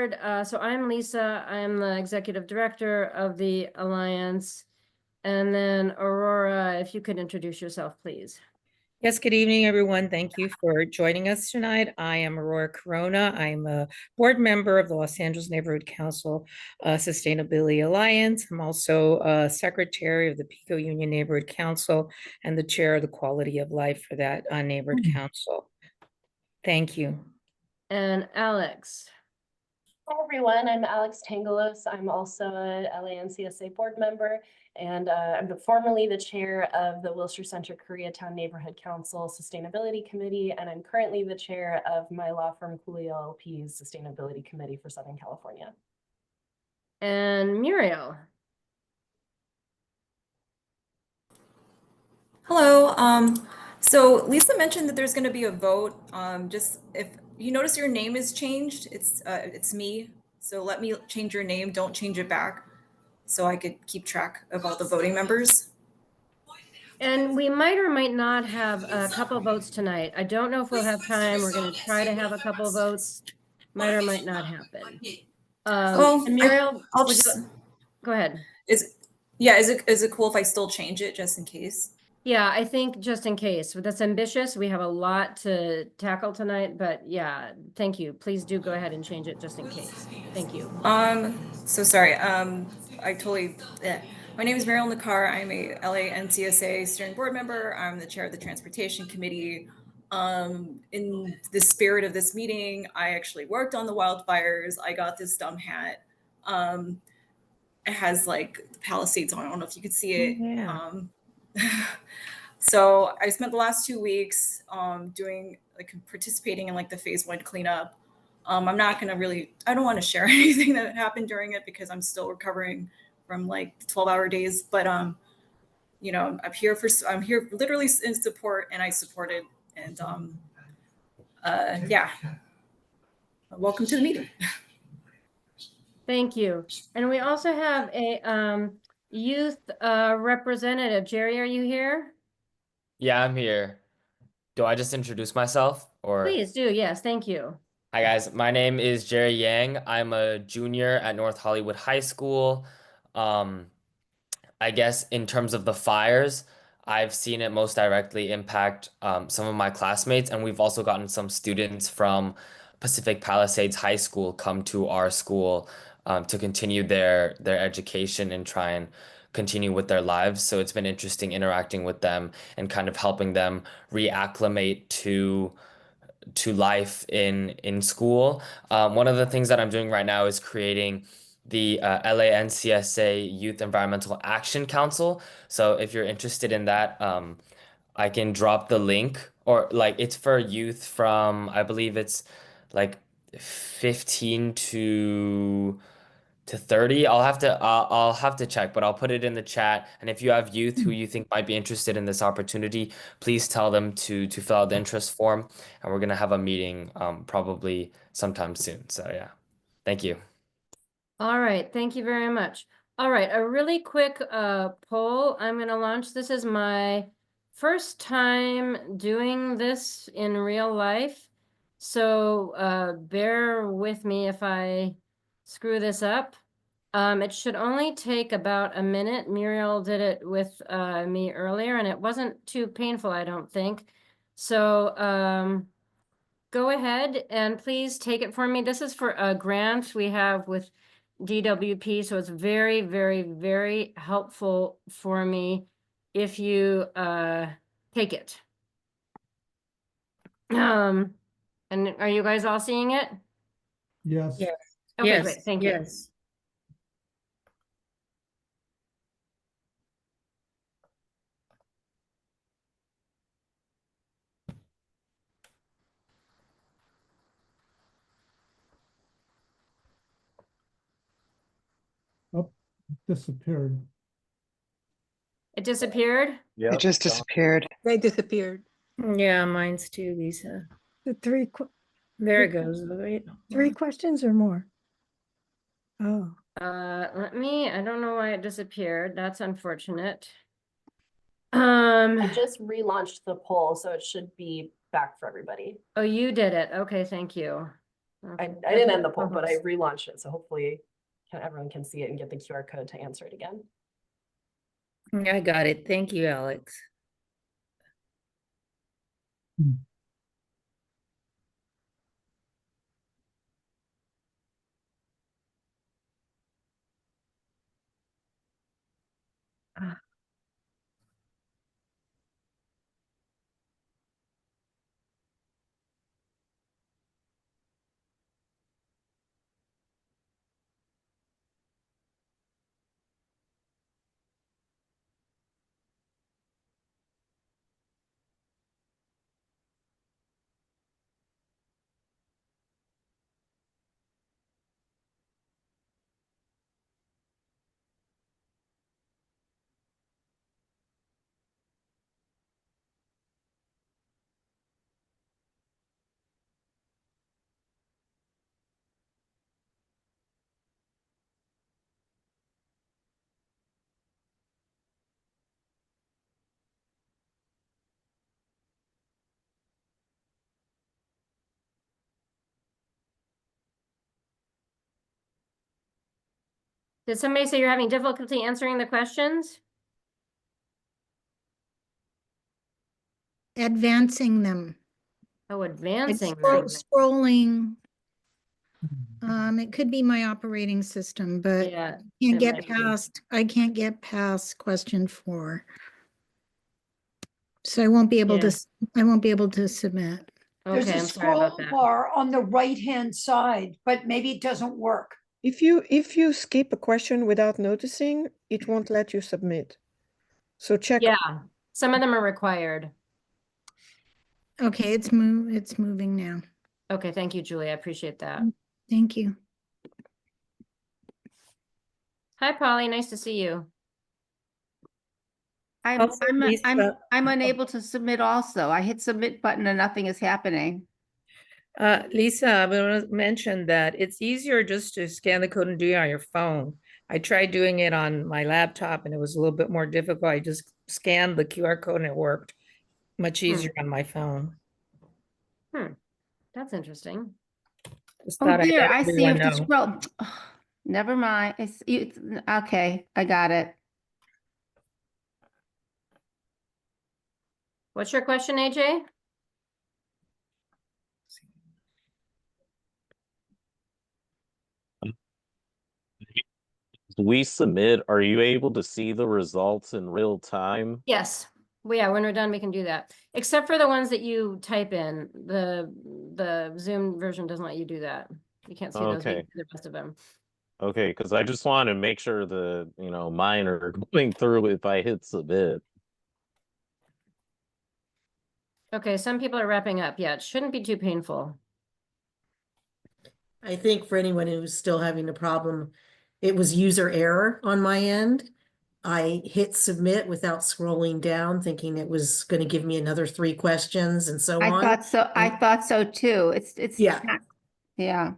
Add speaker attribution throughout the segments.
Speaker 1: forward. So I'm Lisa. I'm the executive director of the Alliance. And then Aurora, if you could introduce yourself, please.
Speaker 2: Yes, good evening, everyone. Thank you for joining us tonight. I am Aurora Corona. I'm a board member of the Los Angeles Neighborhood Council Sustainability Alliance. I'm also secretary of the Pico Union Neighborhood Council and the chair of the Quality of Life for that neighborhood council. Thank you.
Speaker 1: And Alex.
Speaker 3: Hi, everyone. I'm Alex Tangalos. I'm also a LA-NCSA board member, and I'm formerly the chair of the Wilshire Center Koreatown Neighborhood Council Sustainability Committee, and I'm currently the chair of my law firm Cooley LLP's Sustainability Committee for Southern California.
Speaker 1: And Muriel.
Speaker 4: Hello. So Lisa mentioned that there's going to be a vote. Just if you notice your name is changed, it's me. So let me change your name. Don't change it back, so I could keep track of all the voting members.
Speaker 1: And we might or might not have a couple of votes tonight. I don't know if we'll have time. We're going to try to have a couple of votes. Might or might not happen. Muriel,
Speaker 4: I'll just
Speaker 1: go ahead.
Speaker 4: Is it cool if I still change it just in case?
Speaker 1: Yeah, I think just in case. That's ambitious. We have a lot to tackle tonight, but yeah, thank you. Please do go ahead and change it just in case. Thank you.
Speaker 4: So sorry. My name is Mariel Nakar. I'm a LA-NCSA steering board member. I'm the chair of the transportation committee. In the spirit of this meeting, I actually worked on the wildfires. I got this dumb hat. It has like the Palisades on. I don't know if you could see it.
Speaker 2: Yeah.
Speaker 4: So I spent the last 2 weeks participating in like the phase 1 cleanup. I'm not gonna I don't want to share anything that happened during it because I'm still recovering from like 12-hour days. But I'm here literally in support, and I supported. And yeah, welcome to the meeting.
Speaker 1: Thank you. And we also have a youth representative. Jerry, are you here?
Speaker 5: Yeah, I'm here. Do I just introduce myself or?
Speaker 1: Please do. Yes, thank you.
Speaker 5: Hi guys, my name is Jerry Yang. I'm a junior at North Hollywood High School. I guess in terms of the fires, I've seen it most directly impact some of my classmates, and we've also gotten some students from Pacific Palisades High School come to our school to continue their education and try and continue with their lives. So it's been interesting interacting with them and kind of helping them reacclimate to life in school. One of the things that I'm doing right now is creating the LA-NCSA Youth Environmental Action Council. So if you're interested in that, I can drop the link, or like it's for youth from, I believe it's like 15 to 30. I'll have to check, but I'll put it in the chat. And if you have youth who you think might be interested in this opportunity, please tell them to fill out the interest form, and we're gonna have a meeting probably sometime soon. So yeah, thank you.
Speaker 1: All right, thank you very much. All right, a really quick poll I'm going to launch. This is my first time doing this in real life, so bear with me if I screw this up. It should only take about a minute. Muriel did it with me earlier, and it wasn't too painful, I don't think. So go ahead and please take it for me. This is for a grant we have with DWP, so it's very, very, very helpful for me if you take it. And are you guys all seeing it?
Speaker 6: Yes.
Speaker 2: Yes.
Speaker 1: Okay,
Speaker 2: Yes.
Speaker 1: great. Thank you.
Speaker 2: Yes.
Speaker 6: Oh, disappeared.
Speaker 1: It disappeared?
Speaker 7: It just disappeared.
Speaker 8: They disappeared.
Speaker 2: Yeah, mine's too, Lisa.
Speaker 8: The three
Speaker 2: There it goes. Wait.
Speaker 8: three questions or more? Oh,
Speaker 1: I don't know why it disappeared. That's unfortunate.
Speaker 3: I just relaunched the poll, so it should be back for everybody.
Speaker 1: Oh, you did it. Okay, thank you.
Speaker 3: I
Speaker 1: Okay.
Speaker 3: didn't end the poll, but I
Speaker 1: Co-host.
Speaker 3: relaunched it, so hopefully everyone can see it and get the QR code to answer it again.
Speaker 2: I got it. Thank you, Alex.
Speaker 1: Did somebody say you're having difficulty answering the questions?
Speaker 8: Advancing them,
Speaker 1: Oh,
Speaker 8: like
Speaker 1: advancing them.
Speaker 8: scrolling. It could be my operating system, but
Speaker 1: Yeah.
Speaker 8: can't
Speaker 1: it
Speaker 8: get
Speaker 1: might be.
Speaker 8: past, I can't get past question 4. So I won't be able
Speaker 1: Yeah.
Speaker 8: to, I won't be able to submit.
Speaker 7: There's
Speaker 1: Okay,
Speaker 7: a
Speaker 1: I'm sorry about
Speaker 7: scroll
Speaker 1: that.
Speaker 7: bar on the right-hand side, but maybe it doesn't work.
Speaker 9: If you skip a question without noticing, it won't let you submit. So check.
Speaker 1: Yeah, some of them are required.
Speaker 8: Okay, it's moving now.
Speaker 1: Okay, thank you, Julie. I appreciate that.
Speaker 8: Thank you.
Speaker 1: Hi, Polly. Nice to see you.
Speaker 2: Also, Lisa,
Speaker 10: I'm unable to submit also. I hit submit button and nothing is happening.
Speaker 2: Lisa, I want to mention that it's easier just to scan the code and do it on your phone. I tried doing it on my laptop and it was a little bit more difficult. I just scanned the QR code and it worked much easier on my phone.
Speaker 1: That's interesting.
Speaker 2: Just
Speaker 10: Oh,
Speaker 2: thought I'd
Speaker 10: there,
Speaker 2: let
Speaker 10: I see you
Speaker 2: everyone
Speaker 10: have to
Speaker 2: know.
Speaker 10: scroll. Never mind. It's okay. I got it.
Speaker 1: What's your question, AJ?
Speaker 11: We submit, are you able to see the results in real time?
Speaker 1: Yes. Well, yeah, when we're done, we can do that. Except for the ones that you type in. The Zoom version doesn't let you do that. You can't see those, but you
Speaker 11: Okay.
Speaker 1: can see the rest of them.
Speaker 11: Okay, because I just want to make sure the, mine are going through if I hit submit.
Speaker 1: Okay, some people are wrapping up. Yeah, it shouldn't be too painful.
Speaker 12: I think for anyone who's still having a problem, it was user error on my end. I hit submit without scrolling down, thinking it was going to give me another 3 questions and so
Speaker 10: I
Speaker 12: on.
Speaker 10: thought so. I thought so too. It's
Speaker 12: Yeah.
Speaker 10: yeah.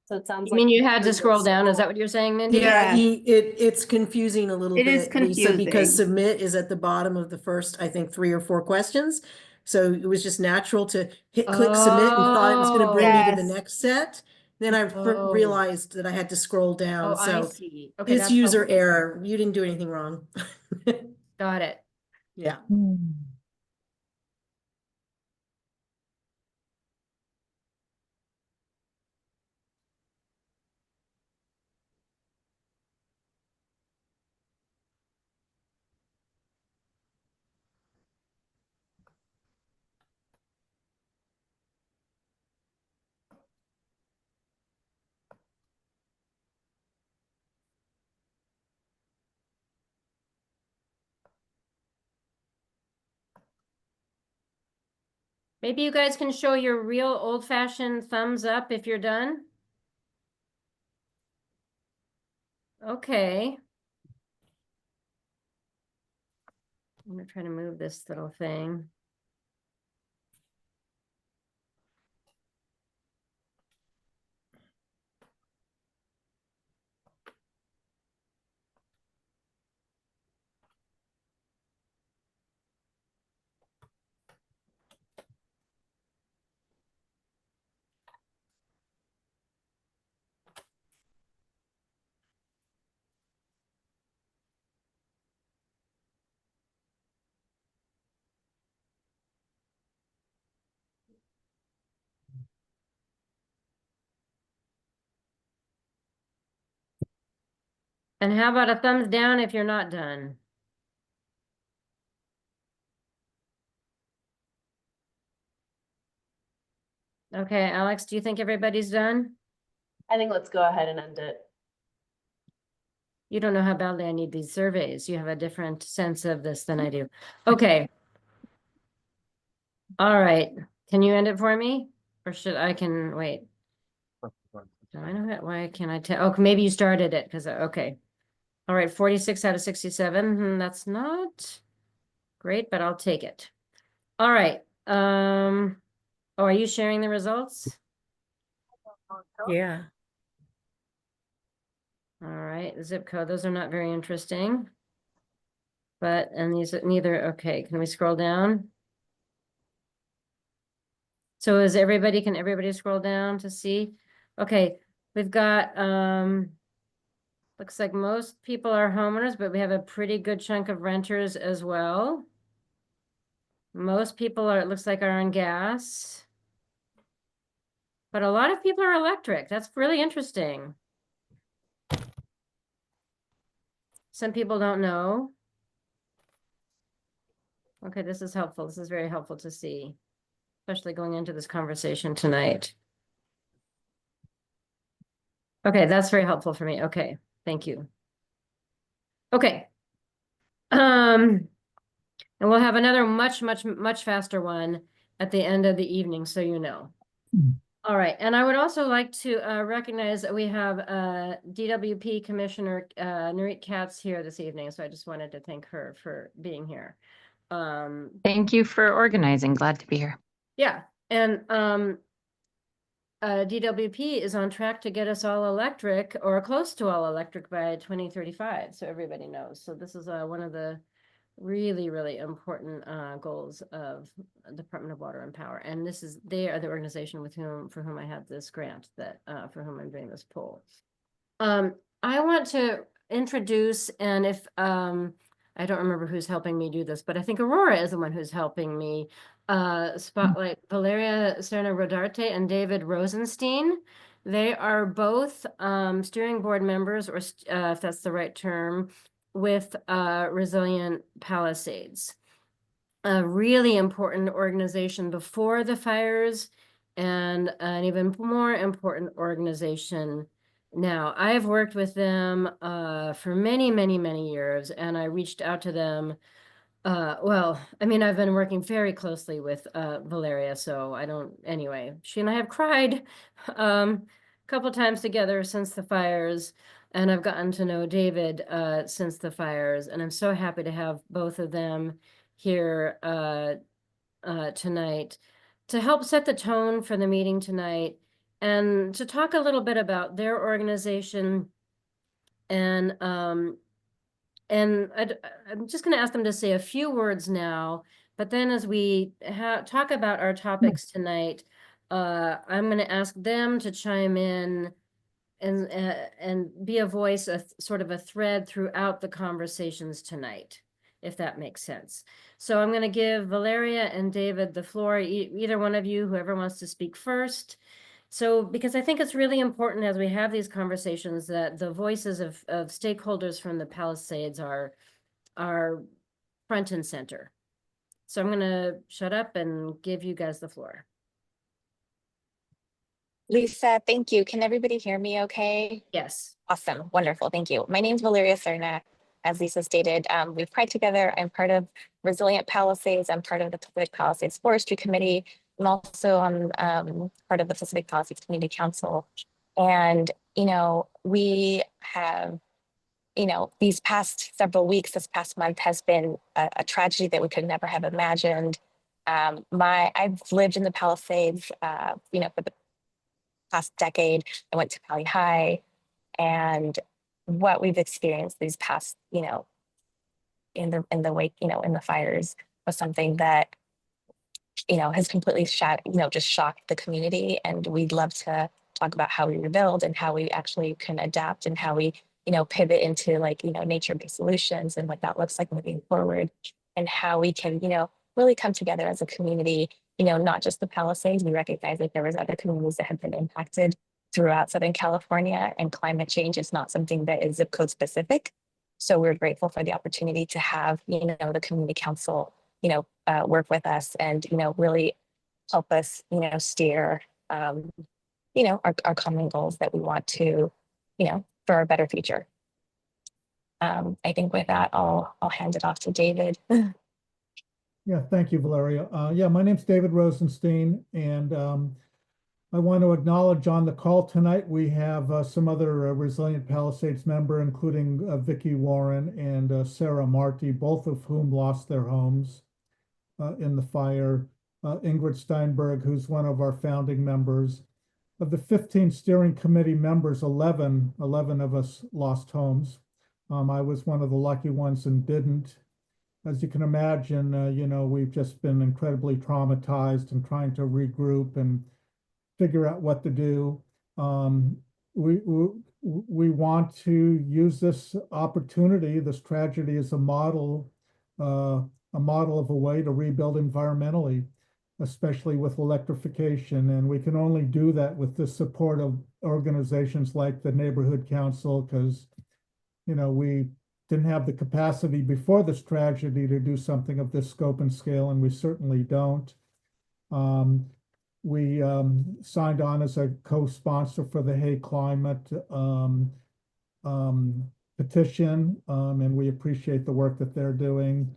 Speaker 3: So it sounds
Speaker 1: You mean
Speaker 3: like
Speaker 1: you had to scroll down? Is that what you're saying, Mindy?
Speaker 12: Yeah,
Speaker 10: Yes.
Speaker 12: it's confusing a little
Speaker 10: It is
Speaker 12: bit, Lisa, because
Speaker 10: confusing.
Speaker 12: submit is at the bottom of the first, I think, 3 or 4 questions. So it was just natural to click submit and thought it was going to bring me to the
Speaker 10: Yes.
Speaker 12: next set. Then I
Speaker 1: Oh.
Speaker 12: realized that I had to scroll down.
Speaker 1: Oh, I
Speaker 12: So
Speaker 1: see. Okay,
Speaker 12: it's
Speaker 1: that's
Speaker 12: user
Speaker 1: helpful.
Speaker 12: error. You didn't do anything wrong.
Speaker 1: Got it.
Speaker 12: Yeah.
Speaker 1: Maybe you guys can show your real old-fashioned thumbs up if you're done. Okay. I'm gonna try to move this little thing. And how about a thumbs down if you're not done? Okay, Alex, do you think everybody's done?
Speaker 3: I think let's go ahead and end it.
Speaker 1: You don't know how badly I need these surveys. You have a different sense of this than I do. Okay. All right. Can you end it for me? Or should I can wait? Do I know that? Why can't I tell? Oh, maybe you started it because, okay. All right, 46 out of 67. That's not great, but I'll take it. All right. Oh, are you sharing the results?
Speaker 2: Yeah.
Speaker 1: All right, zip code. Those are not very interesting. But, and these neither, okay, can we scroll down? So is everybody, can everybody scroll down to see? Okay, we've got, looks like most people are homeowners, but we have a pretty good chunk of renters as well. Most people are, it looks like, are on gas. But a lot of people are electric. That's really interesting. Some people don't know. Okay, this is helpful. This is very helpful to see, especially going into this conversation tonight. Okay, that's very helpful for me. Okay, thank you. Okay. And we'll have another much faster one at the end of the evening, so you know. All right, and I would also like to recognize that we have DWP Commissioner Nurit Katz here this evening, so I just wanted to thank her for being here.
Speaker 13: Thank you for organizing. Glad to be here.
Speaker 1: Yeah, and DWP is on track to get us all electric or close to all electric by 2035, so everybody knows. So this is one of the really important goals of Department of Water and Power, and they are the organization for whom I had this grant that for whom I'm doing this poll. I want to introduce, and if I don't remember who's helping me do this, but I think Aurora is the one who's helping me spotlight Valeria Serna-Rodarte and David Rosenstein. They are both steering board members, or if that's the right term, with Rebuild Palisades, a really important organization before the fires and an even more important organization now. I have worked with them for many years, and I reached out to them. Well, I mean, I've been working very closely with Valeria, so anyway, she and I have cried a couple times together since the fires. And I've gotten to know David since the fires, and I'm so happy to have both of them here tonight to help set the tone for the meeting tonight and to talk a little bit about their organization. And I'm just going to ask them to say a few words now, but then as we talk about our topics tonight, I'm going to ask them to chime in and be a voice, sort of a thread throughout the conversations tonight, if that makes sense. So I'm going to give Valeria and David the floor, either one of you, whoever wants to speak first. So, because I think it's really important as we have these conversations that the voices of stakeholders from the Palisades are front and center. So I'm going to shut up and give you guys the floor.
Speaker 14: Lisa, thank you. Can everybody hear me okay?
Speaker 1: Yes.
Speaker 14: Awesome. Wonderful. Thank you. My name is Valeria Serna. As Lisa stated, we've prayed together. I'm part of Rebuild Palisades. I'm part of the Pacific Palisades Forestry Committee. I'm also on part of the Pacific Palisades Community Council. And, you know, we have, you know, these past several weeks, this past month has been a tragedy that we could never have imagined. I've lived in the Palisades, you know, for the past decade. I went to Pali High, and what we've experienced these past, you know, in the wake, you know, in the fires was something that, you know, has completely just shocked the community. And we'd love to talk about how we rebuild and how we actually can adapt and how we, you know, pivot into like, you know, nature-based solutions and what that looks like moving forward, and how we can, you know, really come together as a community, you know, not just the Palisades. We recognize that there was other communities that have been impacted throughout Southern California, and climate change is not something that is zip code specific. So we're grateful for the opportunity to have, the community council, work with us and, really help us, steer, our common goals that we want to, for a better future. I think with that, I'll hand it off to David.
Speaker 6: Yeah, thank you, Valeria. Yeah, my name's David Rosenstein, and I want to acknowledge on the call tonight, we have some other Resilient Palisades member, including Vicki Warren and Serna-Rodarte, both of whom lost their homes in the fire. Ingrid Steinberg, who's one of our founding members. Of the 15 steering committee members, 11 of us lost homes. I was one of the lucky ones and didn't. As you can imagine, we've just been incredibly traumatized and trying to regroup and figure out what to do. We want to use this opportunity, this tragedy, as a model of a way to rebuild environmentally, especially with electrification. And we can only do that with the support of organizations like the Neighborhood Council, because, we didn't have the capacity before this tragedy to do something of this scope and scale, and we certainly don't. We signed on as a co-sponsor for the Hey Climate petition, and we appreciate the work that they're doing.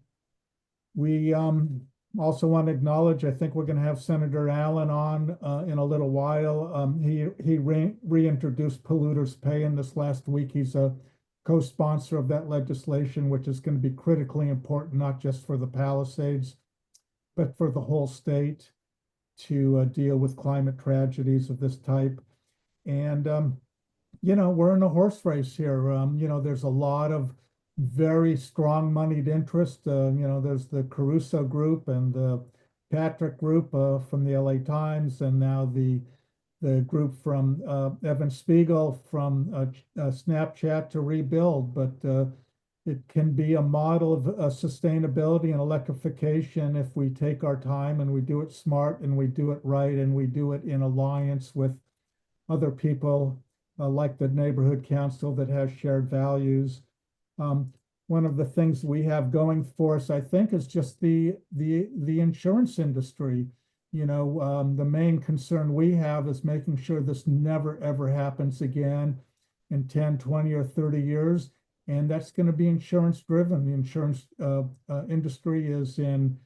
Speaker 6: We also want to acknowledge, I think we're going to have Senator Allen on in a little while. He reintroduced polluters pay in this last week. He's a co-sponsor of that legislation, which is going to be critically important, not just for the Palisades, but for the whole state, to deal with climate tragedies of this type. And, we're in a horse race here. There's a lot of very strong moneyed interest. There's the Caruso Group and the Patrick Group from the LA Times, and now the group from Evan Spiegel from Snapchat to Rebuild. But it can be a model of sustainability and electrification if we take our time and we do it smart and we do it right and we do it in alliance with other people like the Neighborhood Council that has shared values. One of the things we have going for us, I think, is just the insurance industry. The main concern we have is making sure this never, ever happens again in 10, 20, or 30 years. And that's going to be insurance driven. The insurance industry is in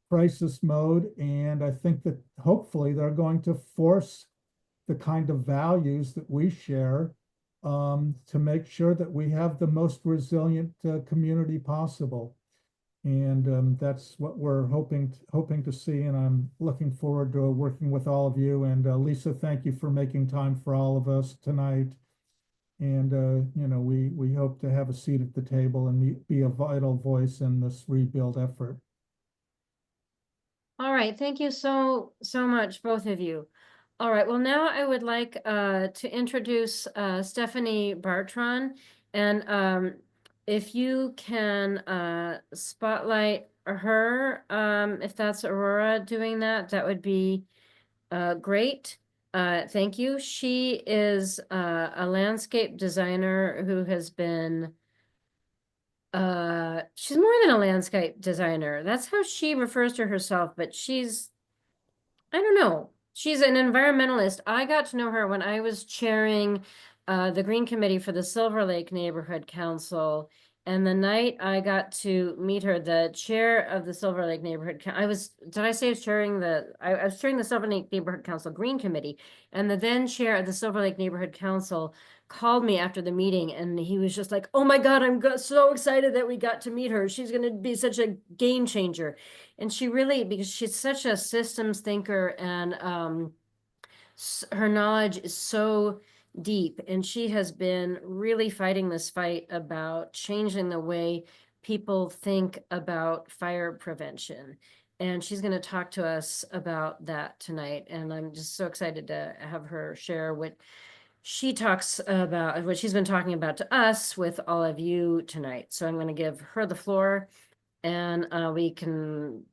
Speaker 6: crisis mode. And I think that hopefully they're going to force the kind of values that we share to make sure that we have the most resilient community possible. And that's what we're hoping to see. And I'm looking forward to working with all of you. And Lisa, thank you for making time for all of us tonight. And, we hope to have a seat at the table and be a vital voice in this rebuild effort.
Speaker 1: All right, thank you so much, both of you. All right, well, now I would like to introduce Stephanie Bartron. And if you can spotlight her, if that's Aurora doing that, that would be great. Thank you. She is a landscape designer who has been, she's more than a landscape designer. That's how she refers to herself, but she's, I don't know. She's an environmentalist. I got to know her when I was chairing the Green Committee for the Silver Lake Neighborhood Council. And the night I got to meet her, the chair of the Silver Lake Neighborhood, I was chairing the Silver Lake Neighborhood Council Green Committee, and the then chair of the Silver Lake Neighborhood Council called me after the meeting, and he was just like, "Oh my God, I'm so excited that we got to meet her. She's going to be such a game changer." And she really, because she's such a systems thinker, and her knowledge is so deep, and she has been really fighting this fight about changing the way people think about fire prevention. And she's going to talk to us about that tonight. And I'm just so excited to have her share what she talks about, what she's been talking about to us with all of you tonight. So I'm going to give her the floor, and we can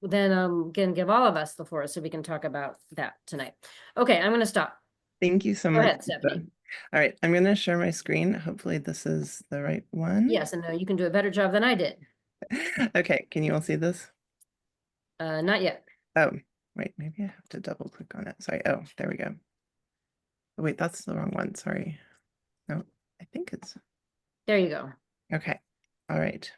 Speaker 1: then give all of us the floor so we can talk about that tonight. Okay, I'm going to stop.
Speaker 15: Thank you so
Speaker 1: Go
Speaker 15: much.
Speaker 1: ahead, Stephanie.
Speaker 15: All right, I'm going to share my screen. Hopefully this is the right one.
Speaker 1: Yes, and you can do a better job than I did.
Speaker 15: Okay, can you all see this?
Speaker 1: Not yet.
Speaker 15: Oh, wait, maybe I have to double click on it. Sorry. Oh, there we go. Oh, wait, that's the wrong one. Sorry. No, I think it's.
Speaker 1: There you go.
Speaker 15: Okay. All right.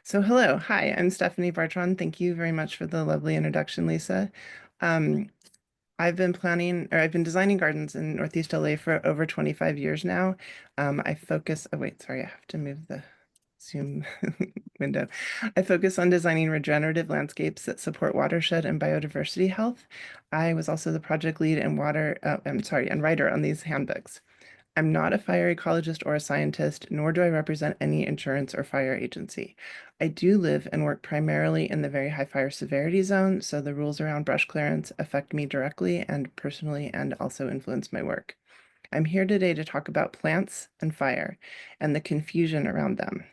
Speaker 15: So hello. Hi, I'm Stephanie Bartron. Thank you very much for the lovely introduction, Lisa. I've been designing gardens in Northeast LA for over 25 years now. I focus, oh wait, sorry, I have to move the Zoom window. I focus on designing regenerative landscapes that support watershed and biodiversity health. I was also the project lead and writer on these handbooks. I'm not a fire ecologist or a scientist, nor do I represent any insurance or fire agency. I do live and work primarily in the very high fire severity zone, so the rules around brush clearance affect me directly and personally and also influence my work. I'm here today to talk about plants and fire and the confusion around them.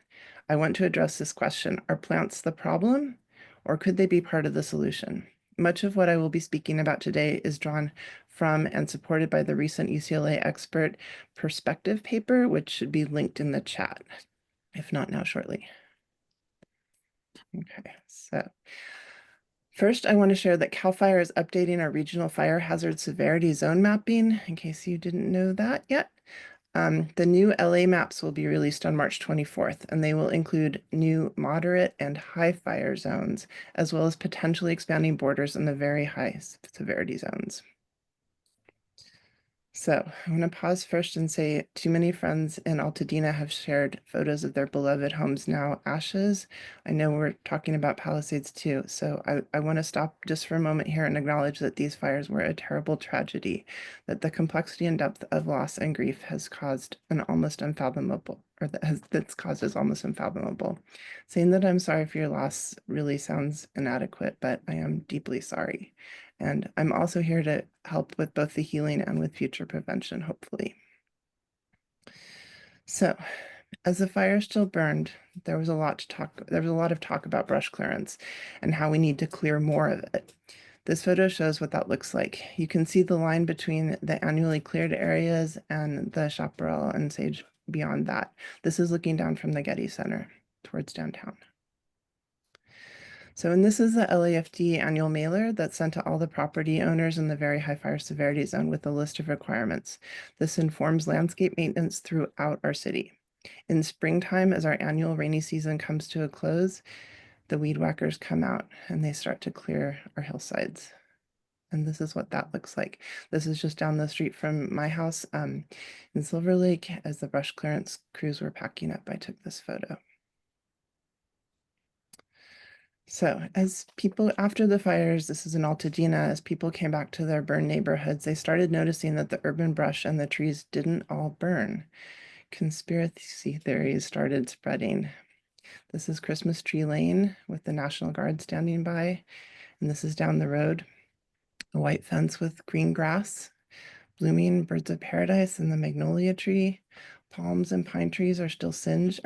Speaker 15: I want to address this question: are plants the problem, or could they be part of the solution? Much of what I will be speaking about today is drawn from and supported by the recent UCLA expert perspective paper, which should be linked in the chat, if not now shortly. Okay, so first I want to share that CAL FIRE is updating our regional fire hazard severity zone mapping, in case you didn't know that yet. The new LA maps will be released on March 24th, and they will include new moderate and high fire zones, as well as potentially expanding borders in the very high severity zones. So I'm going to pause first and say too many friends in Altadena have shared photos of their beloved homes now ashes. I know we're talking about Palisades too, so I want to stop just for a moment here and acknowledge that these fires were a terrible tragedy, that the complexity and depth of loss and grief has caused an almost unfathomable, or that's caused is almost unfathomable. Saying that I'm sorry for your loss really sounds inadequate, but I am deeply sorry. And I'm also here to help with both the healing and with future prevention, hopefully. So, as the fire still burned, there was a lot of talk about brush clearance and how we need to clear more of it. This photo shows what that looks like. You can see the line between the annually cleared areas and the chaparral and sage beyond that. This is looking down from the Getty Center towards downtown. So, and this is the LAFD annual mailer that's sent to all the property owners in the very high fire severity zone with a list of requirements. This informs landscape maintenance throughout our city. In springtime, as our annual rainy season comes to a close, the weed whackers come out and they start to clear our hillsides. And this is what that looks like. This is just down the street from my house in Silver Lake. As the brush clearance crews were packing up, I took this photo. So as people, after the fires, this is in Altadena, as people came back to their burned neighborhoods, they started noticing that the urban brush and the trees didn't all burn. Conspiracy theories started spreading. This is Christmas Tree Lane with the National Guard standing by, and this is down the road, a white fence with green grass, blooming birds of paradise and the magnolia tree. Palms and pine trees are still singed,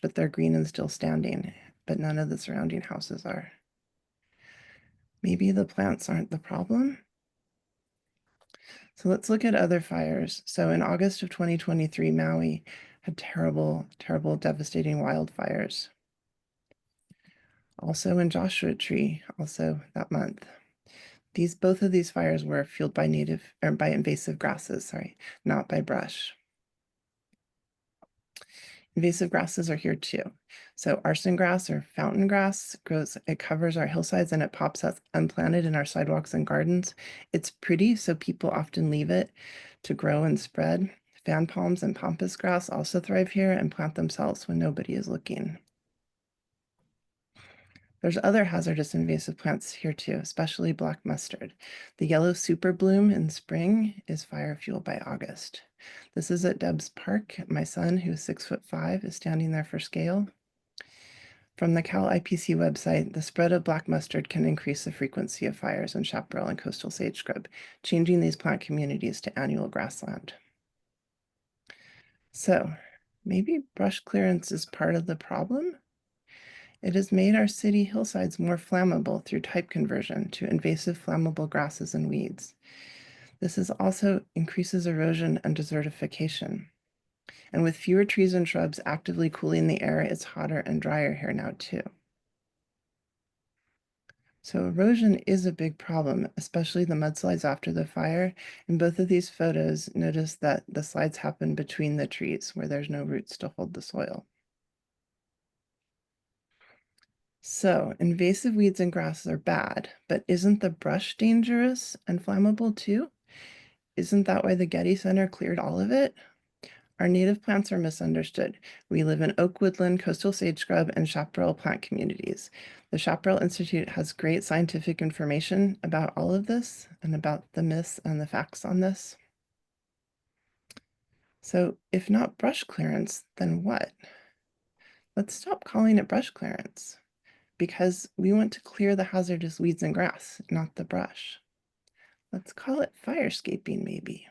Speaker 15: but they're green and still standing, but none of the surrounding houses are. Maybe the plants aren't the problem. So let's look at other fires. So in August of 2023, Maui had terrible, terrible, devastating wildfires. Also in Joshua Tree, also that month. Both of these fires were fueled by invasive grasses, not by brush. Invasive grasses are here too. So arson grass or fountain grass grows, it covers our hillsides and it pops up unplanted in our sidewalks and gardens. It's pretty, so people often leave it to grow and spread. Fan palms and pampas grass also thrive here and plant themselves when nobody is looking. There's other hazardous invasive plants here too, especially black mustard. The yellow super bloom in spring is fire fuel by August. This is at Debs Park. My son, who's 6'5", is standing there for scale. From the Cal IPC website, the spread of black mustard can increase the frequency of fires in chaparral and coastal sage scrub, changing these plant communities to annual grassland. So maybe brush clearance is part of the problem? It has made our city hillsides more flammable through type conversion to invasive flammable grasses and weeds. This is also increases erosion and desertification. And with fewer trees and shrubs actively cooling the air, it's hotter and drier here now too. So erosion is a big problem, especially the mudslides after the fire. In both of these photos, notice that the slides happen between the trees where there's no roots to hold the soil. So invasive weeds and grasses are bad, but isn't the brush dangerous and flammable too? Isn't that why the Getty Center cleared all of it? Our native plants are misunderstood. We live in oak woodland, coastal sage scrub, and chaparral plant communities. The Chaparral Institute has great scientific information about all of this and about the myths and the facts on this. So if not brush clearance, then what? Let's stop calling it brush clearance because we want to clear the hazardous weeds and grass, not the brush. Let's call it firescaping maybe.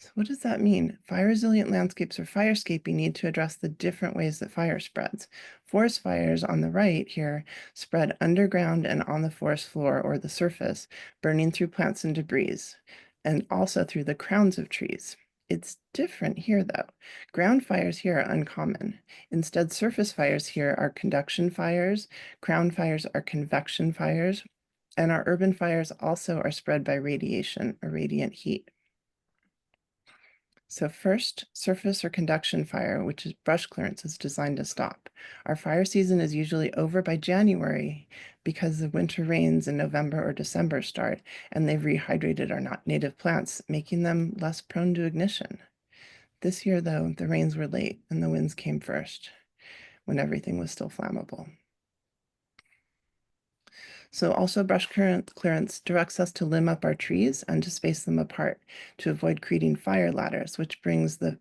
Speaker 15: So what does that mean? Fire-resilient landscapes or firescaping need to address the different ways that fire spreads. Forest fires on the right here spread underground and on the forest floor or the surface, burning through plants and debris, and also through the crowns of trees. It's different here though. Ground fires here are uncommon. Instead, surface fires here are conduction fires, crown fires are convection fires, and our urban fires also are spread by radiation or radiant heat. So first, surface or conduction fire, which is brush clearance, is designed to stop. Our fire season is usually over by January because the winter rains in November or December start, and they've rehydrated our native plants, making them less prone to ignition. This year, though, the rains were late and the winds came first when everything was still flammable. So also brush clearance directs us to limb up our trees and to space them apart to avoid creating fire ladders, which brings the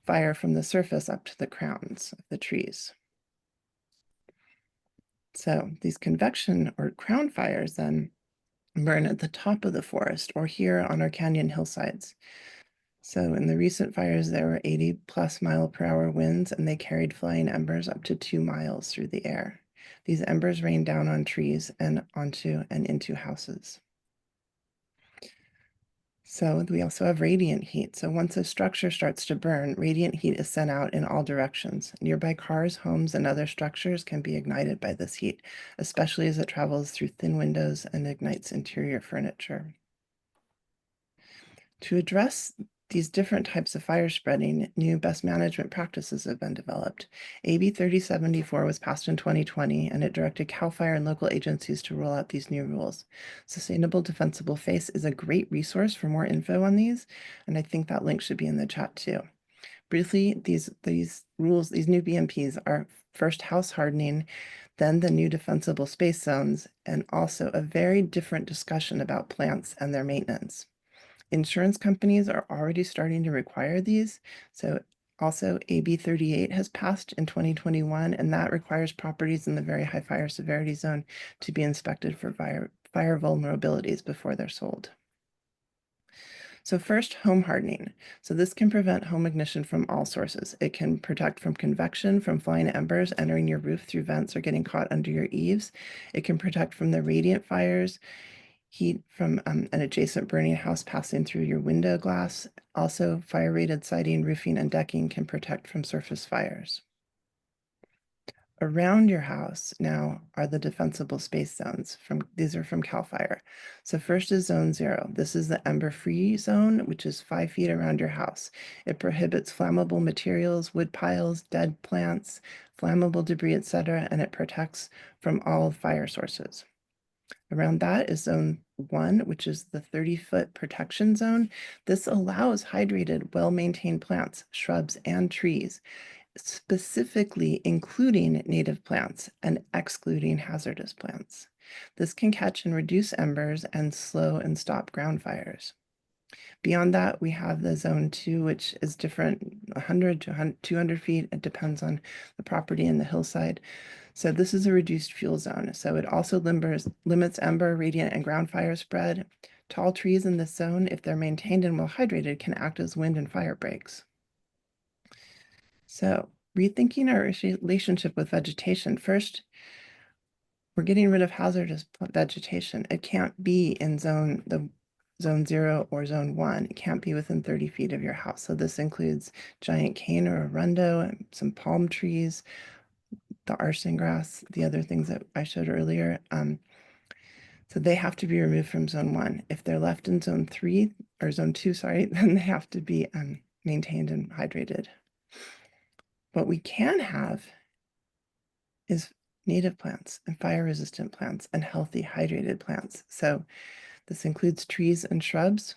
Speaker 15: fire from the surface up to the crowns of the trees. So these convection or crown fires then burn at the top of the forest or here on our canyon hillsides. So in the recent fires, there were 80+ mph winds and they carried flying embers up to 2 miles through the air. These embers rain down on trees and onto and into houses. So we also have radiant heat. So once a structure starts to burn, radiant heat is sent out in all directions. Nearby cars, homes, and other structures can be ignited by this heat, especially as it travels through thin windows and ignites interior furniture. To address these different types of fire spreading, new best management practices have been developed. AB 3074 was passed in 2020, and it directed CAL FIRE and local agencies to roll out these new rules. Sustainable Defensible Face is a great resource for more info on these, and I think that link should be in the chat too. Briefly, these rules, these new BMPs are first house hardening, then the new defensible space zones, and also a very different discussion about plants and their maintenance. Insurance companies are already starting to require these. So also AB 38 has passed in 2021, and that requires properties in the very high fire severity zone to be inspected for fire vulnerabilities before they're sold. So first, home hardening. So this can prevent home ignition from all sources. It can protect from convection, from flying embers entering your roof through vents or getting caught under your eaves. It can protect from the radiant fires, heat from an adjacent burning house passing through your window glass. Also, fire-rated siding, roofing, and decking can protect from surface fires. Around your house now are the defensible space zones. These are from CAL FIRE. So first is zone 0. This is the ember-free zone, which is 5 feet around your house. It prohibits flammable materials, wood piles, dead plants, flammable debris, etc., and it protects from all fire sources. Around that is zone 1, which is the 30-foot protection zone. This allows hydrated, well-maintained plants, shrubs, and trees, specifically including native plants and excluding hazardous plants. This can catch and reduce embers and slow and stop ground fires. Beyond that, we have the zone 2, which is different, 100 to 200 feet. It depends on the property and the hillside. So this is a reduced fuel zone. So it also limits ember, radiant, and ground fire spread. Tall trees in this zone, if they're maintained and well hydrated, can act as wind and fire breaks. So rethinking our relationship with vegetation. First, we're getting rid of hazardous vegetation. It can't be in zone 0 or zone 1. It can't be within 30 feet of your house. So this includes giant cane or arundo and some palm trees, the arson grass, the other things that I showed earlier. So they have to be removed from zone 1. If they're left in zone 3 or zone 2, sorry, then they have to be maintained and hydrated. What we can have is native plants and fire-resistant plants and healthy hydrated plants. So this includes trees and shrubs,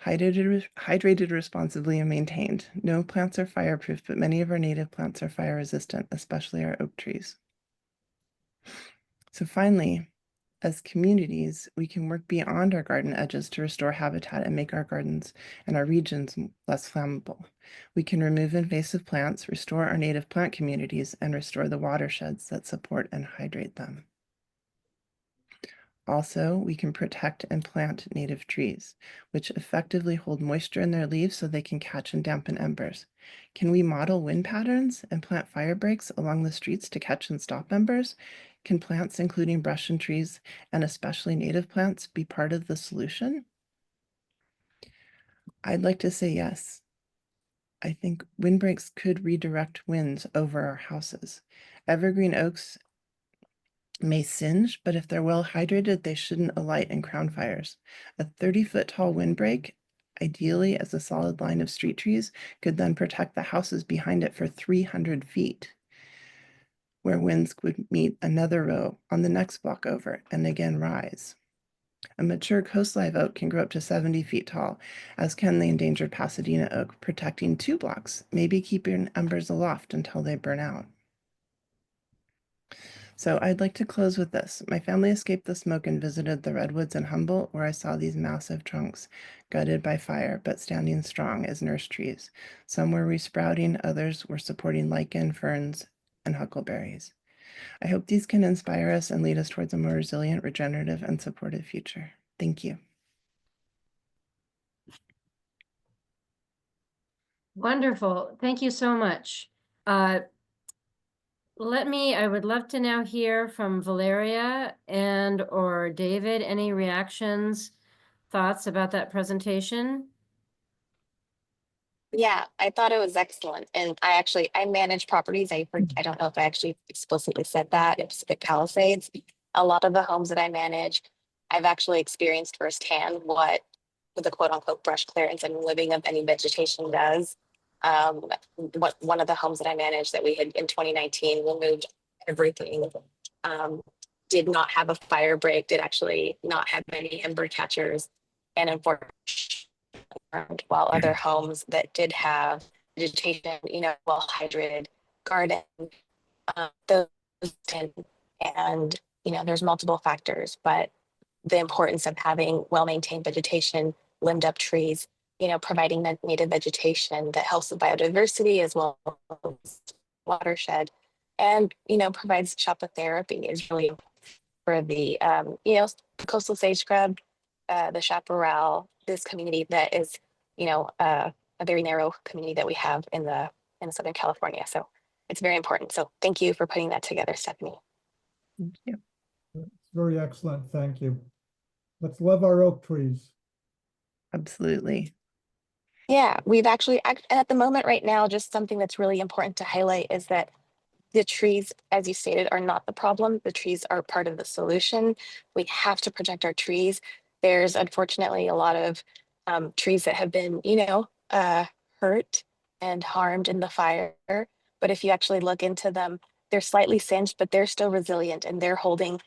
Speaker 15: hydrated responsibly and maintained. No plants are fireproof, but many of our native plants are fire-resistant, especially our oak trees. So finally, as communities, we can work beyond our garden edges to restore habitat and make our gardens and our regions less flammable. We can remove invasive plants, restore our native plant communities, and restore the watersheds that support and hydrate them. Also, we can protect and plant native trees, which effectively hold moisture in their leaves so they can catch and dampen embers. Can we model wind patterns and plant fire breaks along the streets to catch and stop embers? Can plants, including brush and trees, and especially native plants, be part of the solution? I'd like to say yes. I think windbreaks could redirect winds over our houses. Evergreen oaks may singe, but if they're well hydrated, they shouldn't alight in crown fires. A 30-foot tall windbreak, ideally as a solid line of street trees, could then protect the houses behind it for 300 feet, where winds would meet another row on the next block over and again rise. A mature coast live oak can grow up to 70 feet tall, as can the endangered Pasadena oak, protecting 2 blocks, maybe keeping embers aloft until they burn out. So I'd like to close with this. My family escaped the smoke and visited the redwoods in Humboldt, where I saw these massive trunks gutted by fire, but standing strong as nurse trees. Some were resprouting, others were supporting lichen, ferns, and huckleberries. I hope these can inspire us and lead us towards a more resilient, regenerative, and supportive future. Thank you.
Speaker 1: Wonderful. Thank you so much. I would love to now hear from Valeria and or David. Any reactions, thoughts about that presentation?
Speaker 14: Yeah, I thought it was excellent. And I manage properties. I don't know if I actually explicitly said that in Pacific Palisades. A lot of the homes that I manage, I've actually experienced firsthand what the quote unquote brush clearance and removing of any vegetation does. One of the homes that I managed that we had in 2019 removed everything. Did not have a fire break, did actually not have any ember catchers. And unfortunately, while other homes that did have vegetation, well hydrated garden, those tend, and there's multiple factors, but the importance of having well-maintained vegetation, limbed up trees, providing that native vegetation that helps with biodiversity as well as watershed, and provides therapy is really for the coastal sage scrub, the chaparral, this community that is a very narrow community that we have in Southern California. So it's very important. So thank you for putting that together, Stephanie.
Speaker 15: Thank you.
Speaker 6: It's very excellent. Thank you. Let's love our oak trees.
Speaker 15: Absolutely.
Speaker 14: Yeah, we've actually, at the moment right now, just something that's really important to highlight is that the trees, as you stated, are not the problem. The trees are part of the solution. We have to protect our trees. There's unfortunately a lot of trees that have been, hurt and harmed in the fire. But if you actually look into them, they're slightly singed, but they're still resilient and they're holding,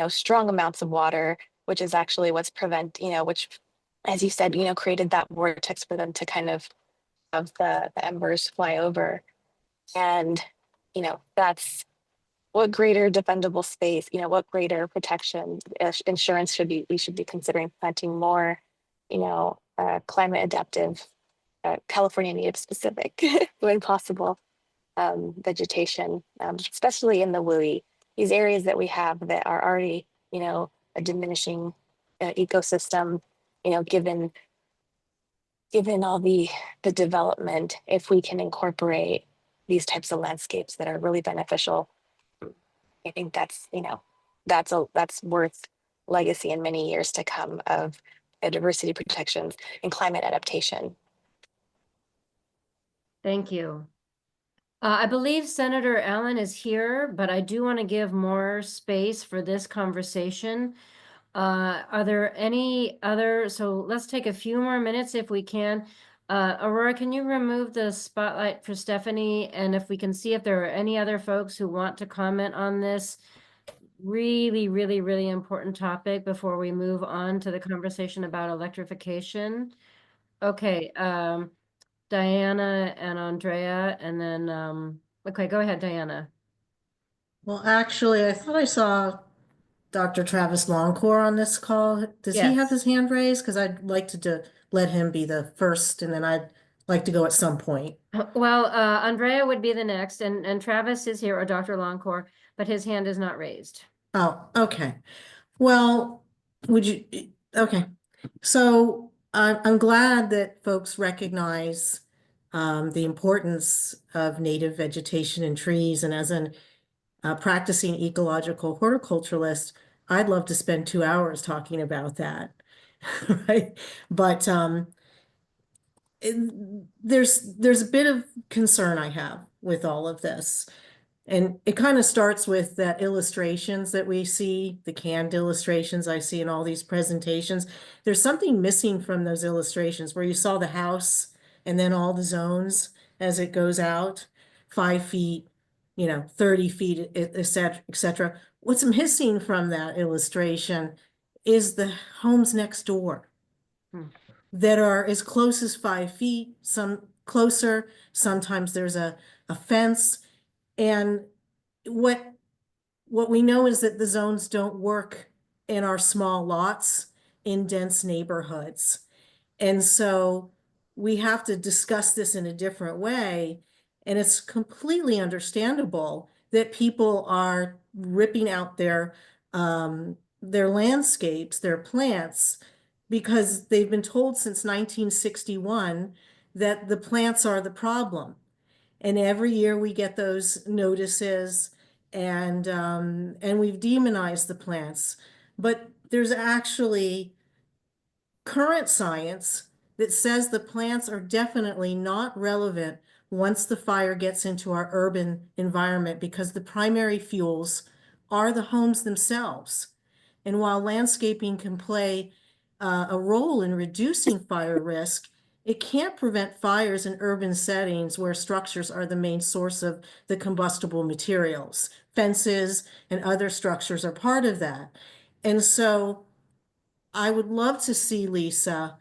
Speaker 14: strong amounts of water, which is actually what's which, as you said, created that vortex for them to kind of have the embers fly over. And that's what greater defendable space, what greater protection insurance we should be considering planting more, climate adaptive, California native specific when possible vegetation, especially in the WUI, these areas that we have that are already, a diminishing ecosystem, given all the development, if we can incorporate these types of landscapes that are really beneficial, I think that's, that's worth legacy in many years to come of biodiversity protections and climate adaptation.
Speaker 1: Thank you. I believe Senator Allen is here, but I do want to give more space for this conversation. Are there any other, so let's take a few more minutes if we can. Aurora, can you remove the spotlight for Stephanie? And if we can see if there are any other folks who want to comment on this really, really, really important topic before we move on to the conversation about electrification. Okay, Diana and Andrea, and then, okay, go ahead, Diana.
Speaker 12: Well, actually, I thought I saw Dr. Travis Longcore on this call. Does he have
Speaker 1: Yes.
Speaker 12: his hand raised? Because I'd like to let him be the first, and then I'd like to go at some point.
Speaker 1: Well, Andrea would be the next, and Travis is here, or Dr. Longcore, but his hand is not raised.
Speaker 12: Oh, okay. Well, would you, okay. So I'm glad that folks recognize the importance of native vegetation and trees. And as an practicing ecological horticulturalist, I'd love to spend 2 hours talking about that, right? But there's a bit of concern I have with all of this. And it kind of starts with that illustrations that we see, the canned illustrations I see in all these presentations. There's something missing from those illustrations where you saw the house and then all the zones as it goes out, 5 feet, 30 feet, et cetera. What's missing from that illustration is the homes next door that are as close as 5 feet, some closer. Sometimes there's a fence. And what we know is that the zones don't work in our small lots in dense neighborhoods. And so we have to discuss this in a different way. And it's completely understandable that people are ripping out their landscapes, their plants, because they've been told since 1961 that the plants are the problem. And every year we get those notices, and we've demonized the plants. But there's actually current science that says the plants are definitely not relevant once the fire gets into our urban environment, because the primary fuels are the homes themselves. And while landscaping can play a role in reducing fire risk, it can't prevent fires in urban settings where structures are the main source of the combustible materials. Fences and other structures are part of that. And so I would love to see, Lisa,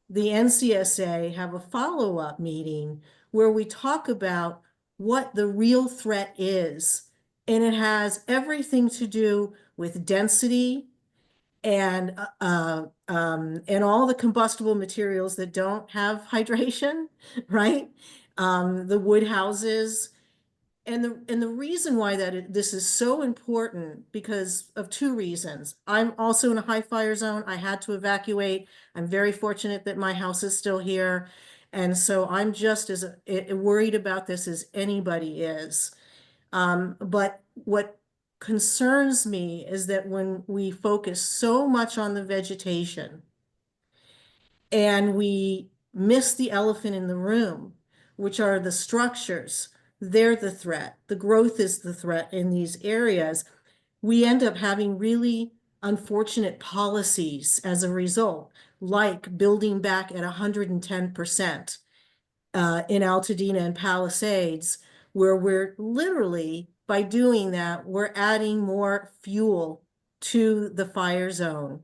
Speaker 12: the NCSA have a follow-up meeting where we talk about what the real threat is. And it has everything to do with density and all the combustible materials that don't have hydration, right? The wood houses. And the reason why this is so important, because of 2 reasons. I'm also in a high fire zone. I had to evacuate. I'm very fortunate that my house is still here. And so I'm just as worried about this as anybody is. But what concerns me is that when we focus so much on the vegetation and we miss the elephant in the room, which are the structures, they're the threat. The growth is the threat in these areas. We end up having really unfortunate policies as a result, like building back at 110% in Altadena and Palisades, where we're literally, by doing that, we're adding more fuel to the fire zone.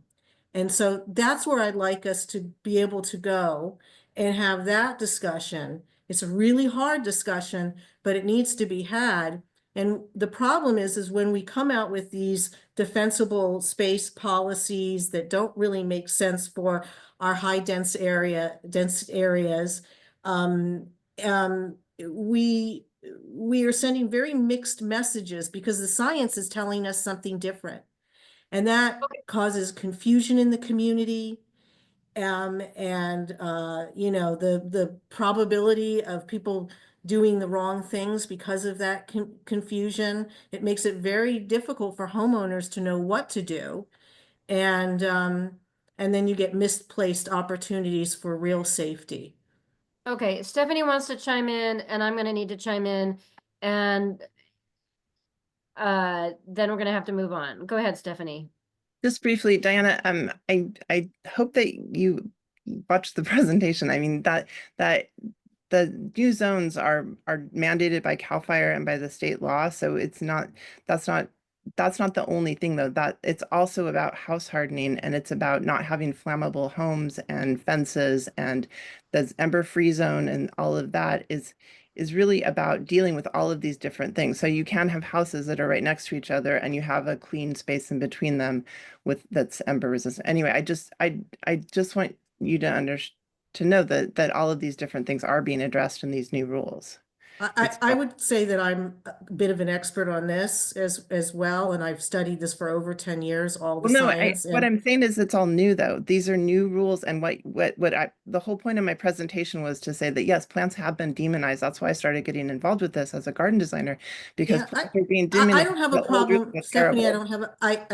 Speaker 12: And so that's where I'd like us to be able to go and have that discussion. It's a really hard discussion, but it needs to be had. And the problem is when we come out with these defensible space policies that don't really make sense for our dense areas, we are sending very mixed messages because the science is telling us something different. And that causes confusion in the community. The probability of people doing the wrong things because of that confusion. It makes it very difficult for homeowners to know what to do. And then you get misplaced opportunities for real safety.
Speaker 1: Okay, Stephanie wants to chime in, and I'm gonna need to chime in, and then we're gonna have to move on. Go ahead, Stephanie.
Speaker 15: Just briefly, Diana, I hope that you watched the presentation. I mean, that the new zones are mandated by CAL FIRE and by the state law. So it's not, that's not the only thing though. That it's also about house hardening, and it's about not having flammable homes and fences, and the ember-free zone, and all of that is really about dealing with all of these different things. So you can have houses that are right next to each other and you have a clean space in between them with that's ember resistant. Anyway, I just want you to know that all of these different things are being addressed in these new rules.
Speaker 12: I would say that I'm a bit of an expert on this as well, and I've studied this for over 10 years, all the science.
Speaker 15: What I'm saying is it's all new though. These are new rules, and the whole point of my presentation was to say that yes, plants have been demonized. That's why I started getting involved with this as a garden designer, because plants are being demonized.
Speaker 12: I don't have a problem, Stephanie. I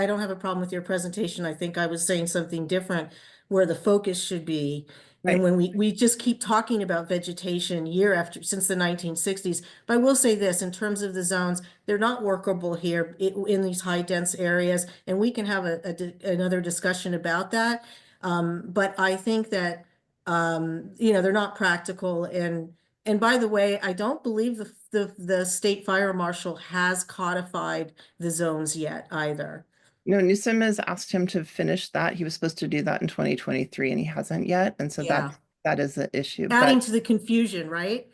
Speaker 12: don't have a problem with your presentation. I think I was saying something different where the focus should be. And when we just keep talking about vegetation since the 1960s, but I will say this, in terms of the zones, they're not workable here in these high dense areas, and we can have another discussion about that. But I think that, they're not practical. And by the way, I don't believe the state fire marshal has codified the zones yet either.
Speaker 15: No, Newsom has asked him to finish that. He was supposed to do that in 2023 and he hasn't yet. And so that is the issue.
Speaker 12: Adding to the confusion, right?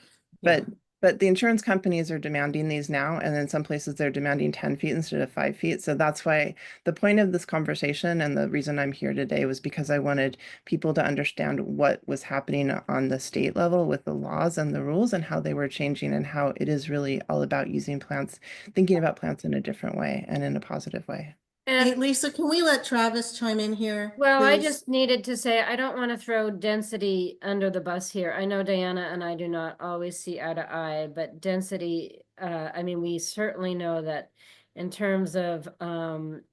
Speaker 15: But the insurance companies are demanding these now, and in some places they're demanding 10 feet instead of 5 feet. So that's why the point of this conversation and the reason I'm here today was because I wanted people to understand what was happening on the state level with the laws and the rules and how they were changing, and how it is really all about using plants, thinking about plants in a different way and in a positive way.
Speaker 12: Hey, Lisa, can we let Travis chime in here?
Speaker 1: Well,
Speaker 12: please?
Speaker 1: I just needed to say, I don't want to throw density under the bus here. I know Diana and I do not always see eye to eye, but density, I mean, we certainly know that in terms of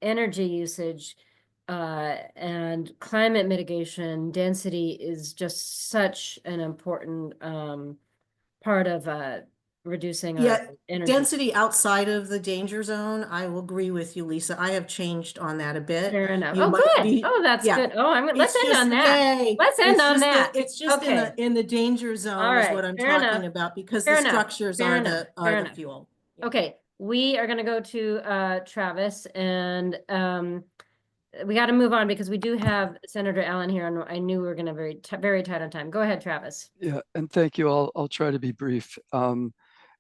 Speaker 1: energy usage and climate mitigation, density is just such an important part of reducing our energy.
Speaker 12: Density outside of the danger zone, I will agree with you, Lisa. I have changed on that a bit.
Speaker 1: Fair enough. Good. That's good. Let's end on that. Let's end on that.
Speaker 12: It's just in the danger zone is what I'm talking about, because the structures are the fuel.
Speaker 1: Okay, we are going to go to Travis, and we got to move on because we do have Senator Allen here, and I knew we were going to very tight on time. Go ahead, Travis.
Speaker 16: Yeah, and thank you. I'll try to be brief.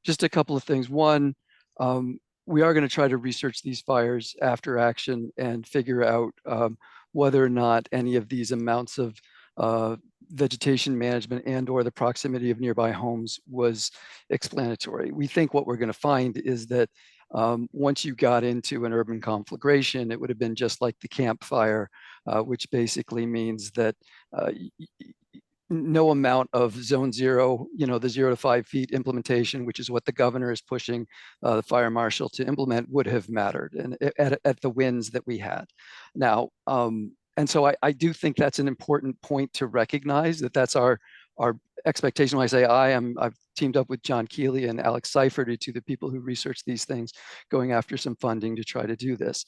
Speaker 16: Just a couple of things. One, we are going to try to research these fires after action and figure out whether or not any of these amounts of vegetation management and or the proximity of nearby homes was explanatory. We think what we're going to find is that once you got into an urban conflagration, it would have been just like the campfire, which basically means that no amount of zone 0, the 0 to 5 feet implementation, which is what the governor is pushing the fire marshal to implement, would have mattered, and at the winds that we had. Now, and so I do think that's an important point to recognize, that that's our expectation. When I say I've teamed up with John Keeley and Alex Seifert, to the people who research these things, going after some funding to try to do this.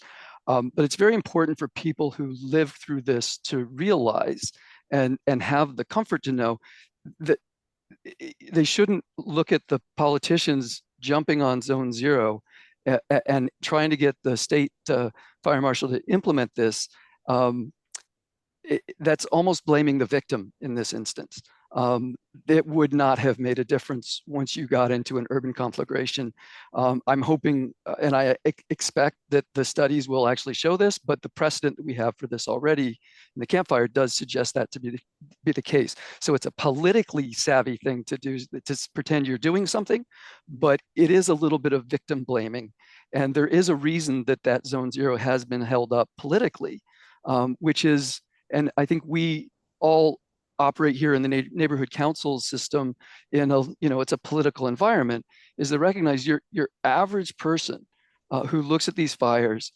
Speaker 16: But it's very important for people who live through this to realize and have the comfort to know that they shouldn't look at the politicians jumping on zone 0 and trying to get the state fire marshal to implement this. That's almost blaming the victim in this instance. It would not have made a difference once you got into an urban conflagration. I'm hoping and I expect that the studies will actually show this, but the precedent that we have for this already in the campfire does suggest that to be the case. So it's a politically savvy thing to do, to pretend you're doing something, but it is a little bit of victim blaming. And there is a reason that that zone 0 has been held up politically, which is, and I think we all operate here in the neighborhood council system in a, it's a political environment, is to recognize your average person who looks at these fires,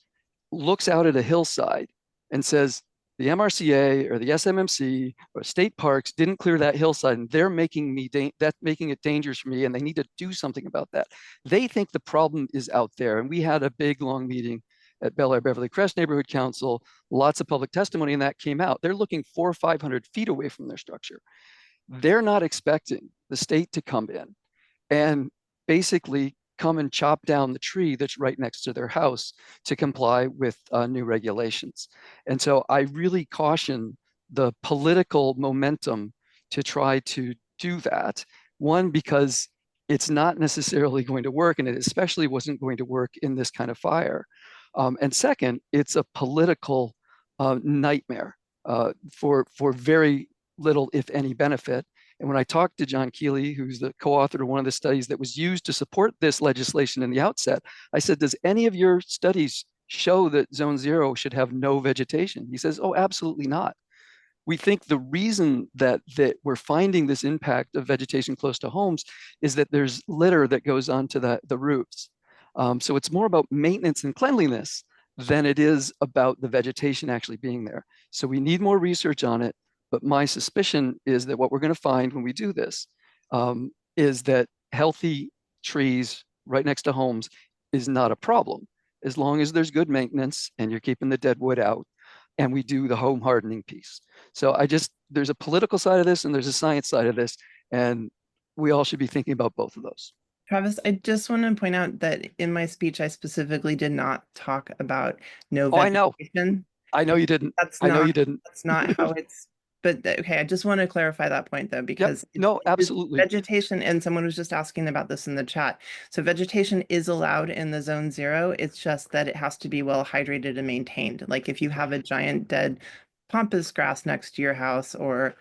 Speaker 16: looks out at a hillside and says, the MRCA or the SMMC or state parks didn't clear that hillside, and they're making it dangerous for me, and they need to do something about that. They think the problem is out there. And we had a big, long meeting at Bel Air Beverly Crest Neighborhood Council, lots of public testimony, and that came out. They're looking 400 or 500 feet away from their structure. They're not expecting the state to come in and basically come and chop down the tree that's right next to their house to comply with new regulations. And so I really caution the political momentum to try to do that. One, because it's not necessarily going to work, and it especially wasn't going to work in this kind of fire. And second, it's a political nightmare for very little, if any, benefit. And when I talked to John Keeley, who's the co-author of one of the studies that was used to support this legislation in the outset, I said, does any of your studies show that Zone 0 should have no vegetation? He says, oh, absolutely not. We think the reason that we're finding this impact of vegetation close to homes is that there's litter that goes onto the roofs. So it's more about maintenance and cleanliness than it is about the vegetation actually being there. So we need more research on it. But my suspicion is that what we're going to find when we do this is that healthy trees right next to homes is not a problem, as long as there's good maintenance and you're keeping the dead wood out and we do the home hardening piece. So there's a political side of this and there's a science side of this, and we all should be thinking about both of those.
Speaker 15: Travis, I just want to point out that in my speech, I specifically did not talk about no vegetation.
Speaker 16: I know you didn't.
Speaker 15: That's not how it's. But okay, I just want to clarify that point though, because
Speaker 16: no, absolutely.
Speaker 15: Vegetation, and someone was just asking about this in the chat. So vegetation is allowed in the Zone 0. It's just that it has to be well hydrated and maintained. Like if you have a giant dead pampas grass next to your house or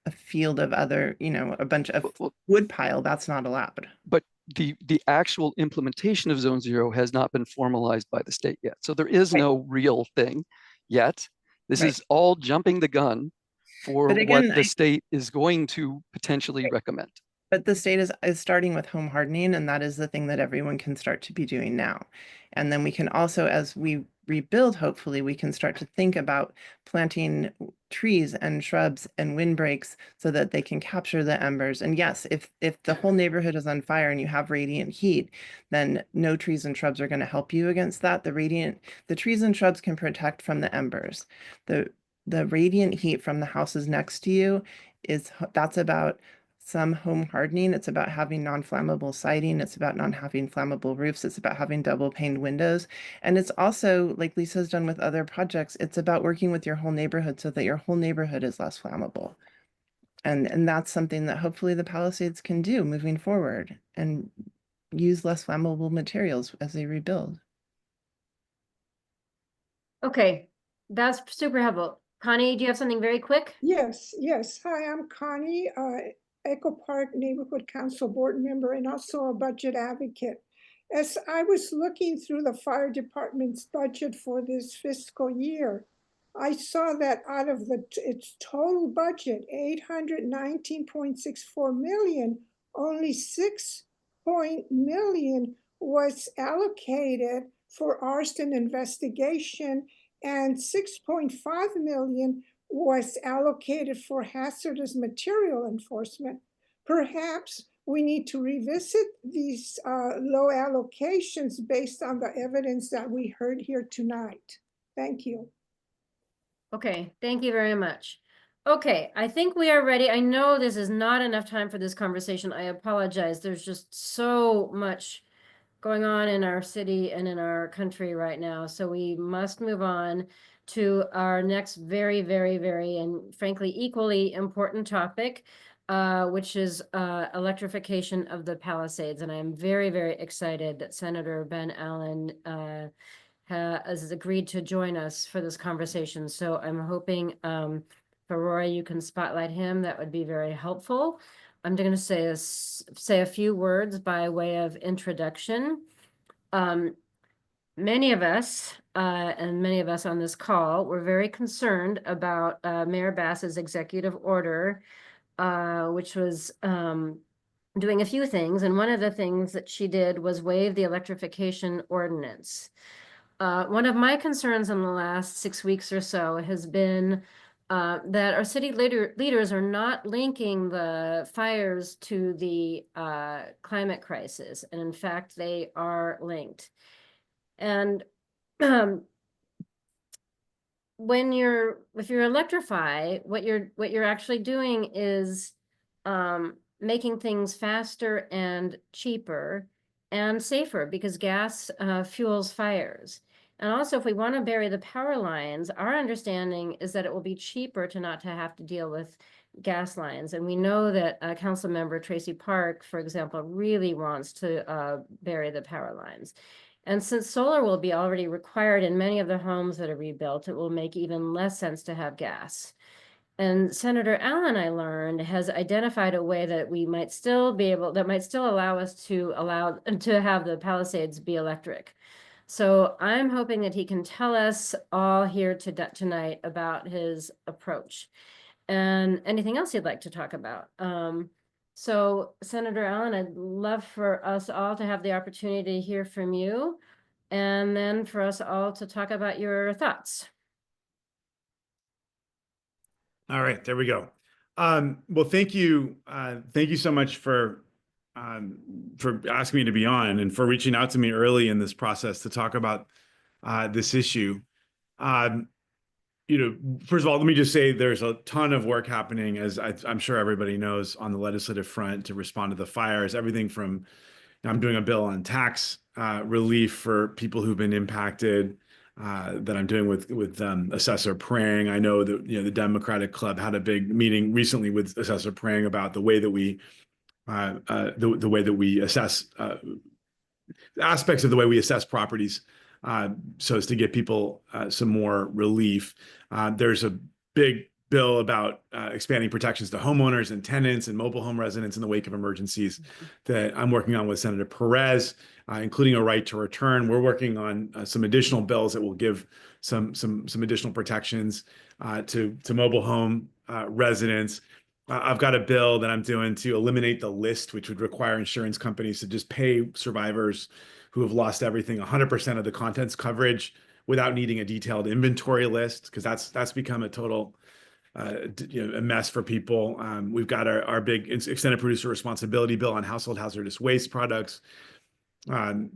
Speaker 15: a field of other, a bunch of wood pile, that's not allowed.
Speaker 16: But the actual implementation of Zone 0 has not been formalized by the state yet. So there is no real thing yet. This is all jumping the gun for what the state is going to potentially recommend.
Speaker 15: But the state is starting with home hardening, and that is the thing that everyone can start to be doing now. And then we can also, as we rebuild, hopefully we can start to think about planting trees and shrubs and windbreaks so that they can capture the embers. And yes, if the whole neighborhood is on fire and you have radiant heat, then no trees and shrubs are going to help you against that. The trees and shrubs can protect from the embers. The radiant heat from the houses next to you that's about some home hardening. It's about having non-flammable siding. It's about not having flammable roofs. It's about having double paned windows. And it's also, like Lisa's done with other projects, it's about working with your whole neighborhood so that your whole neighborhood is less flammable. And that's something that hopefully the Palisades can do moving forward and use less flammable materials as they rebuild.
Speaker 1: Okay, that's super helpful. Connie, do you have something very quick?
Speaker 7: Yes. Hi, I'm Connie, Echo Park Neighborhood Council board member and also a budget advocate. As I was looking through the fire department's budget for this fiscal year, I saw that out of its total budget, $819.64 million, only $6 million was allocated for arson investigation, and $6.5 million was allocated for hazardous material enforcement. Perhaps we need to revisit these low allocations based on the evidence that we heard here tonight. Thank you.
Speaker 1: Okay, thank you very much. Okay, I think we are ready. I know this is not enough time for this conversation. I apologize. There's just so much going on in our city and in our country right now. So we must move on to our next very, very, very, and frankly, equally important topic, which is electrification of the Palisades. And I'm very, very excited that Senator Ben Allen has agreed to join us for this conversation. So I'm hoping, Aurora, you can spotlight him. That would be very helpful. I'm going to say a few words by way of introduction. many of us, and many of us on this call, were very concerned about Mayor Bass's executive order, which was doing a few things. And one of the things that she did was waive the electrification ordinance. One of my concerns in the last 6 weeks or so has been that our city leaders are not linking the fires to the climate crisis. And in fact, they are linked. And if you electrify, what you're actually doing is making things faster and cheaper and safer, because gas fuels fires. And also, if we want to bury the power lines, our understanding is that it will be cheaper to not to have to deal with gas lines. And we know that Council Member Tracy Park, for example, really wants to bury the power lines. And since solar will be already required in many of the homes that are rebuilt, it will make even less sense to have gas. And Senator Allen, I learned, has identified a way that we might still be able, that might still allow us to have the Palisades be electric. So I'm hoping that he can tell us all here tonight about his approach and anything else he'd like to talk about. So Senator Allen, I'd love for us all to have the opportunity to hear from you, and then for us all to talk about your thoughts.
Speaker 17: All right, there we go. Well, thank you so much for asking me to be on and for reaching out to me early in this process to talk about this issue. First of all, let me just say there's a ton of work happening, as I'm sure everybody knows, on the legislative front to respond to the fires. Everything from, I'm doing a bill on tax relief for people who've been impacted that I'm doing with Assessor Prang. I know that the Democratic Club had a big meeting recently with Assessor Prang about the way that we the way that we assess aspects of the way we assess properties, so as to get people some more relief. There's a big bill about expanding protections to homeowners and tenants and mobile home residents in the wake of emergencies that I'm working on with Senator Perez, including a right to return. We're working on some additional bills that will give some additional protections to mobile home residents. I've got a bill that I'm doing to eliminate the list, which would require insurance companies to just pay survivors who have lost everything 100% of the contents coverage without needing a detailed inventory list, because that's become a total a mess for people. We've got our big extended producer responsibility bill on household hazardous waste products. Another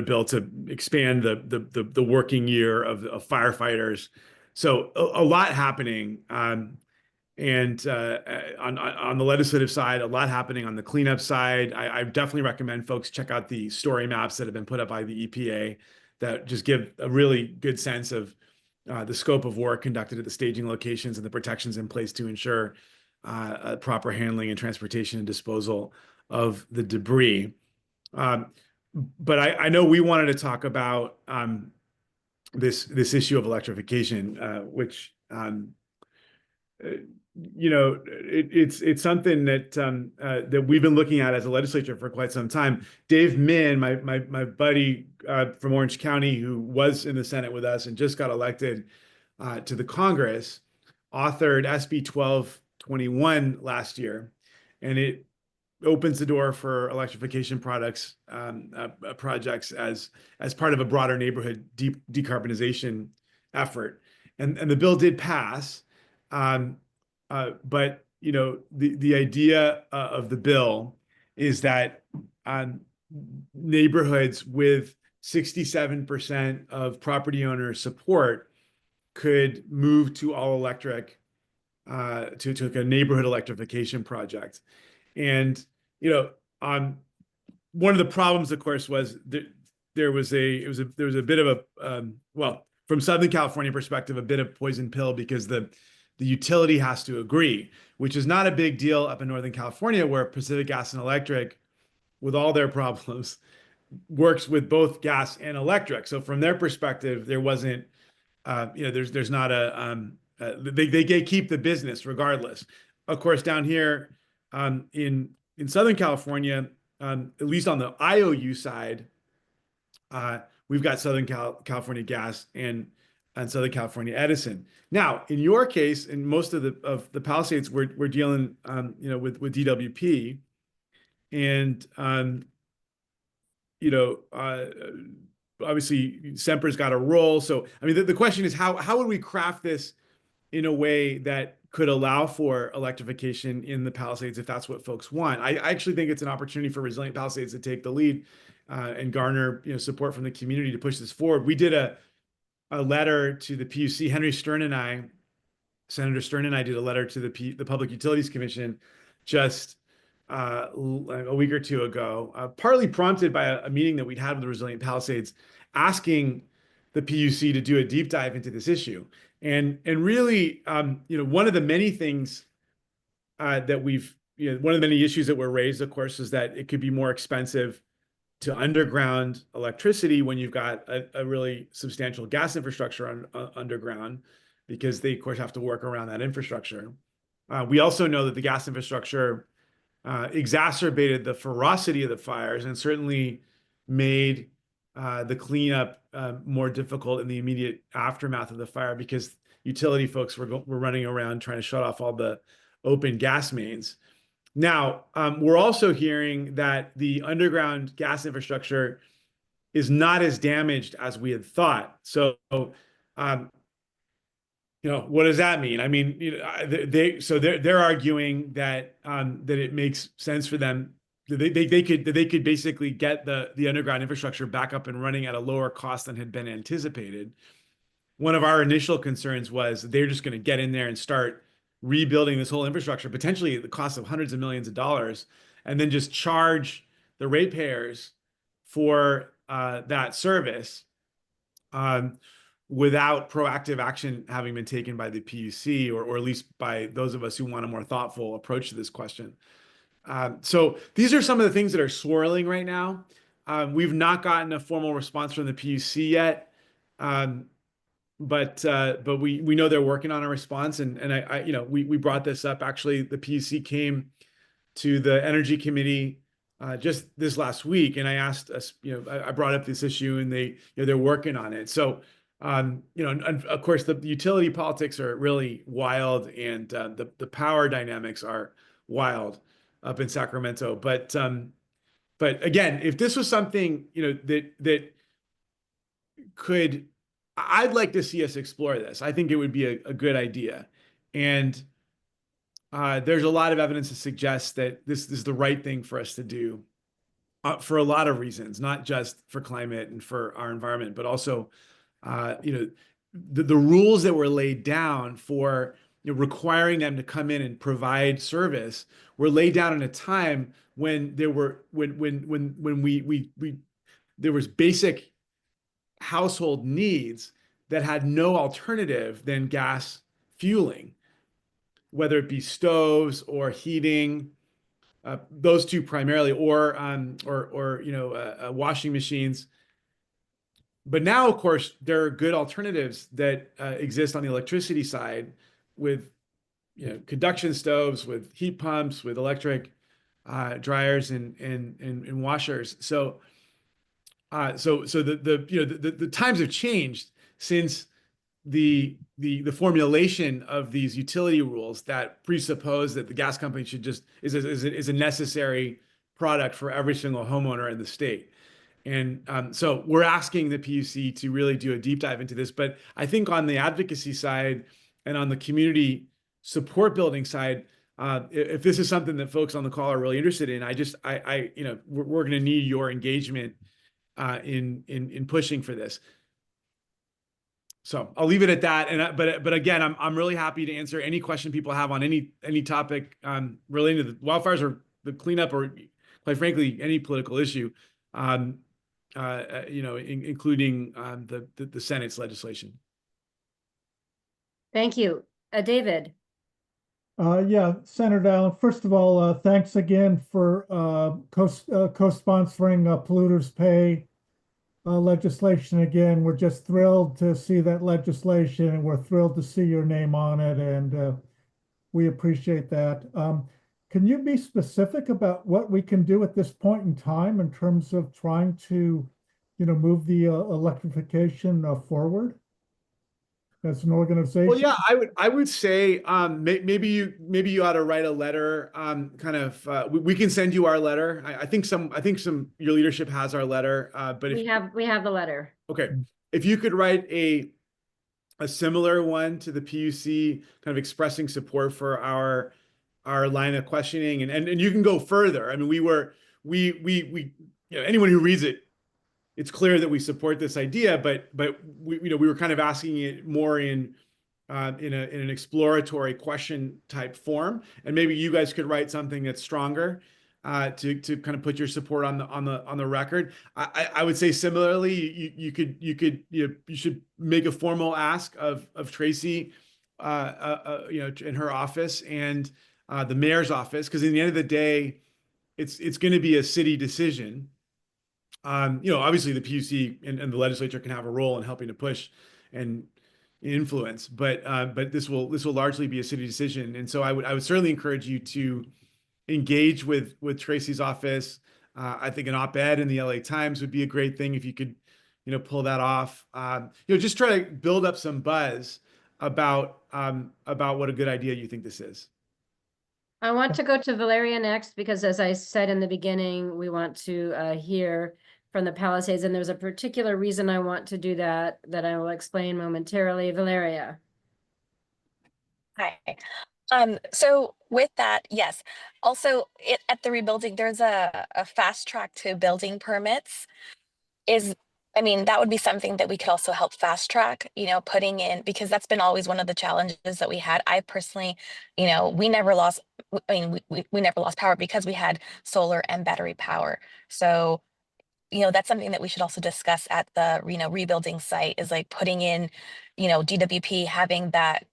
Speaker 17: bill to expand the working year of firefighters. So a lot happening. And on the legislative side, a lot happening on the cleanup side. I definitely recommend folks check out the story maps that have been put up by the EPA that just give a really good sense of the scope of work conducted at the staging locations and the protections in place to ensure proper handling and transportation and disposal of the debris. But I know we wanted to talk about this issue of electrification, which it's something that we've been looking at as a legislature for quite some time. Dave Min, my buddy from Orange County, who was in the Senate with us and just got elected to the Congress, authored SB 1221 last year, and it opens the door for electrification projects as part of a broader neighborhood decarbonization effort. And the bill did pass. But the idea of the bill is that neighborhoods with 67% of property owner support could move to all electric, to a neighborhood electrification project. And one of the problems, of course, was that there was a bit of a from Southern California perspective, a bit of poison pill, because the utility has to agree, which is not a big deal up in Northern California, where Pacific Gas and Electric, with all their problems, works with both gas and electric. So from their perspective, there wasn't, there's not they keep the business regardless. Of course, down here in Southern California, at least on the IOU side, we've got Southern California Gas and Southern California Edison. Now, in your case, in most of the Palisades, we're dealing with DWP, and obviously Semper's got a role. So I mean, the question is how would we craft this in a way that could allow for electrification in the Palisades if that's what folks want? I actually think it's an opportunity for Resilient Palisades to take the lead and garner support from the community to push this forward. We did a letter to the PUC. Senator Stern and I did a letter to the Public Utilities Commission just a week or two ago, partly prompted by a meeting that we'd had with the Resilient Palisades, asking the PUC to do a deep dive into this issue. And really, one of the many things that one of the many issues that were raised, of course, is that it could be more expensive to underground electricity when you've got a really substantial gas infrastructure underground, because they, of course, have to work around that infrastructure. We also know that the gas infrastructure exacerbated the ferocity of the fires and certainly made the cleanup more difficult in the immediate aftermath of the fire, because utility folks were running around trying to shut off all the open gas mains. Now, we're also hearing that the underground gas infrastructure is not as damaged as we had thought. So, what does that mean? I mean, they're arguing that that it makes sense for them. They could basically get the underground infrastructure back up and running at a lower cost than had been anticipated. One of our initial concerns was they're just going to get in there and start rebuilding this whole infrastructure, potentially at the cost of hundreds of millions of dollars, and then just charge the ratepayers for that service without proactive action having been taken by the PUC, or at least by those of us who want a more thoughtful approach to this question. So these are some of the things that are swirling right now. We've not gotten a formal response from the PUC yet. But we know they're working on a response, and we brought this up. Actually, the PUC came to the Energy Committee just this last week, and I asked us, I brought up this issue, and they're working on it. So and of course the utility politics are really wild, and the power dynamics are wild up in Sacramento. But again, if this was something that could, I'd like to see us explore this. I think it would be a good idea. And there's a lot of evidence to suggest that this is the right thing for us to do for a lot of reasons, not just for climate and for our environment, but also, the rules that were laid down for requiring them to come in and provide service were laid down in a time when there were there was basic household needs that had no alternative than gas fueling, whether it be stoves or heating, those two primarily, or washing machines. But now, of course, there are good alternatives that exist on the electricity side, with conduction stoves, with heat pumps, with electric dryers and washers. So the times have changed since the formulation of these utility rules that presuppose that the gas company should just is a necessary product for every single homeowner in the state. And so we're asking the PUC to really do a deep dive into this. But I think on the advocacy side and on the community support building side, if this is something that folks on the call are really interested in, we're going to need your engagement in pushing for this. So I'll leave it at that. But again, I'm really happy to answer any question people have on any topic relating to the wildfires or the cleanup, or quite frankly any political issue, including the Senate's legislation.
Speaker 1: Thank you, David.
Speaker 6: Yeah, Senator Allen, first of all, thanks again for co-sponsoring polluters pay legislation. Again, we're just thrilled to see that legislation, and we're thrilled to see your name on it, and we appreciate that. Can you be specific about what we can do at this point in time in terms of trying to, move the electrification forward as an organization?
Speaker 17: Well, yeah, I would say maybe you ought to write a letter. We can send you our letter. I think some your leadership has our letter. But if
Speaker 1: we have the letter.
Speaker 17: okay, if you could write a similar one to the PUC, kind of expressing support for our line of questioning, and you can go further. I mean, we anyone who reads it, it's clear that we support this idea, but we were kind of asking it more in an exploratory question type form, and maybe you guys could write something that's stronger to kind of put your support on the record. I would say similarly, you should make a formal ask of Tracy, in her office and the mayor's office, because in the end of the day, it's going to be a city decision. Obviously the PUC and the legislature can have a role in helping to push and influence, but this will largely be a city decision. And so I would certainly encourage you to engage with Tracy's office. I think an op-ed in the LA Times would be a great thing if you could, pull that off. Just try to build up some buzz about what a good idea you think this is.
Speaker 1: I want to go to Valeria next because, as I said in the beginning, we want to hear from the Palisades, and there's a particular reason I want to do that I will explain momentarily. Valeria.
Speaker 14: Hi. So with that, yes. Also, at the rebuilding, there's a fast track to building permits. That would be something that we could also help fast track, putting in, because that's been always one of the challenges that we had. I personally, we never lost, we never lost power because we had solar and battery power. So, that's something that we should also discuss at the, rebuilding site, is like putting in, DWP, having that,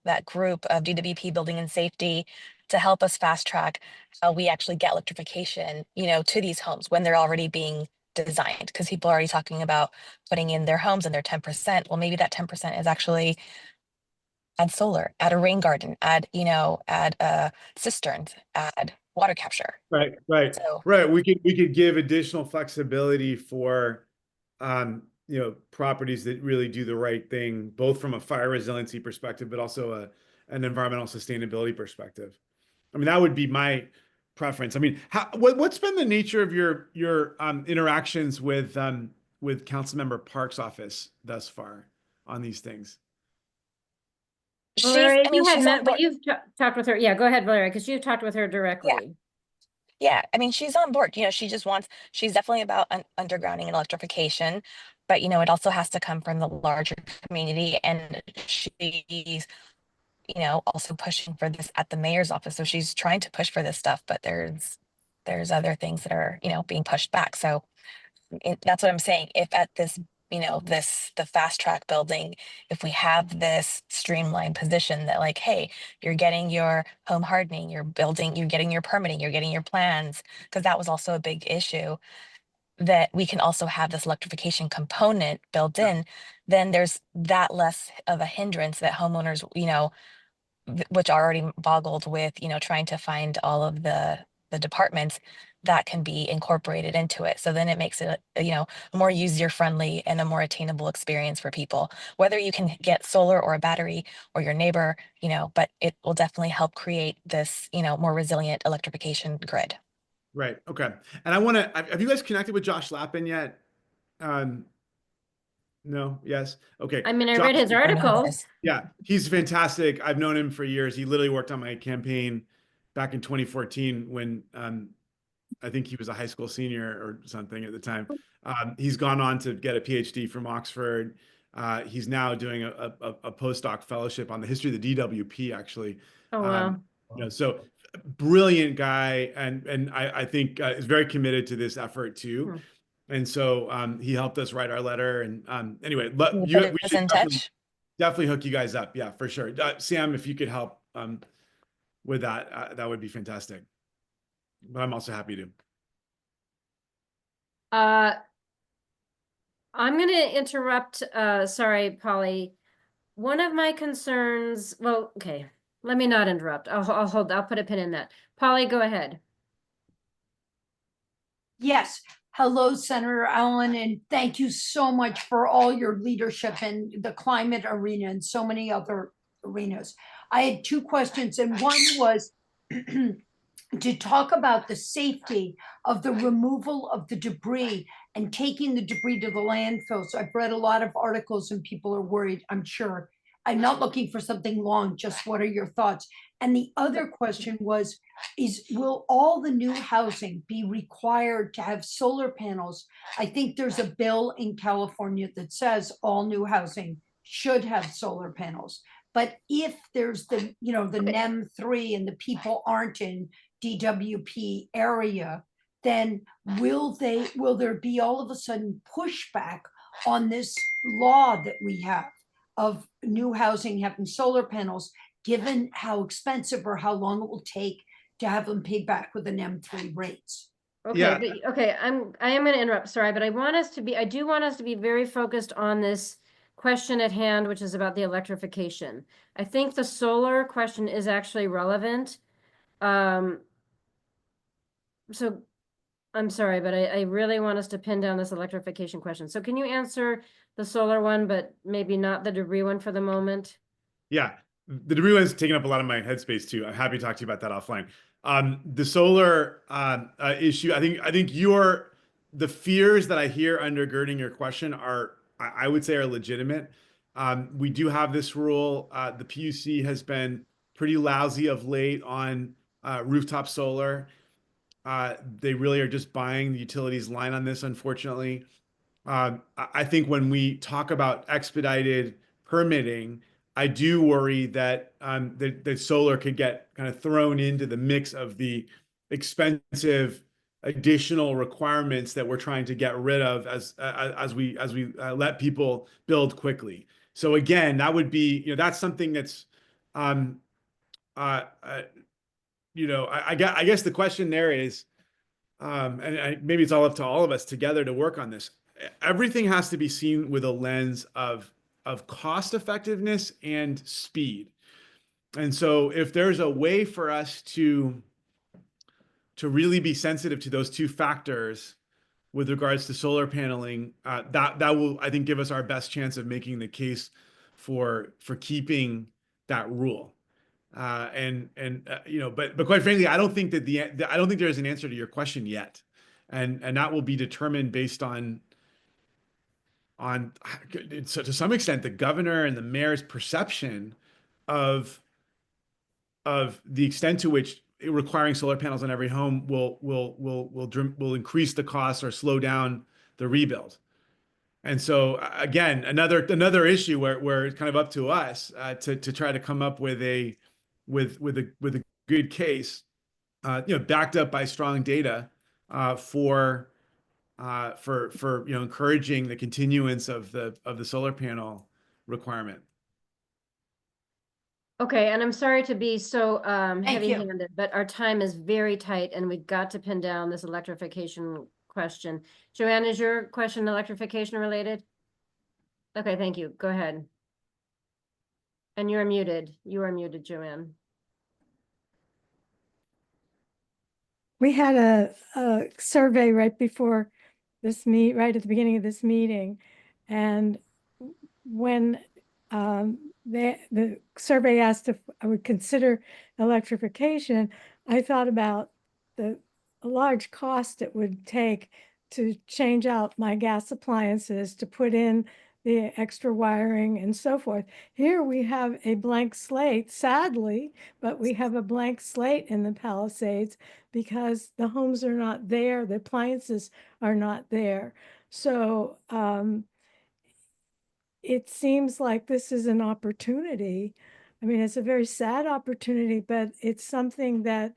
Speaker 14: that group of DWP building and safety to help us fast track how we actually get electrification, to these homes when they're already being designed, because people are already talking about putting in their homes and their 10%. Well, maybe that 10% is actually add solar, add a rain garden, add cisterns, add water capture.
Speaker 17: Right.
Speaker 14: So,
Speaker 17: right. We could give additional flexibility for, properties that really do the right thing, both from a fire resiliency perspective, but also an environmental sustainability perspective. I mean, that would be my preference. I mean, what's been the nature of your interactions with Councilmember Park's office thus far on these things?
Speaker 1: Valeria,
Speaker 14: she's on board.
Speaker 1: you've talked with her. Yeah, go ahead, Valeria, because you've talked with her directly.
Speaker 14: Yeah, she's on board. She's definitely about undergrounding and electrification, but it also has to come from the larger community, and she's also pushing for this at the mayor's office. So she's trying to push for this stuff, but there's other things that are being pushed back. So that's what I'm saying. If at this the fast track building, if we have this streamlined position that, like, hey, you're getting your home hardening, you're getting your permitting, you're getting your plans, because that was also a big issue, that we can also have this electrification component built in, then there's that less of a hindrance that homeowners, which are already boggled with, trying to find all of the departments that can be incorporated into it. So then it makes it, a more user-friendly and a more attainable experience for people, whether you can get solar or a battery or your neighbor, but it will definitely help create this, more resilient electrification grid.
Speaker 17: Right. Okay. And have you guys connected with Josh Lappin yet? No. Yes. Okay.
Speaker 1: I read his article.
Speaker 17: Yeah, he's fantastic. I've known him for years. He literally worked on my campaign back in 2014 when I think he was a high school senior or something at the time. He's gone on to get a PhD from Oxford. He's now doing a postdoc fellowship on the history of the DWP, actually.
Speaker 1: Oh, wow.
Speaker 17: So brilliant guy, and I think is very committed to this effort too. And so he helped us write our letter. And anyway, but we should definitely hook you guys up. Yeah, for sure. Sam, if you could help with that, that would be fantastic. But I'm also happy to.
Speaker 1: I'm going to interrupt. Sorry, Polly. One of my concerns. Well, okay. Let me not interrupt. I'll put a pin in that. Polly, go ahead.
Speaker 18: Yes. Hello, Senator Allen, and thank you so much for all your leadership in the climate arena and so many other arenas. I had two questions, and one was to talk about the safety of the removal of the debris and taking the debris to the landfill. So I've read a lot of articles and people are worried, I'm sure. I'm not looking for something long, just what are your thoughts? And the other question was, will all the new housing be required to have solar panels? I think there's a bill in California that says all new housing should have solar panels. But if there's the, the NEM 3 and the people aren't in DWP area, then will there be all of a sudden pushback on this law that we have of new housing having solar panels, given how expensive or how long it will take to have them paid back with the NEM 3 rates?
Speaker 1: Okay,
Speaker 17: Yeah.
Speaker 1: okay, I am going to interrupt, sorry, but I do want us to be very focused on this question at hand, which is about the electrification. I think the solar question is actually relevant. So I'm sorry, but I really want us to pin down this electrification question. So can you answer the solar one, but maybe not the debris one for the moment?
Speaker 17: Yeah, the debris one's taking up a lot of my headspace too. I'm happy to talk to you about that offline. The solar issue, I think the fears that I hear undergirding your question are, I would say, are legitimate. We do have this rule. The PUC has been pretty lousy of late on rooftop solar. They really are just buying the utilities line on this, unfortunately. I think when we talk about expedited permitting, I do worry that that solar could get kind of thrown into the mix of the expensive additional requirements that we're trying to get rid of as we let people build quickly. So again, that would be, that's something that's I guess the question there is, maybe it's all up to all of us together to work on this. Everything has to be seen with a lens of cost effectiveness and speed. And so if there's a way for us to really be sensitive to those two factors with regards to solar paneling, that will, I think, give us our best chance of making the case for keeping that rule. But quite frankly, I don't think I don't think there's an answer to your question yet, and that will be determined based on so to some extent the governor and the mayor's perception of the extent to which requiring solar panels on every home will increase the cost or slow down the rebuild. And so again, another issue where it's kind of up to us to try to come up with a good case, backed up by strong data for encouraging the continuance of the solar panel requirement.
Speaker 1: Okay, and I'm sorry to be so
Speaker 18: Thank you.
Speaker 1: heavy-handed, but our time is very tight and we've got to pin down this electrification question. Joanne, is your question electrification related? Okay, thank you. Go ahead. And you're muted. You are muted, Joanne.
Speaker 19: We had a survey right before this right at the beginning of this meeting. And when the survey asked if I would consider electrification, I thought about the large cost it would take to change out my gas appliances, to put in the extra wiring and so forth. Here we have a blank slate, sadly, but we have a blank slate in the Palisades because the homes are not there, the appliances are not there. So it seems like this is an opportunity. I mean, it's a very sad opportunity, but it's something that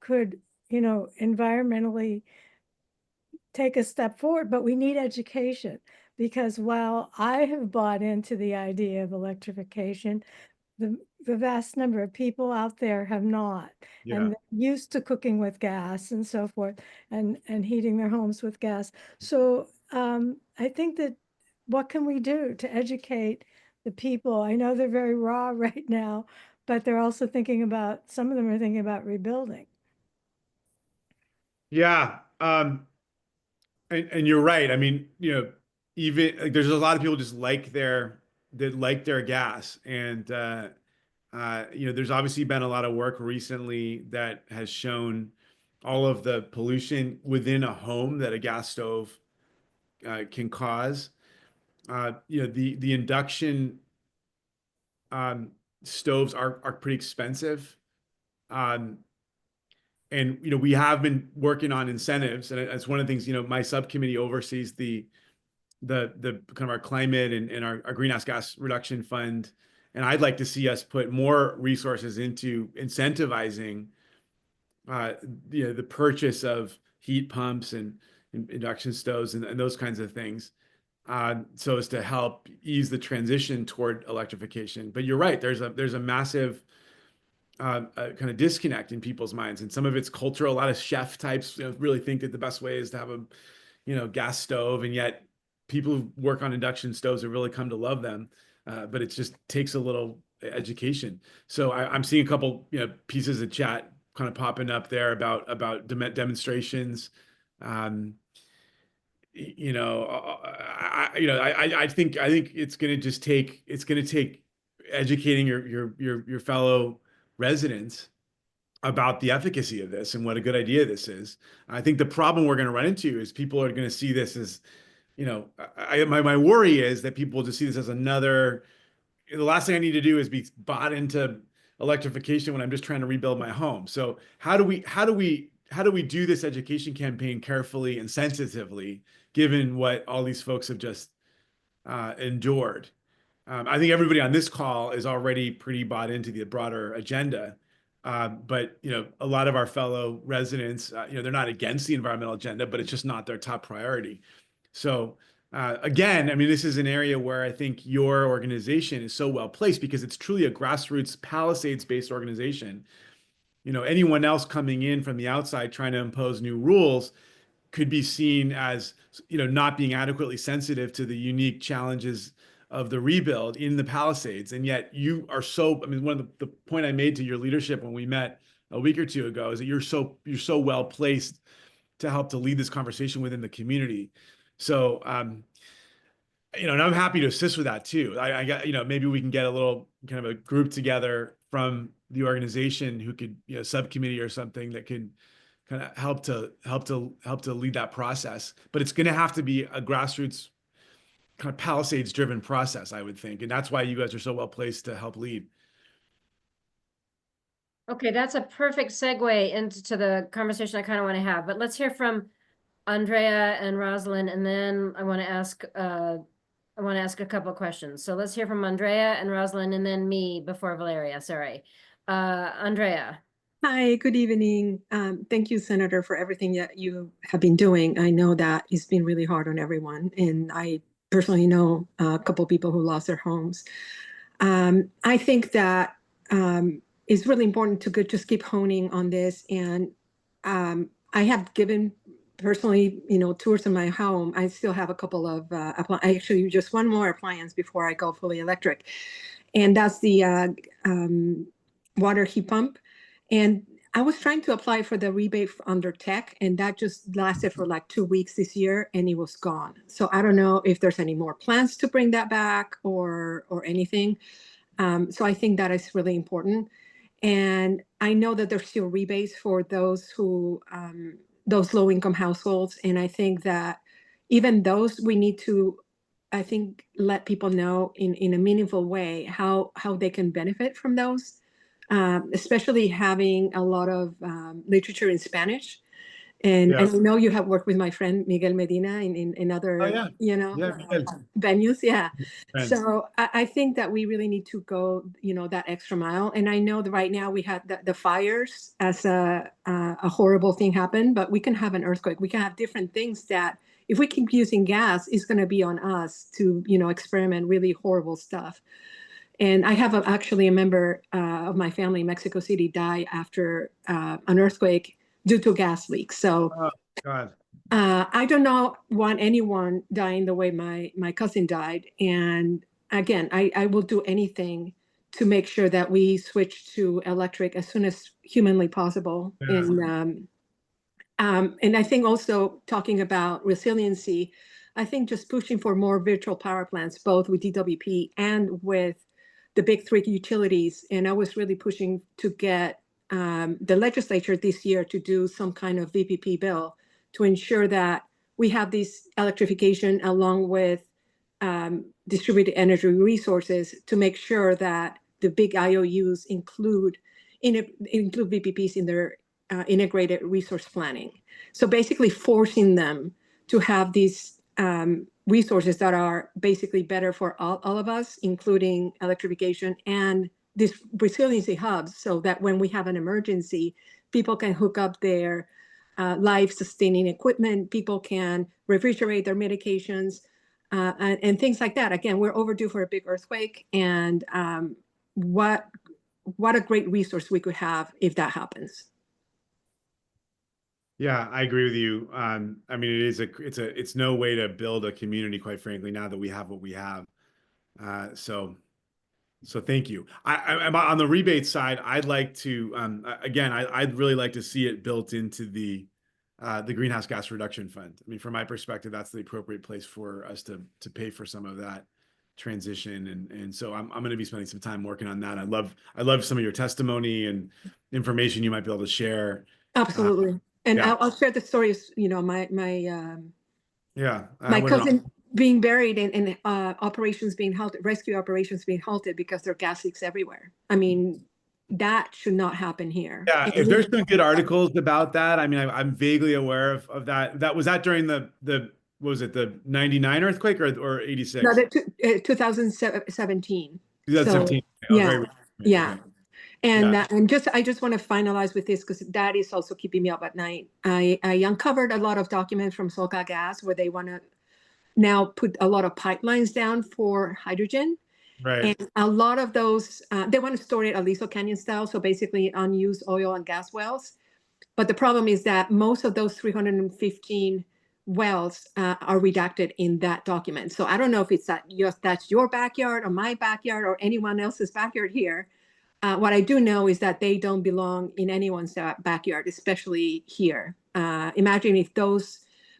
Speaker 19: could, environmentally take a step forward, but we need education. Because while I have bought into the idea of electrification, the vast number of people out there have not.
Speaker 17: Yeah.
Speaker 19: And they're used to cooking with gas and so forth, and heating their homes with gas. So I think that what can we do to educate the people? I know they're very raw right now, but they're also thinking about, some of them are thinking about rebuilding.
Speaker 17: Yeah. And you're right. I mean, even like, there's a lot of people just like their gas, and there's obviously been a lot of work recently that has shown all of the pollution within a home that a gas stove can cause. The induction stoves are pretty expensive. Um, and we have been working on incentives, and it's one of the things, my subcommittee oversees the kind of our climate and our greenhouse gas reduction fund. And I'd like to see us put more resources into incentivizing the purchase of heat pumps and induction stoves and those kinds of things, so as to help ease the transition toward electrification. But you're right, there's a massive kind of disconnect in people's minds, and some of it's cultural. A lot of chef types really think that the best way is to have a gas stove, and yet people who work on induction stoves have really come to love them. But it just takes a little education. So I'm seeing a couple pieces of chat kind of popping up there about demonstrations. I think it's going to take educating your fellow residents about the efficacy of this and what a good idea this is. I think the problem we're going to run into is people are going to see this as, my worry is that people will just see this as another, the last thing I need to do is be bought into electrification when I'm just trying to rebuild my home. So how do we do this education campaign carefully and sensitively, given what all these folks have just endured? I think everybody on this call is already pretty bought into the broader agenda. But a lot of our fellow residents, they're not against the environmental agenda, but it's just not their top priority. So again, I mean, this is an area where I think your organization is so well placed because it's truly a grassroots Palisades-based organization. Anyone else coming in from the outside trying to impose new rules could be seen as, not being adequately sensitive to the unique challenges of the rebuild in the Palisades. And yet you are I mean, one of the point I made to your leadership when we met a week or two ago is that you're so well placed to help to lead this conversation within the community. So, and I'm happy to assist with that too. I got, maybe we can get a little kind of a group together from the organization who could, subcommittee or something that could kind of help to lead that process. But it's going to have to be a grassroots kind of Palisades driven process, I would think. And that's why you guys are so well placed to help lead.
Speaker 1: Okay, that's a perfect segue into the conversation I kind of want to have, but let's hear from Andrea and Rosalind, and then I want to ask a couple of questions. So let's hear from Andrea and Rosalind, and then me before Valeria. Sorry. Andrea.
Speaker 20: Hi, good evening. Thank you, Senator, for everything that you have been doing. I know that it's been really hard on everyone, and I personally know a couple of people who lost their homes. I think that it's really important to just keep honing on this. And I have given personally, tours of my home. I still have a couple of, actually just one more appliance before I go fully electric. And that's the water heat pump. And I was trying to apply for the rebate under tech, and that just lasted for like 2 weeks this year, and it was gone. So I don't know if there's any more plans to bring that back or anything. So I think that is really important. And I know that there's still rebates for those who, those low-income households. And I think that even those, we need to, I think, let people know in a meaningful way how they can benefit from those. Especially having a lot of literature in Spanish. And I know you have worked with my friend Miguel Medina in other, venues. Yeah. So I think that we really need to go, that extra mile. And I know that right now we have the fires as a horrible thing happen, but we can have an earthquake. We can have different things that if we keep using gas, it's going to be on us to, experiment really horrible stuff. And I have actually a member of my family in Mexico City die after an earthquake due to gas leaks. So I do not want anyone dying the way my cousin died. And again, I will do anything to make sure that we switch to electric as soon as humanly possible. And And I think also talking about resiliency, I think just pushing for more virtual power plants, both with DWP and with the big three utilities. And I was really pushing to get the legislature this year to do some kind of VPP bill to ensure that we have this electrification along with distributed energy resources to make sure that the big IOUs include VPPs in their integrated resource planning. So basically forcing them to have these resources that are basically better for all of us, including electrification and these resiliency hubs, so that when we have an emergency, people can hook up their life-sustaining equipment, people can refrigerate their medications, and things like that. Again, we're overdue for a big earthquake, and what a great resource we could have if that happens.
Speaker 17: Yeah, I agree with you. I mean, it's no way to build a community, quite frankly, now that we have what we have. So thank you. I'm on the rebate side. I'd like to, again, I'd really like to see it built into the greenhouse gas reduction fund. I mean, from my perspective, that's the appropriate place for us to pay for some of that transition. And so I'm going to be spending some time working on that. I love some of your testimony and information you might be able to share.
Speaker 20: Absolutely. And
Speaker 17: yeah.
Speaker 20: I'll share the stories, my
Speaker 17: my
Speaker 20: cousin being buried and operations being halted, rescue operations being halted because there are gas leaks everywhere. I mean, that should not happen here.
Speaker 17: Yeah, if there's some good articles about that, I mean, I'm vaguely aware of that. That was that during the what was it, the 99 earthquake or 86?
Speaker 20: No, 2017.
Speaker 17: 2017.
Speaker 20: So, yeah. And I just want to finalize with this because that is also keeping me up at night. I uncovered a lot of documents from Solca Gas where they want to now put a lot of pipelines down for hydrogen.
Speaker 17: Right.
Speaker 20: And a lot of those, they want to store it Aliso Canyon style, so basically unused oil and gas wells. But the problem is that most of those 315 wells are redacted in that document. So I don't know if it's that's your backyard or my backyard or anyone else's backyard here. What I do know is that they don't belong in anyone's backyard, especially here. Imagine if those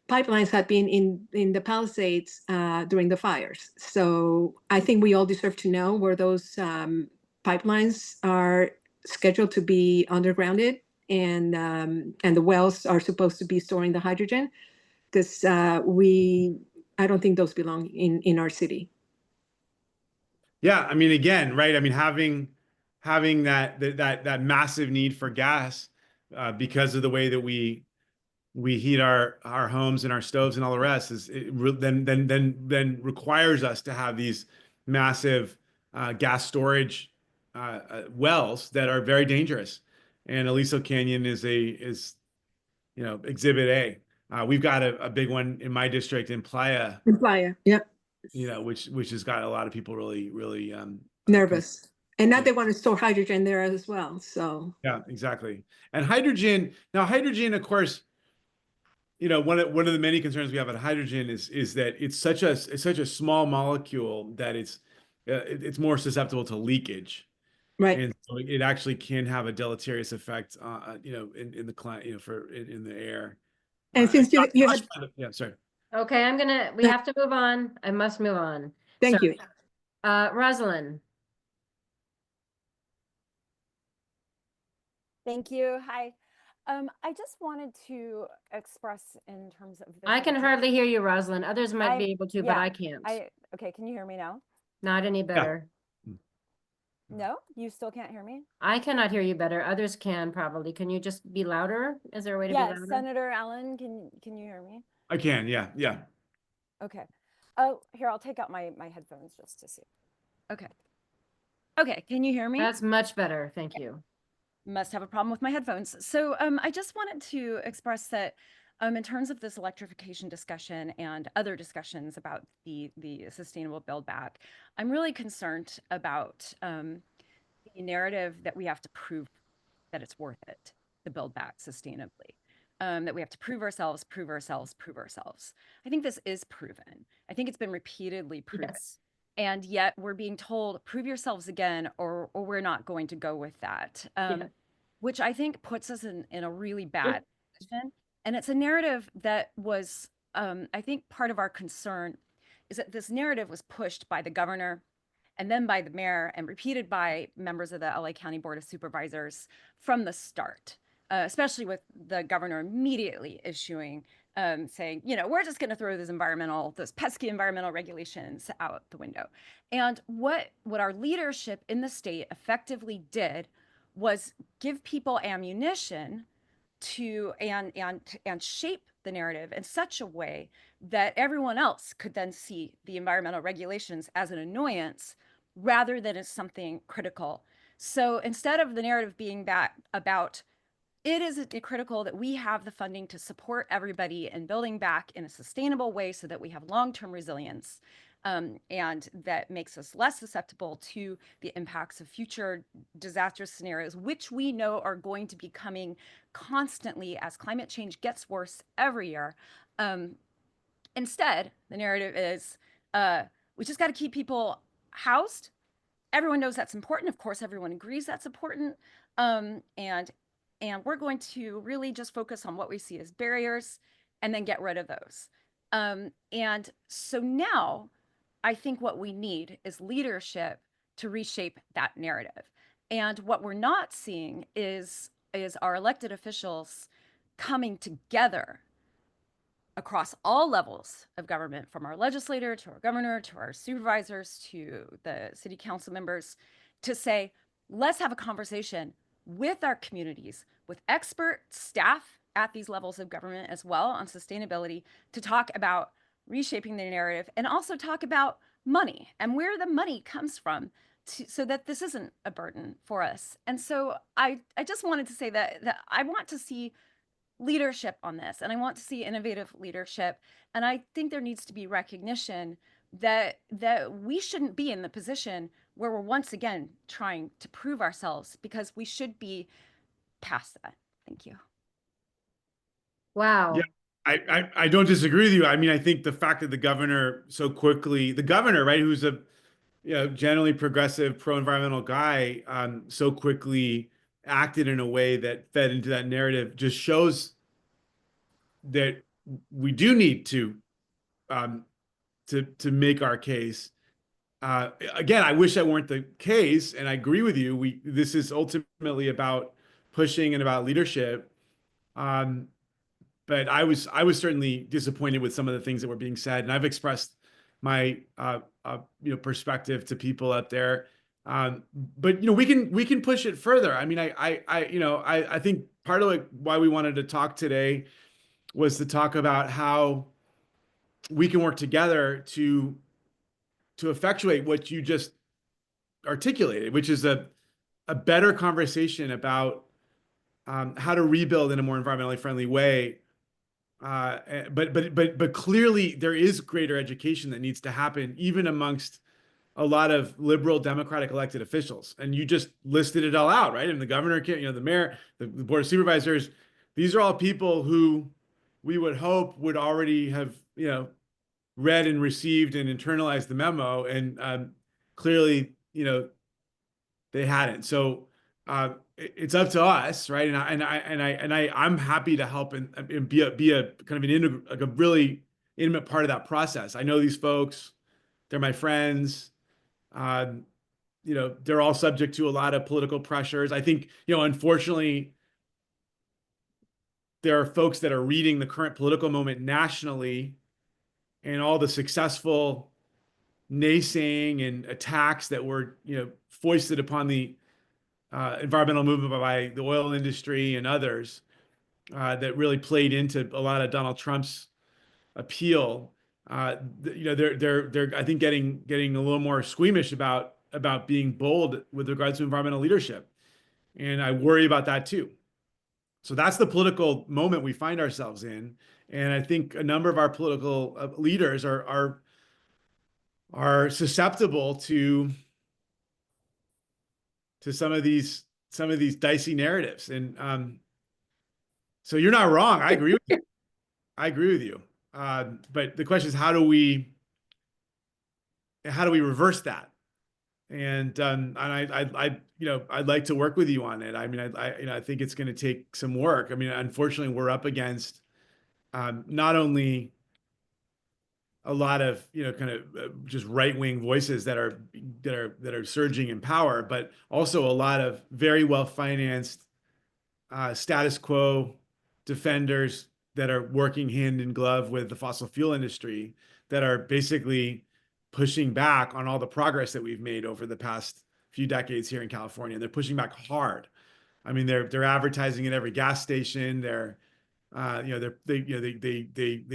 Speaker 20: pipelines had been in the Palisades during the fires. So I think we all deserve to know where those pipelines are scheduled to be undergrounded, and the wells are supposed to be storing the hydrogen, because I don't think those belong in our city.
Speaker 17: Yeah, I mean, again, right? I mean, having that massive need for gas because of the way that we heat our homes and our stoves and all the rest then requires us to have these massive gas storage wells that are very dangerous. And Aliso Canyon is exhibit A. We've got a big one in my district in Playa.
Speaker 20: In Playa, yep.
Speaker 17: Which has got a lot of people really
Speaker 20: nervous. And now they want to store hydrogen there as well. So
Speaker 17: yeah, exactly. And hydrogen, of course, one of the many concerns we have about hydrogen is that it's such a small molecule that it's more susceptible to leakage.
Speaker 20: Right.
Speaker 17: And so it actually can have a deleterious effect, in the climate, in the air.
Speaker 20: And since you had,
Speaker 17: yeah, sorry.
Speaker 1: Okay, we have to move on. I must move on.
Speaker 20: Thank you.
Speaker 1: Rosalind.
Speaker 21: Thank you. Hi. I just wanted to express in terms of
Speaker 1: I can hardly hear you, Rosalind. Others might be able to, but
Speaker 21: yeah,
Speaker 1: I can't.
Speaker 21: Okay, can you hear me now?
Speaker 1: Not any better.
Speaker 21: No, you still can't hear me?
Speaker 1: I cannot hear you better. Others can probably. Can you just be louder? Is there a way to be louder?
Speaker 21: Senator Allen, can you hear me?
Speaker 17: I can, yeah.
Speaker 21: Okay. Oh, here, I'll take out my headphones just to see. Okay. Okay, can you hear me?
Speaker 1: That's much better. Thank you.
Speaker 21: Must have a problem with my headphones. So I just wanted to express that in terms of this electrification discussion and other discussions about the sustainable build back, I'm really concerned about the narrative that we have to prove that it's worth it to build back sustainably. That we have to prove ourselves. I think this is proven. I think it's been repeatedly proven. Yes. And yet we're being told, prove yourselves again, or we're not going to go with that, which I think puts us in a really bad position And it's a narrative that was, I think part of our concern is that this narrative was pushed by the governor and then by the mayor and repeated by members of the LA County Board of Supervisors from the start, especially with the governor immediately issuing, saying, you know, we're just going to throw those pesky environmental regulations out the window. And what our leadership in the state effectively did was give people ammunition to and shape the narrative in such a way that everyone else could then see the environmental regulations as an annoyance rather than as something critical. So instead of the narrative being about it is critical that we have the funding to support everybody in building back in a sustainable way so that we have long-term resilience, and that makes us less susceptible to the impacts of future disastrous scenarios, which we know are going to be coming constantly as climate change gets worse every year. Instead, the narrative is we just got to keep people housed. Everyone knows that's important. Of course, everyone agrees that's important. And we're going to really just focus on what we see as barriers and then get rid of those. And so now I think what we need is leadership to reshape that narrative. And what we're not seeing is our elected officials coming together across all levels of government, from our legislator to our governor to our supervisors to the city council members, to say, let's have a conversation with our communities, with expert staff at these levels of government as well on sustainability, to talk about reshaping the narrative and also talk about money and where the money comes from, so that this isn't a burden for us. And so I just wanted to say that I want to see leadership on this, and I want to see innovative leadership. And I think there needs to be recognition that we shouldn't be in the position where we're once again trying to prove ourselves, because we should be past that. Thank you.
Speaker 1: Wow.
Speaker 17: Yeah, I don't disagree with you. I mean, I think the fact that the governor, right, who's a generally progressive, pro-environmental guy, so quickly acted in a way that fed into that narrative, just shows that we do need to make our case. Again, I wish that weren't the case, and I agree with you. This is ultimately about pushing and about leadership. But I was certainly disappointed with some of the things that were being said, and I've expressed my perspective to people out there. But we can push it further. I mean, I think part of why we wanted to talk today was to talk about how we can work together to effectuate what you just articulated, which is a better conversation about how to rebuild in a more environmentally friendly way. But clearly there is greater education that needs to happen, even amongst a lot of liberal Democratic elected officials. And you just listed it all out, right? And the governor, the mayor, the board of supervisors, these are all people who we would hope would already have, read and received and internalized the memo. And clearly, they hadn't. So it's up to us, right? I'm happy to help and be a kind of a really intimate part of that process. I know these folks; they're my friends. They're all subject to a lot of political pressures. I think, unfortunately, there are folks that are reading the current political moment nationally and all the successful naysaying and attacks that were, foisted upon the environmental movement by the oil industry and others, that really played into a lot of Donald Trump's appeal. They're I think getting a little more squeamish about being bold with regards to environmental leadership, and I worry about that too. So that's the political moment we find ourselves in, and I think a number of our political leaders are susceptible to some of these dicey narratives. And so you're not wrong. I agree with you. But the question is, how do we reverse that? And I'd like to work with you on it. I mean, I think it's going to take some work. I mean, unfortunately, we're up against not only a lot of, kind of just right-wing voices that are surging in power, but also a lot of very well-financed status quo defenders that are working hand in glove with the fossil fuel industry, that are basically pushing back on all the progress that we've made over the past few decades here in California. They're pushing back hard. I mean, they're advertising at every gas station. They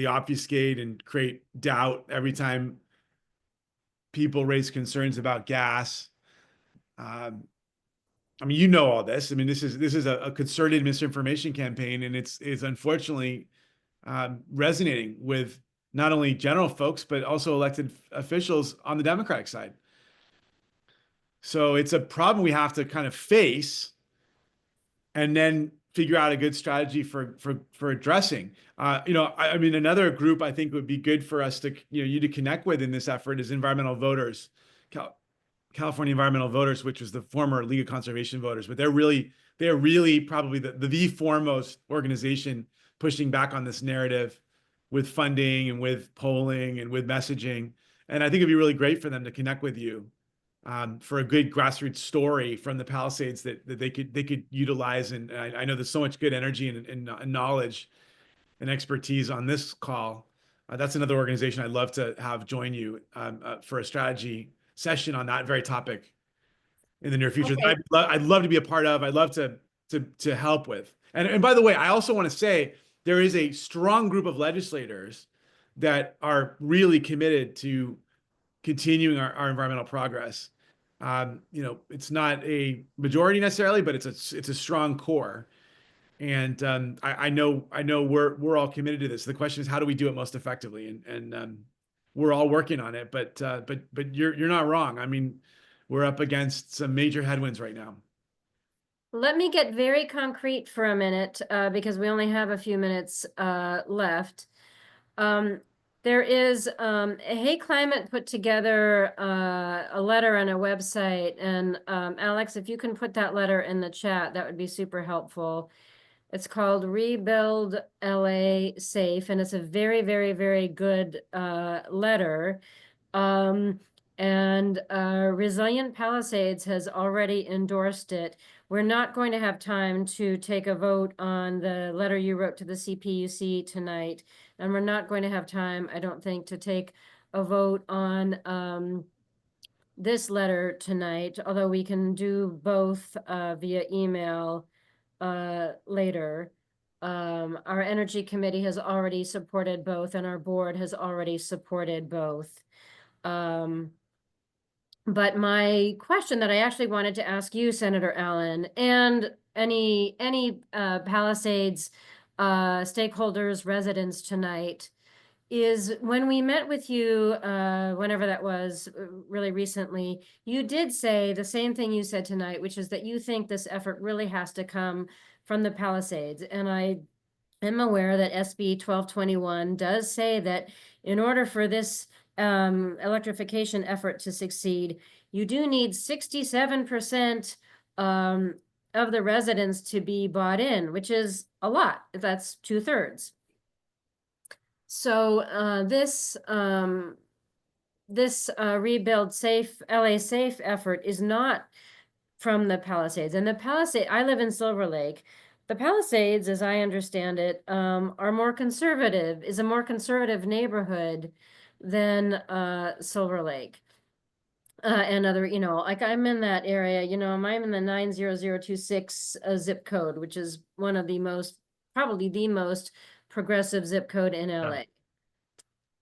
Speaker 17: obfuscate and create doubt every time people raise concerns about gas. I mean, you know all this. I mean, this is a concerted misinformation campaign, and it's unfortunately resonating with not only general folks but also elected officials on the Democratic side. So it's a problem we have to kind of face, and then figure out a good strategy for addressing. I mean, another group I think would be good for us to, you to connect with in this effort is environmental voters, California Environmental Voters, which was the former League of Conservation Voters, but they're really probably the foremost organization pushing back on this narrative with funding and with polling and with messaging. And I think it'd be really great for them to connect with you for a good grassroots story from the Palisades that they could utilize. And I know there's so much good energy and knowledge and expertise on this call. That's another organization I'd love to have join you for a strategy session on that very topic in the near future.
Speaker 1: Okay.
Speaker 17: I'd love to be a part of. I'd love to help with. And by the way, I also want to say there is a strong group of legislators that are really committed to continuing our environmental progress. It's not a majority necessarily, but it's a strong core. And I know we're all committed to this. The question is, how do we do it most effectively? And we're all working on it. But you're not wrong. I mean, we're up against some major headwinds right now.
Speaker 1: Let me get very concrete for a minute because we only have a few minutes left. There is Hey Climate put together a letter on a website, and Alex, if you can put that letter in the chat, that would be super helpful. It's called Rebuild LA S.A.F.E, and it's a very, very, very good letter. Resilient Palisades has already endorsed it. We're not going to have time to take a vote on the letter you wrote to the CPUC tonight. And we're not going to have time, I don't think, to take a vote on this letter tonight, although we can do both via email later. Our Energy Committee has already supported both, and our board has already supported both. But my question that I actually wanted to ask you, Senator Allen, and any Palisades stakeholders, residents tonight, is when we met with you, whenever that was, really recently, you did say the same thing you said tonight, which is that you think this effort really has to come from the Palisades. And I am aware that SB 1221 does say that in order for this electrification effort to succeed, you do need 67% of the residents to be bought in, which is a lot. That's 2/3. So this Rebuild LA S.A.F.E effort is not from the Palisades. And the Palisades, I live in Silver Lake. The Palisades, as I understand it, are more conservative, is a more conservative neighborhood than Silver Lake. And other, like I'm in that area, I'm in the 90026 zip code, which is one of the probably the most progressive zip code in LA.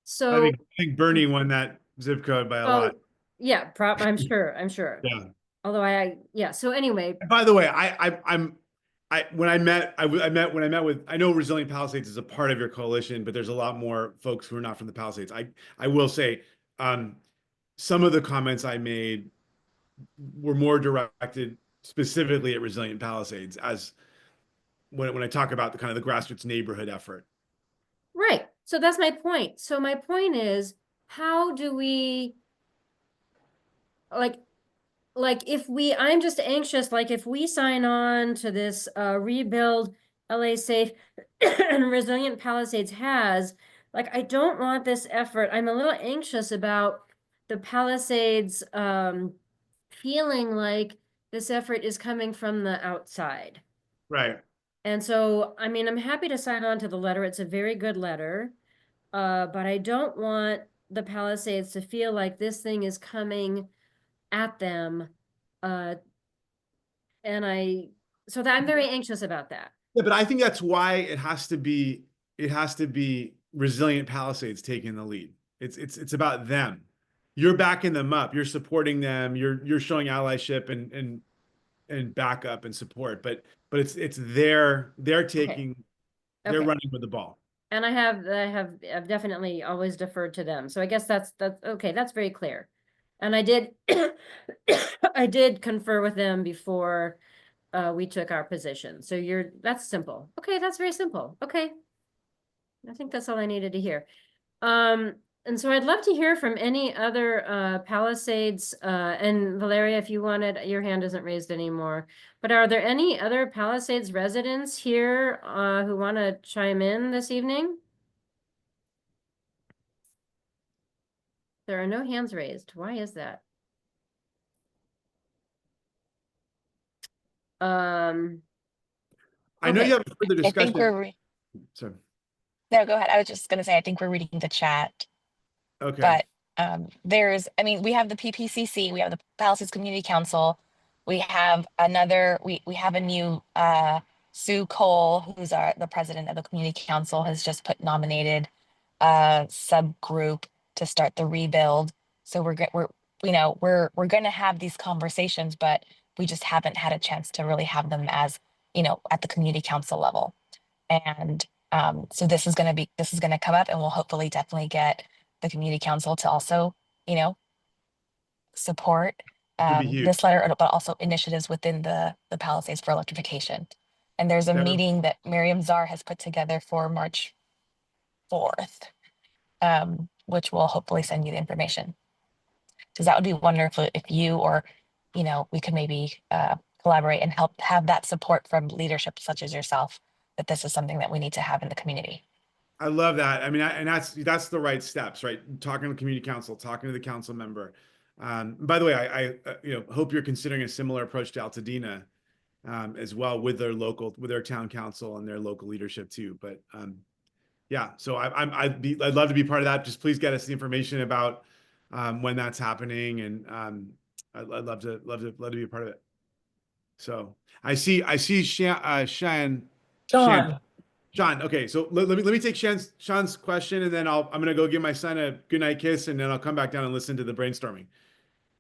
Speaker 1: So
Speaker 17: I think Bernie won that zip code by a lot.
Speaker 1: Yeah, I'm sure.
Speaker 17: Yeah.
Speaker 1: Although so anyway.
Speaker 17: By the way, when I met with, I know Resilient Palisades is a part of your coalition, but there's a lot more folks who are not from the Palisades. I will say, some of the comments I made were more directed specifically at Resilient Palisades, as when I talk about the kind of the grassroots neighborhood effort.
Speaker 1: Right. So that's my point. So my point is, how do we, I'm just anxious, like if we sign on to this Rebuild LA Safe and Resilient Palisades has, like, I don't want this effort. I'm a little anxious about the Palisades feeling like this effort is coming from the outside.
Speaker 17: Right.
Speaker 1: And so, I mean, I'm happy to sign on to the letter. It's a very good letter. But I don't want the Palisades to feel like this thing is coming at them. And so that I'm very anxious about that.
Speaker 17: Yeah, but I think that's why it has to be Resilient Palisades taking the lead. It's about them. You're backing them up. You're supporting them. You're showing allyship and backup and support. But it's they're taking they're
Speaker 1: Okay.
Speaker 17: running with the ball.
Speaker 1: And I've definitely always deferred to them. So I guess that's okay. That's very clear. And I did I did confer with them before we took our position. So that's simple. Okay, that's very simple. Okay. I think that's all I needed to hear. And so I'd love to hear from any other Palisades, and Valeria, if you wanted, your hand isn't raised anymore, but are there any other Palisades residents here who want to chime in this evening? There are no hands raised. Why is that?
Speaker 17: I know
Speaker 1: Okay.
Speaker 17: you have further
Speaker 14: I think
Speaker 17: discussion. Sorry.
Speaker 14: No, go ahead. I was just going to say, I think we're reading the chat.
Speaker 17: Okay.
Speaker 14: But I mean, we have the PPCC, we have the Palisades Community Council, we have we have a new Sue Cole, who's the president of the Community Council, has just nominated a subgroup to start the rebuild. So we're going to have these conversations, but we just haven't had a chance to really have them as, at the Community Council level. And so this is going to come up, and we'll hopefully definitely get the Community Council to also, support this letter, but also initiatives within the Palisades for electrification. And there's a meeting that Miriam Czar has put together for March 4th, which will hopefully send you the information. Because that would be wonderful if you or, we could maybe collaborate and help have that support from leadership such as yourself, that this is something that we need to have in the community.
Speaker 17: I love that. I mean, and that's the right steps, right? Talking to the community council, talking to the council member. By the way, I hope you're considering a similar approach to Altadena as well with their town council and their local leadership too. But yeah, so I'd love to be part of that. Just please get us the information about when that's happening, and I'd love to be a part of it. So I see Sean, okay, so let me take Sean's question, and then I'm gonna go give my son a goodnight kiss, and then I'll come back down and listen to the brainstorming.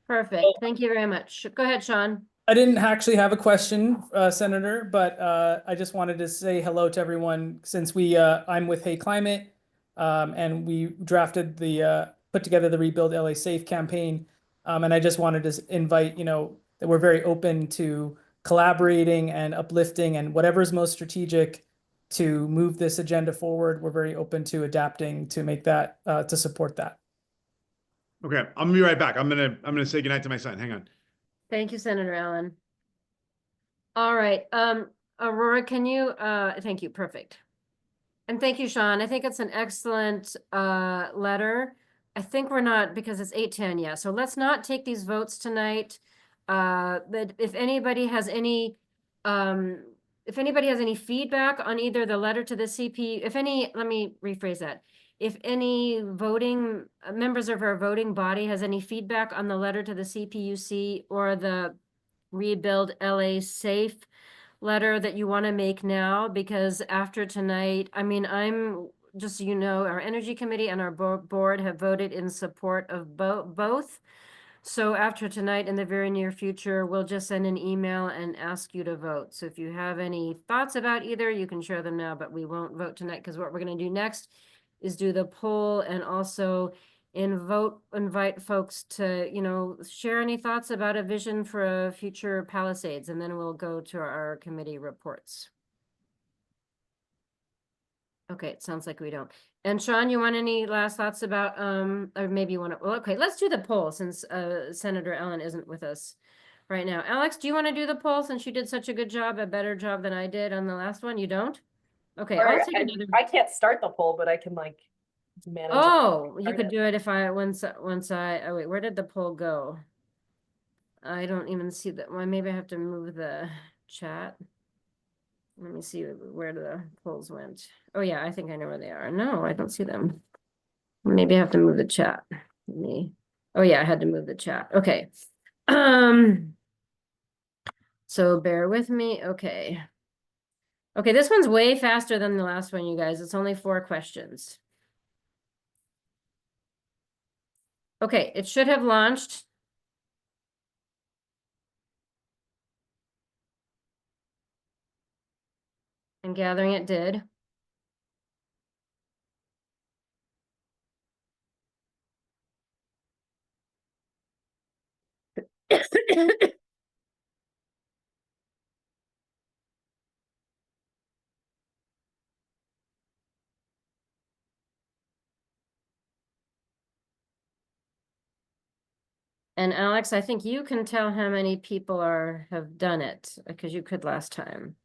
Speaker 1: Perfect. Thank you very much. Go ahead, Sean.
Speaker 4: I didn't actually have a question, Senator, but I just wanted to say hello to everyone since I'm with Hey Climate, and we put together the Rebuild LA S.A.F.E campaign, and I just wanted to invite, that we're very open to collaborating and uplifting and whatever is most strategic to move this agenda forward. We're very open to adapting to make that, to support that.
Speaker 17: Okay, I'm gonna be right back. I'm gonna say goodnight to my son. Hang on.
Speaker 1: Thank you, Senator Allen. All right, Aurora, can you, thank you, perfect. And thank you, Sean. I think it's an excellent letter. I think we're not, because it's 8:10, yeah. So let's not take these votes tonight. But if anybody has any feedback on either the letter to the CP, let me rephrase that. If any voting members of our voting body has any feedback on the letter to the CPUC or the Rebuild LA S.A.F.E letter that you want to make now, because after tonight, I mean, just so you know, our energy committee and our board have voted in support of both. So after tonight, in the very near future, we'll just send an email and ask you to vote. So if you have any thoughts about either, you can share them now, but we won't vote tonight, because what we're going to do next is do the poll and also invite folks to, share any thoughts about a vision for a future Palisades, and then we'll go to our committee reports. Okay, it sounds like we don't. And Sean, you want any last thoughts about, or maybe you want to, well, okay, let's do the poll since Senator Allen isn't with us. right now. Alex, do you want to do the poll since you did such a good job, a better job than I did on the last one? You don't? Okay,
Speaker 3: Or
Speaker 1: I'll take another.
Speaker 3: I can't start the poll, but I can like manage. it.
Speaker 1: Oh, you
Speaker 3: Start
Speaker 1: could
Speaker 3: it.
Speaker 1: do it if I, once I, oh wait, where did the poll go? I don't even see that. Well, maybe I have to move the chat. Let me see where the polls went. Oh yeah, I think I know where they are. No, I don't see them. Maybe I have to move the chat. Oh yeah, I had to move the chat. Okay. So bear with me. Okay. Okay, this one's way faster than the last one, you guys. It's only 4 questions. Okay, it should have launched. I'm gathering it did. And Alex, I think you can tell how many people have done it because you could last time.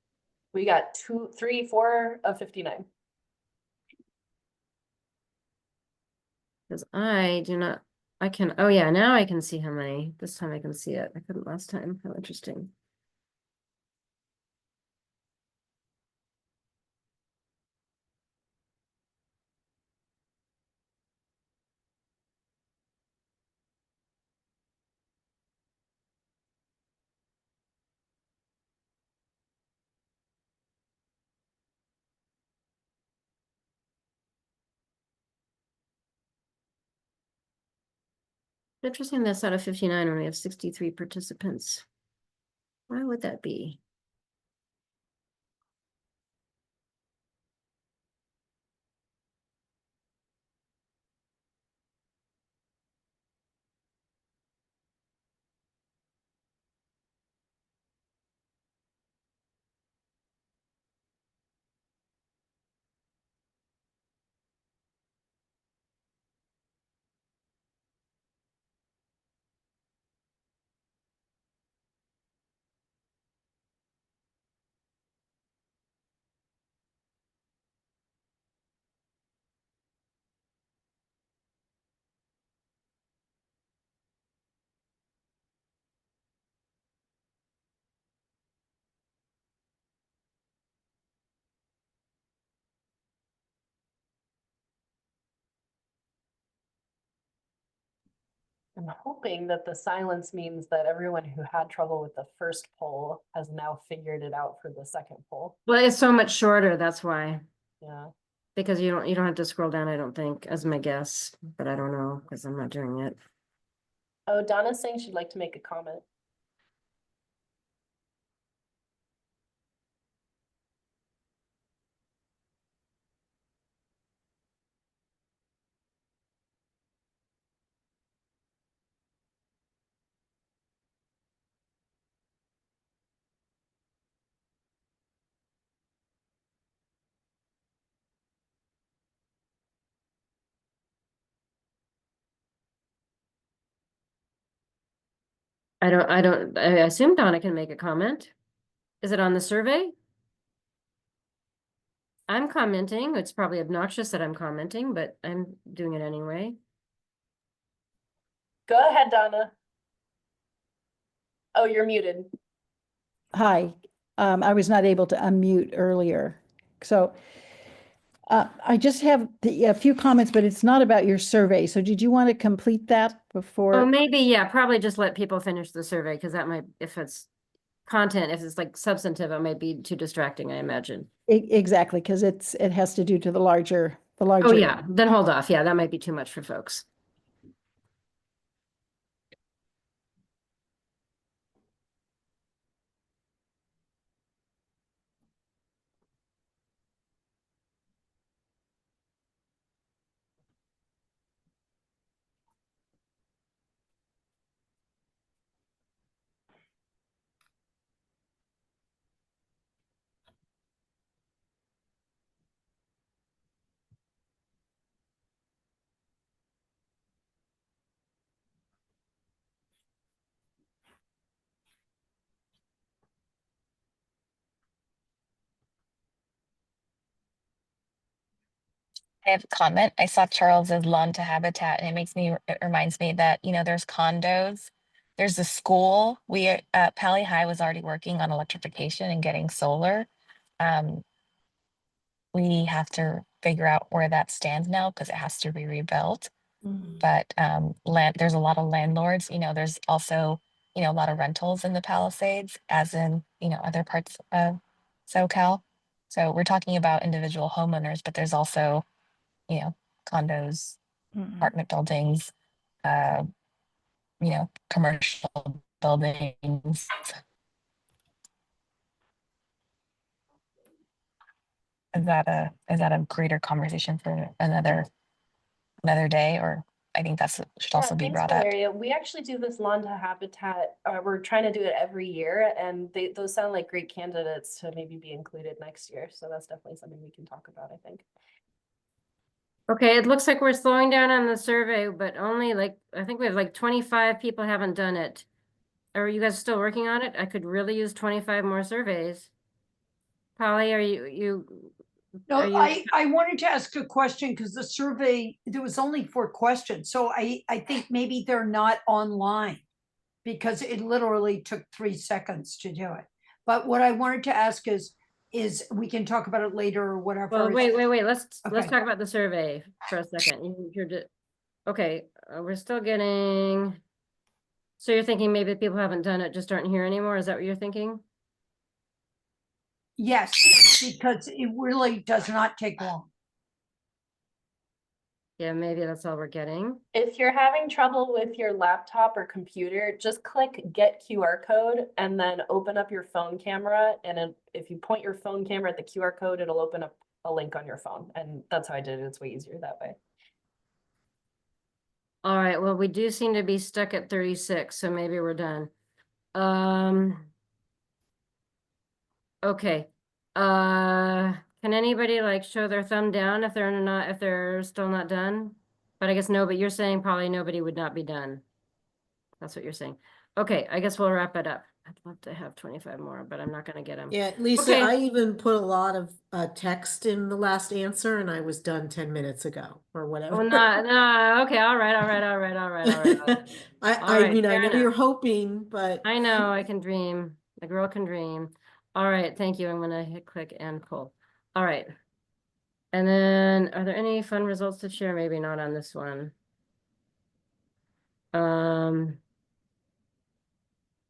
Speaker 3: We got 2, 3, 4 of 59.
Speaker 1: Because I do not, I can, oh yeah, now I can see how many. This time I can see it. I couldn't last time. How interesting. Interesting this out of 59 when we have 63 participants. Why would that be?
Speaker 3: I'm hoping that the silence means that everyone who had trouble with the first poll has now figured it out for the second poll.
Speaker 1: Well, it's so much shorter, that's why.
Speaker 3: Yeah.
Speaker 1: Because you don't have to scroll down, I don't think, as my guess, but I don't know because I'm not doing it.
Speaker 3: Oh, Donna's saying she'd like to make a comment.
Speaker 1: I assume Donna can make a comment. Is it on the survey? I'm commenting. It's probably obnoxious that I'm commenting, but I'm doing it anyway.
Speaker 3: Go ahead, Donna. Oh, you're muted.
Speaker 5: Hi, I was not able to unmute earlier. So I just have a few comments, but it's not about your survey. So did you want to complete that before?
Speaker 1: Oh, maybe, yeah, probably just let people finish the survey because that might, if it's content, if it's like substantive, it might be too distracting, I imagine.
Speaker 5: Exactly, because it has to do to the larger.
Speaker 1: Oh yeah, then hold off. Yeah, that might be too much for folks.
Speaker 14: I have a comment. I saw Charles's lawn to habitat, and it reminds me that, you know, there's condos, there's a school. Pali High was already working on electrification and getting solar. We have to figure out where that stands now because it has to be rebuilt. But there's a lot of landlords, you know, there's also, you know, a lot of rentals in the Palisades, as in, you know, other parts of SoCal. So we're talking about individual homeowners, but there's also, you know, condos, apartment buildings, you know, commercial buildings. Is that a greater conversation for another day, or I think should also be
Speaker 3: Thanks,
Speaker 14: brought up.
Speaker 3: Valeria. We actually do this lawn to habitat. We're trying to do it every year, and those sound like great candidates to maybe be included next year. So that's definitely something we can talk about, I think.
Speaker 1: Okay, it looks like we're slowing down on the survey, but only I think we have like 25 people haven't done it. Are you guys still working on it? I could really use 25 more surveys. Polly,
Speaker 18: No,
Speaker 1: are you?
Speaker 18: I wanted to ask a question because the survey, there was only 4 questions. So I think maybe they're not online because it literally took 3 seconds to do it. But what I wanted to ask is we can talk about it later or whatever.
Speaker 1: Well, wait. Let's
Speaker 18: Okay.
Speaker 1: talk about the survey for a second. Okay, we're still getting. So you're thinking maybe people haven't done it, just aren't here anymore? Is that what you're thinking?
Speaker 18: Yes, because it really does not take long.
Speaker 1: Yeah, maybe that's all we're getting.
Speaker 3: If you're having trouble with your laptop or computer, just click get QR code and then open up your phone camera. And if you point your phone camera at the QR code, it'll open up a link on your phone. And that's how I did it. It's way easier that way.
Speaker 1: All right, well, we do seem to be stuck at 36, so maybe we're done. Okay. Can anybody show their thumb down if they're still not done? But I guess no, but you're saying probably nobody would not be done. That's what you're saying. Okay, I guess we'll wrap it up. I'd love to have 25 more, but I'm not gonna get them.
Speaker 12: Yeah, Lisa,
Speaker 1: Okay.
Speaker 12: I even put a lot of text in the last answer and I was done 10 minutes ago or whatever.
Speaker 1: Oh, no, okay, all right.
Speaker 12: I mean, I know you're hoping, but.
Speaker 1: I know, I can dream. A girl can dream. All right, thank you. I'm gonna hit click and pull. All right. And then, are there any fun results to share? Maybe not on this one.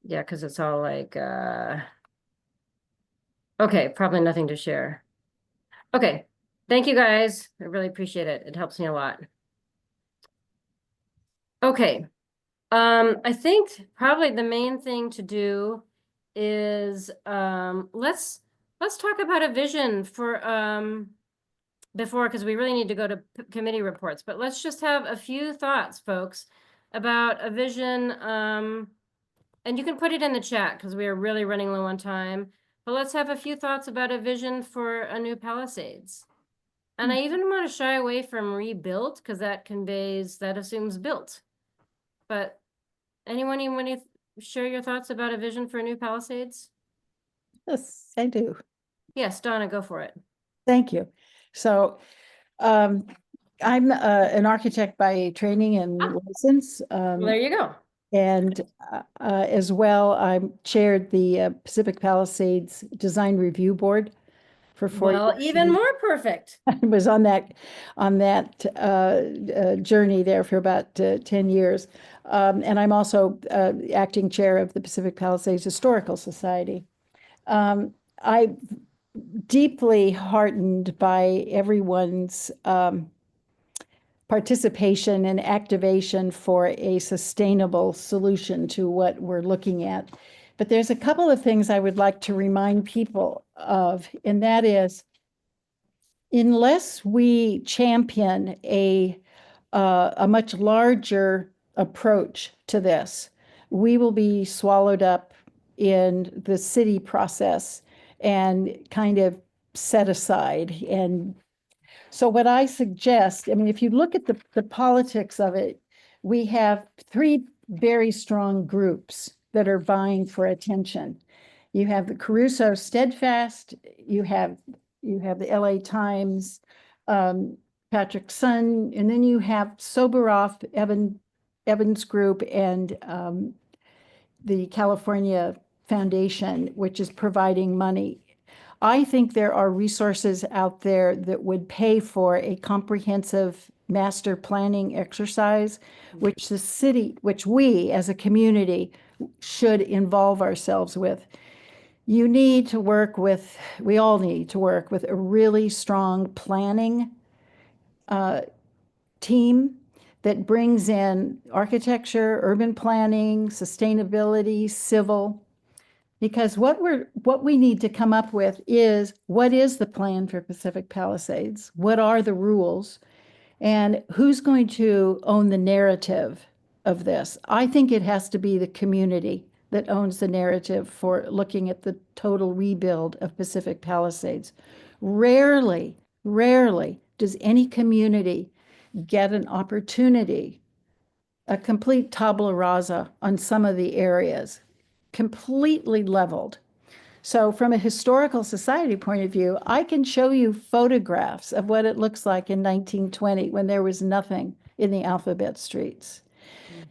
Speaker 1: Yeah, because it's all okay, probably nothing to share. Okay, thank you guys. I really appreciate it. It helps me a lot. Okay, I think probably the main thing to do is let's talk about a vision for before, because we really need to go to committee reports, but let's just have a few thoughts, folks, about a vision. And you can put it in the chat because we are really running low on time. But let's have a few thoughts about a vision for a new Palisades. And I even want to shy away from rebuilt because that assumes built. But anyone even want to share your thoughts about a vision for a new Palisades?
Speaker 5: Yes, I do.
Speaker 1: Yes, Donna, go for it.
Speaker 5: Thank you. So I'm an architect by training and license.
Speaker 1: Well, there you go.
Speaker 5: And as well, I chaired the Pacific Palisades Design Review Board for 4 years.
Speaker 1: Well, even more perfect.
Speaker 5: I was on that journey there for about 10 years. And I'm also acting chair of the Pacific Palisades Historical Society. I'm deeply heartened by everyone's participation and activation for a sustainable solution to what we're looking at. But there's a couple of things I would like to remind people of, and that is, unless we champion a much larger approach to this, we will be swallowed up in the city process and kind of set aside. And so what I suggest, I mean, if you look at the politics of it, we have 3 very strong groups that are vying for attention. You have the Caruso Steadfast, you have the LA Times Patrick Sun, and then you have Soberoff, Evans Group, and the California Foundation, which is providing money. I think there are resources out there that would pay for a comprehensive master planning exercise, which the city, which we as a community should involve ourselves with. You need to work with, we all need to work with a really strong planning team that brings in architecture, urban planning, sustainability, civil. Because what we need to come up with is, what is the plan for Pacific Palisades? What are the rules? And who's going to own the narrative of this? I think it has to be the community that owns the narrative for looking at the total rebuild of Pacific Palisades. Rarely does any community get an opportunity, a complete tabula rasa on some of the areas, completely leveled. So from a historical society point of view, I can show you photographs of what it looks like in 1920 when there was nothing in the alphabet streets.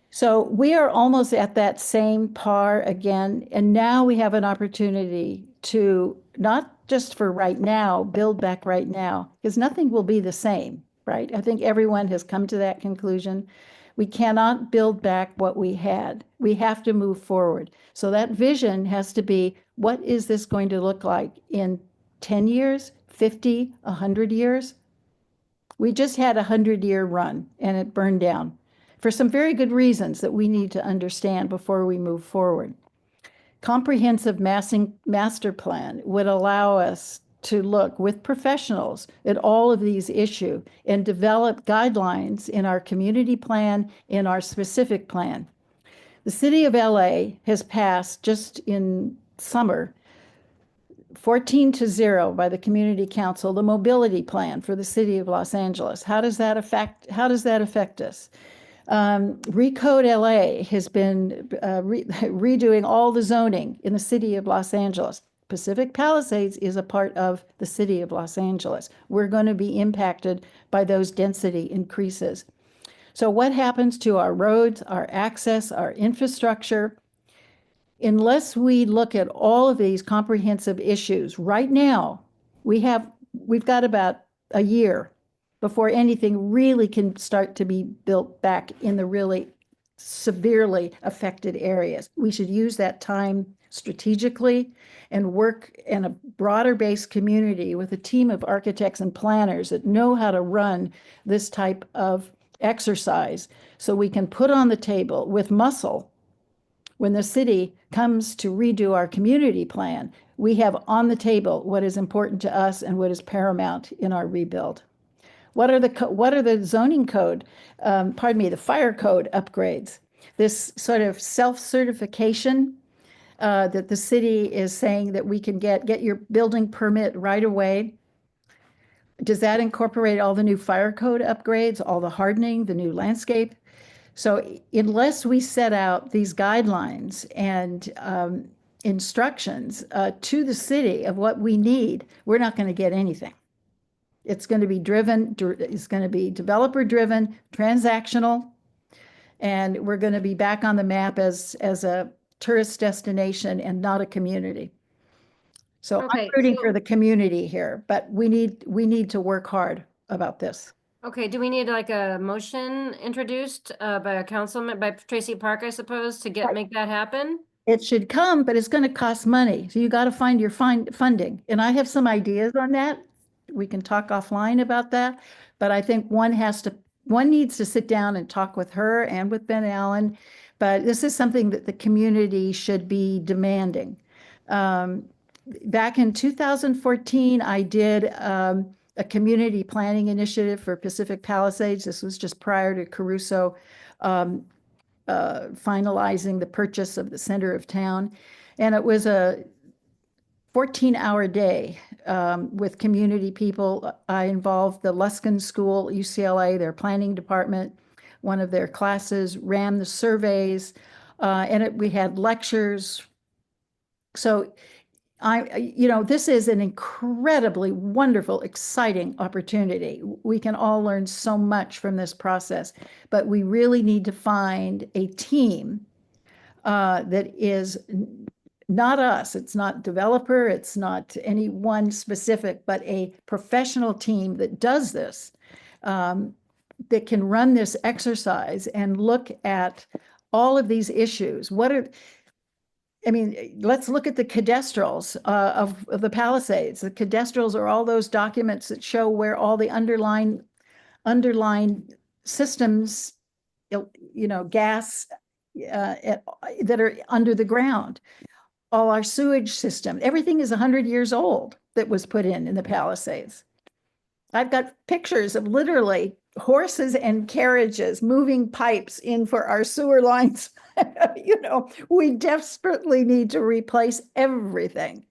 Speaker 5: So we are almost at that same par again. And now we have an opportunity to, not just for right now, build back right now, because nothing will be the same, right? I think everyone has come to that conclusion. We cannot build back what we had. We have to move forward. So that vision has to be, what is this going to look like in 10 years, 50, 100 years? We just had a 100-year run and it burned down for some very good reasons that we need to understand before we move forward. Comprehensive master plan would allow us to look with professionals at all of these issues and develop guidelines in our community plan, in our specific plan. The city of LA has passed just in summer 14-0 by the community council, the mobility plan for the city of Los Angeles. How does that affect us? Recode LA has been redoing all the zoning in the city of Los Angeles. Pacific Palisades is a part of the city of Los Angeles. We're going to be impacted by those density increases. So what happens to our roads, our access, our infrastructure? Unless we look at all of these comprehensive issues right now, we've got about a year before anything really can start to be built back in the really severely affected areas. We should use that time strategically and work in a broader based community with a team of architects and planners that know how to run this type of exercise, so we can put on the table with muscle, when the city comes to redo our community plan, we have on the table what is important to us and what is paramount in our rebuild. What are the zoning code, the fire code upgrades? This sort of self-certification that the city is saying that we can get your building permit right away. Does that incorporate all the new fire code upgrades, all the hardening, the new landscape? So unless we set out these guidelines and instructions to the city of what we need, we're not going to get anything. It's going to be developer driven, transactional, and we're going to be back on the map as a tourist destination and not a community. So I'm rooting for the community here, but we need to work hard about this.
Speaker 1: Okay, do we need like a motion introduced by a councilman, by Tracy Park, I suppose, to make that happen?
Speaker 5: It should come, but it's going to cost money. So you got to find your funding. And I have some ideas on that. We can talk offline about that. But I think one needs to sit down and talk with her and with Ben Allen. But this is something that the community should be demanding. Back in 2014, I did a community planning initiative for Pacific Palisades. This was just prior to Caruso finalizing the purchase of the center of town. And it was a 14-hour day with community people. I involved the Luskin School, UCLA, their planning department. One of their classes ran the surveys, and we had lectures. So this is an incredibly wonderful, exciting opportunity. We can all learn so much from this process, but we really need to find a team that is not us. It's not developer. It's not any one specific, but a professional team that does this, that can run this exercise and look at all of these issues. Let's look at the cadastrals of the Palisades. The cadastrals are all those documents that show where all the underlying systems, gas that are under the ground. All our sewage system, everything is 100 years old that was put in the Palisades. I've got pictures of literally horses and carriages moving pipes in for our sewer lines. We desperately need to replace everything.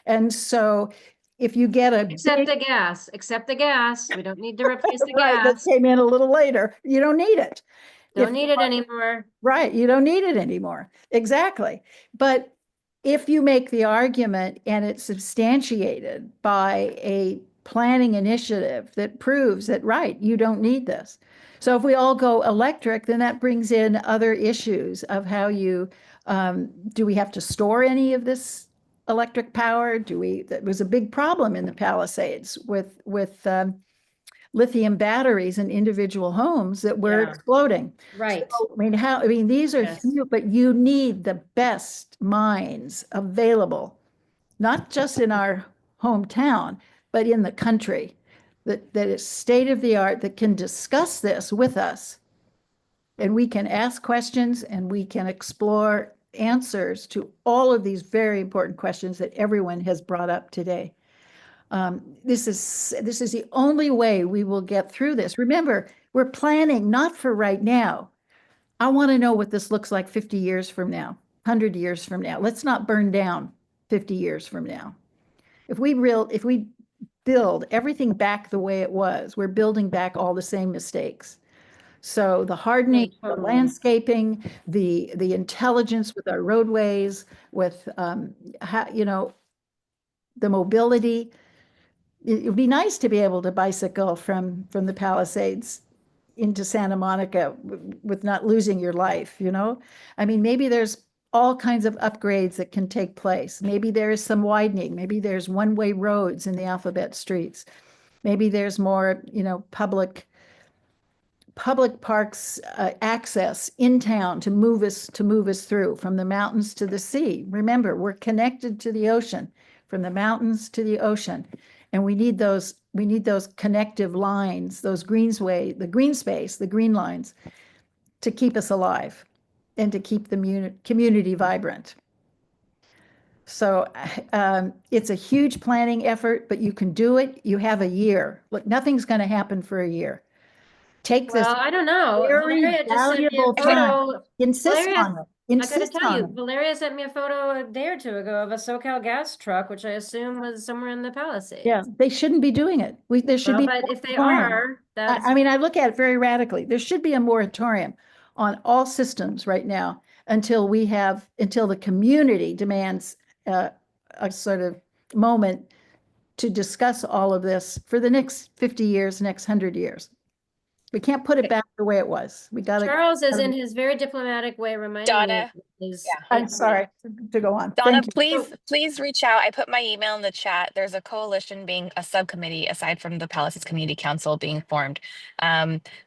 Speaker 5: And so if you get
Speaker 1: except the gas, we don't need to replace the
Speaker 5: right, that
Speaker 1: gas.
Speaker 5: came in a little later. You don't need it.
Speaker 1: Don't need it anymore.
Speaker 5: Right, you don't need it anymore. Exactly. But if you make the argument and it's substantiated by a planning initiative that proves that, right, you don't need this. So if we all go electric, then that brings in other issues of how you, do we have to store any of this electric power? That was a big problem in the Palisades with lithium batteries in individual homes that were exploding.
Speaker 1: Right.
Speaker 5: So, these are huge, but you need the best minds available, not just in our hometown, but in the country, that is state of the art, that can discuss this with us. And we can ask questions and we can explore answers to all of these very important questions that everyone has brought up today. This is the only way we will get through this. Remember, we're planning not for right now. I want to know what this looks like 50 years from now, 100 years from now. Let's not burn down 50 years from now. If we build everything back the way it was, we're building back all the same mistakes. So the hardening, the landscaping, the intelligence with our roadways, with the mobility. It would be nice to be able to bicycle from the Palisades into Santa Monica with not losing your life, maybe there's all kinds of upgrades that can take place. Maybe there is some widening. Maybe there's one-way roads in the alphabet streets. Maybe there's more, public parks access in town to move us through from the mountains to the sea. Remember, we're connected to the ocean, from the mountains to the ocean. And we need those connective lines, the green space, the green lines, to keep us alive and to keep the community vibrant. So it's a huge planning effort, but you can do it. You have a year. Look, nothing's going to happen for a year. Take this.
Speaker 1: Well, I don't know.
Speaker 5: Very
Speaker 1: Valeria just sent me a
Speaker 5: valuable
Speaker 1: photo.
Speaker 5: time. Insist on it.
Speaker 1: I gotta
Speaker 5: Insist
Speaker 1: tell
Speaker 5: on
Speaker 1: you,
Speaker 5: it.
Speaker 1: Valeria sent me a photo a day or two ago of a SoCal gas truck, which I assume was somewhere in the Palisades.
Speaker 5: Yeah, they shouldn't be doing it. There should be.
Speaker 1: But if they
Speaker 5: moratorium.
Speaker 1: are, that's.
Speaker 5: I look at it very radically. There should be a moratorium on all systems right now until the community demands a sort of moment to discuss all of this for the next 50 years, next 100 years. We can't put it back the way it was. We got to.
Speaker 1: Charles is in his very diplomatic way reminding
Speaker 14: Donna,
Speaker 1: me.
Speaker 5: I'm sorry to go on.
Speaker 14: Donna,
Speaker 5: Thank you.
Speaker 14: please reach out. I put my email in the chat. There's a coalition being a subcommittee aside from the Palisades Community Council being formed.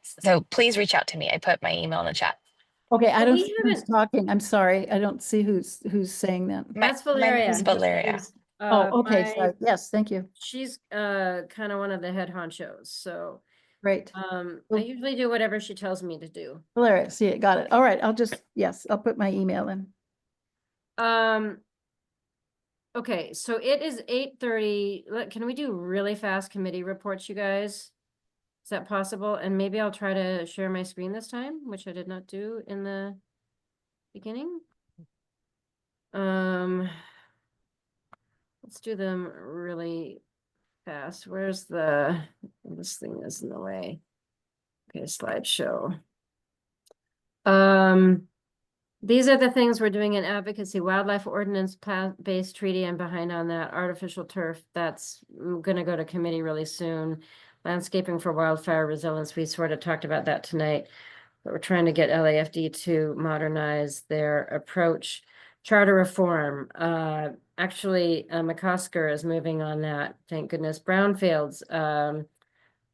Speaker 14: So please reach out to me. I put my email in the chat.
Speaker 5: Okay, I don't see who's talking. I'm sorry. I don't see who's saying that.
Speaker 1: That's Valeria.
Speaker 14: My name's Valeria.
Speaker 5: Okay. Sorry. Yes, thank you.
Speaker 1: She's kind of one of the head honchos. So
Speaker 5: great.
Speaker 1: I usually do whatever she tells me to do.
Speaker 5: Valeria, see it, got it. All right, I'll put my email in.
Speaker 1: Okay, so it is 8:30. Can we do really fast committee reports, you guys? Is that possible? And maybe I'll try to share my screen this time, which I did not do in the beginning. Let's do them really fast. Where's this thing is in the way. Okay, slideshow. These are the things we're doing in advocacy, wildlife ordinance, plant-based treaty, and behind on that, artificial turf. That's gonna go to committee really soon. Landscaping for wildfire resilience, we sort of talked about that tonight. But we're trying to get LAFD to modernize their approach. Charter reform, actually, McCosker is moving on that, thank goodness. Brownfields,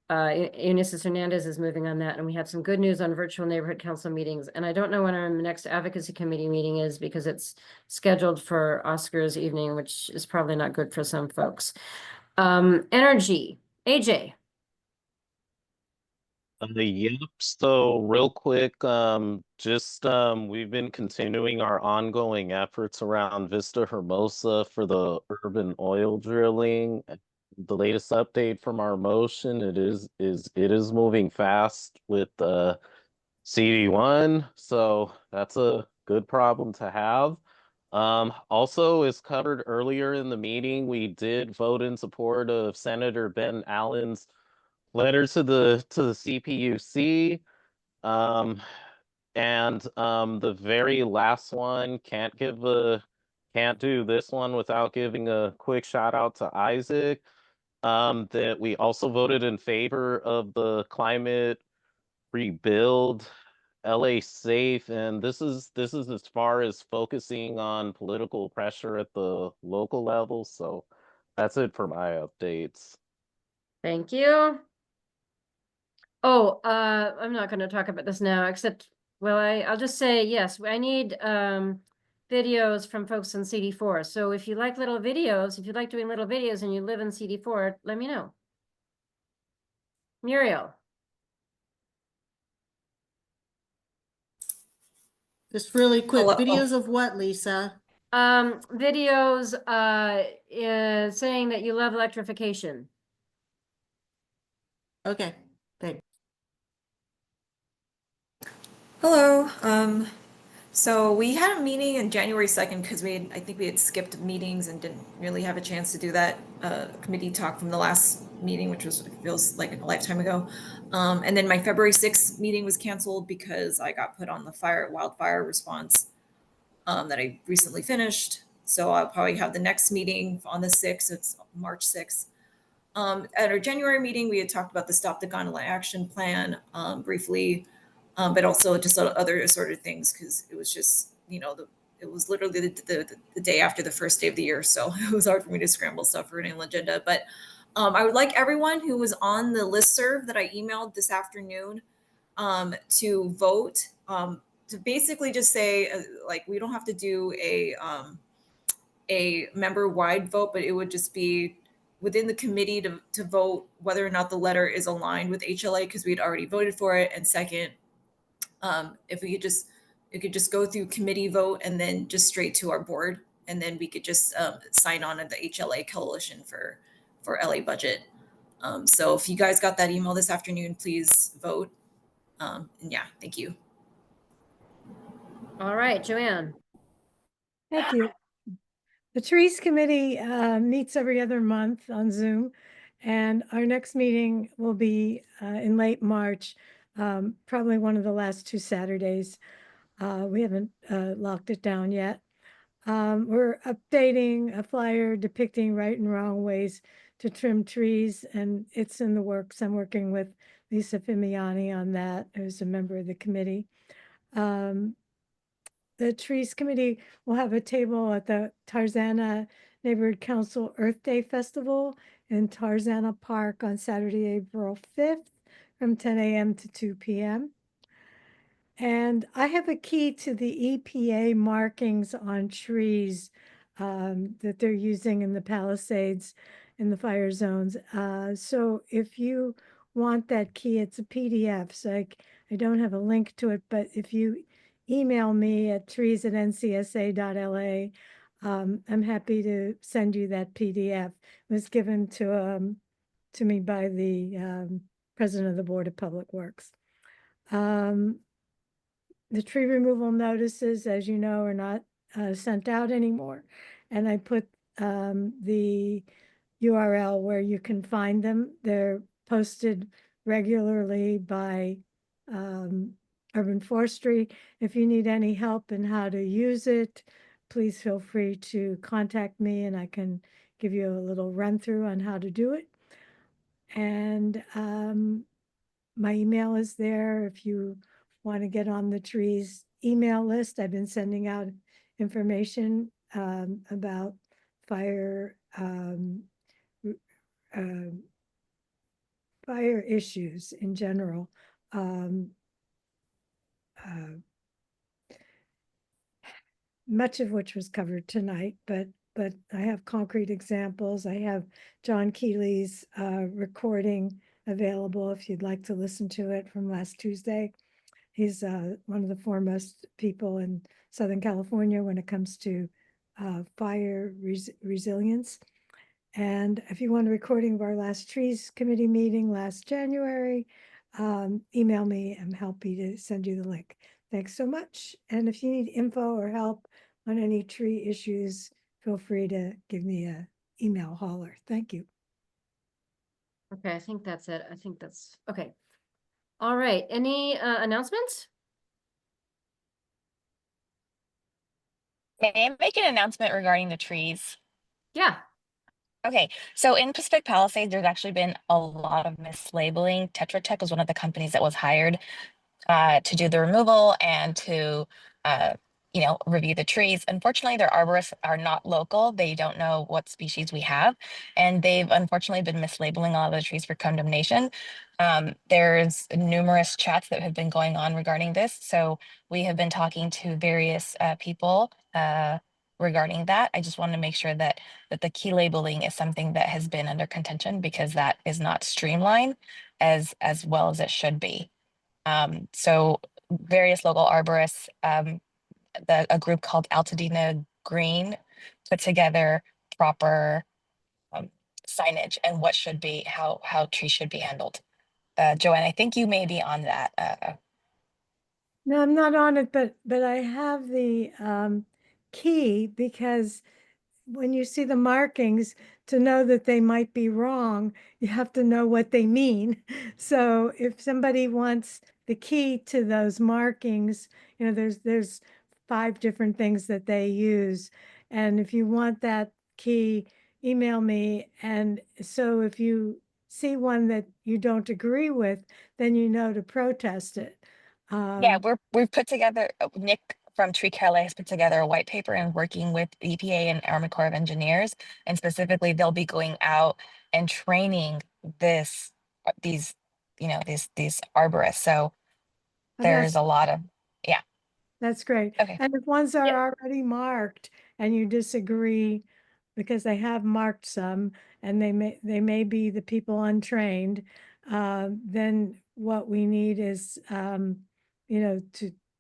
Speaker 1: Eunice Hernandez is moving on that, and we have some good news on virtual neighborhood council meetings. And I don't know when our next advocacy committee meeting is because it's scheduled for Oscars evening, which is probably not good for some folks. Energy, AJ.
Speaker 11: Yep. So real quick, we've been continuing our ongoing efforts around Vista Hermosa for the urban oil drilling. The latest update from our motion, it is moving fast with CD1, so that's a good problem to have. Also, as covered earlier in the meeting, we did vote in support of Senator Ben Allen's letter to the CPUC. The very last one, can't do this one without giving a quick shout out to Isaac. That we also voted in favor of the climate rebuild LA safe, and this is as far as focusing on political pressure at the local level. So that's it for my updates.
Speaker 1: Thank you. Oh, I'm not going to talk about this now, except, well, I'll just say, yes, I need videos from folks in CD4. So if you like little videos, if you like doing little videos and you live in CD4, let me know. Muriel.
Speaker 12: Just really quick,
Speaker 1: Hello.
Speaker 12: videos of what, Lisa?
Speaker 1: Videos saying that you love electrification.
Speaker 12: Okay, thanks.
Speaker 9: Hello. So we had a meeting on January 2nd because I think we had skipped meetings and didn't really have a chance to do that committee talk from the last meeting, which feels like a lifetime ago. And then my February 6th meeting was canceled because I got put on the wildfire response that I recently finished. So I'll probably have the next meeting on the 6th. It's March 6th. At our January meeting, we had talked about the Stop the Gondola Action Plan briefly, but also just other assorted things because it was just, it was literally the day after the first day of the year. So it was hard for me to scramble stuff for an agenda. But I would like everyone who was on the listserv that I emailed this afternoon to vote, to basically just say, we don't have to do a member-wide vote, but it would just be within the committee to vote whether or not the letter is aligned with HLA because we had already voted for it. And second, if we could it could just go through committee vote and then just straight to our board, and then we could just sign on at the HLA coalition for LA budget. So if you guys got that email this afternoon, please vote. And yeah, thank you.
Speaker 1: All right, Joanne.
Speaker 19: Thank you. The Trees Committee meets every other month on Zoom, and our next meeting will be in late March, probably one of the last 2 Saturdays. We haven't locked it down yet. We're updating a flyer depicting right and wrong ways to trim trees, and it's in the works. I'm working with Lisa Fimiani on that, who's a member of the committee. The Trees Committee will have a table at the Tarzana Neighborhood Council Earth Day Festival in Tarzana Park on Saturday, April 5th from 10 a.m. to 2 p.m. And I have a key to the EPA markings on trees that they're using in the Palisades in the fire zones. So if you want that key, it's a PDF. So I don't have a link to it, but if you email me at trees@ncsa.la, I'm happy to send you that PDF. It was given to me by the president of the Board of Public Works. The tree removal notices, as you know, are not sent out anymore. And I put the URL where you can find them. They're posted regularly by urban forestry. If you need any help in how to use it, please feel free to contact me and I can give you a little run through on how to do it. And my email is there if you want to get on the trees email list. I've been sending out information about fire fire issues in general. Much of which was covered tonight, but I have concrete examples. I have John Keeley's recording available if you'd like to listen to it from last Tuesday. He's one of the foremost people in Southern California when it comes to fire resilience. And if you want a recording of our last trees committee meeting last January, email me. I'm happy to send you the link. Thanks so much. And if you need info or help on any tree issues, feel free to give me a email holler. Thank you.
Speaker 1: Okay, I think that's it. I think that's okay. All right. Any announcements?
Speaker 14: May I make an announcement regarding the trees?
Speaker 1: Yeah.
Speaker 14: Okay, so in Pacific Palisades, there's actually been a lot of mislabeling. Tetra Tech was one of the companies that was hired to do the removal and to, review the trees. Unfortunately, their arborists are not local. They don't know what species we have, and they've unfortunately been mislabeling a lot of the trees for condemnation. There's numerous chats that have been going on regarding this. So we have been talking to various people regarding that. I just want to make sure that the key labeling is something that has been under contention because that is not streamlined as well as it should be. So various local arborists, a group called Altadena Green put together proper signage and what should be, how trees should be handled. Joanne, I think you may be on that.
Speaker 19: No, I'm not on it, but I have the key because when you see the markings, to know that they might be wrong, you have to know what they mean. So if somebody wants the key to those markings, there's 5 different things that they use. And if you want that key, email me. And so if you see one that you don't agree with, then you know to protest it.
Speaker 14: Yeah, we've put together, Nick from Tree Care LA has put together a white paper and working with EPA and Army Corps of Engineers. And specifically, they'll be going out and training these arborists. So there's a lot of, yeah.
Speaker 19: That's great.
Speaker 14: Okay.
Speaker 19: And if ones are already marked and you disagree, because they have marked some and they may be the people untrained, then what we need is,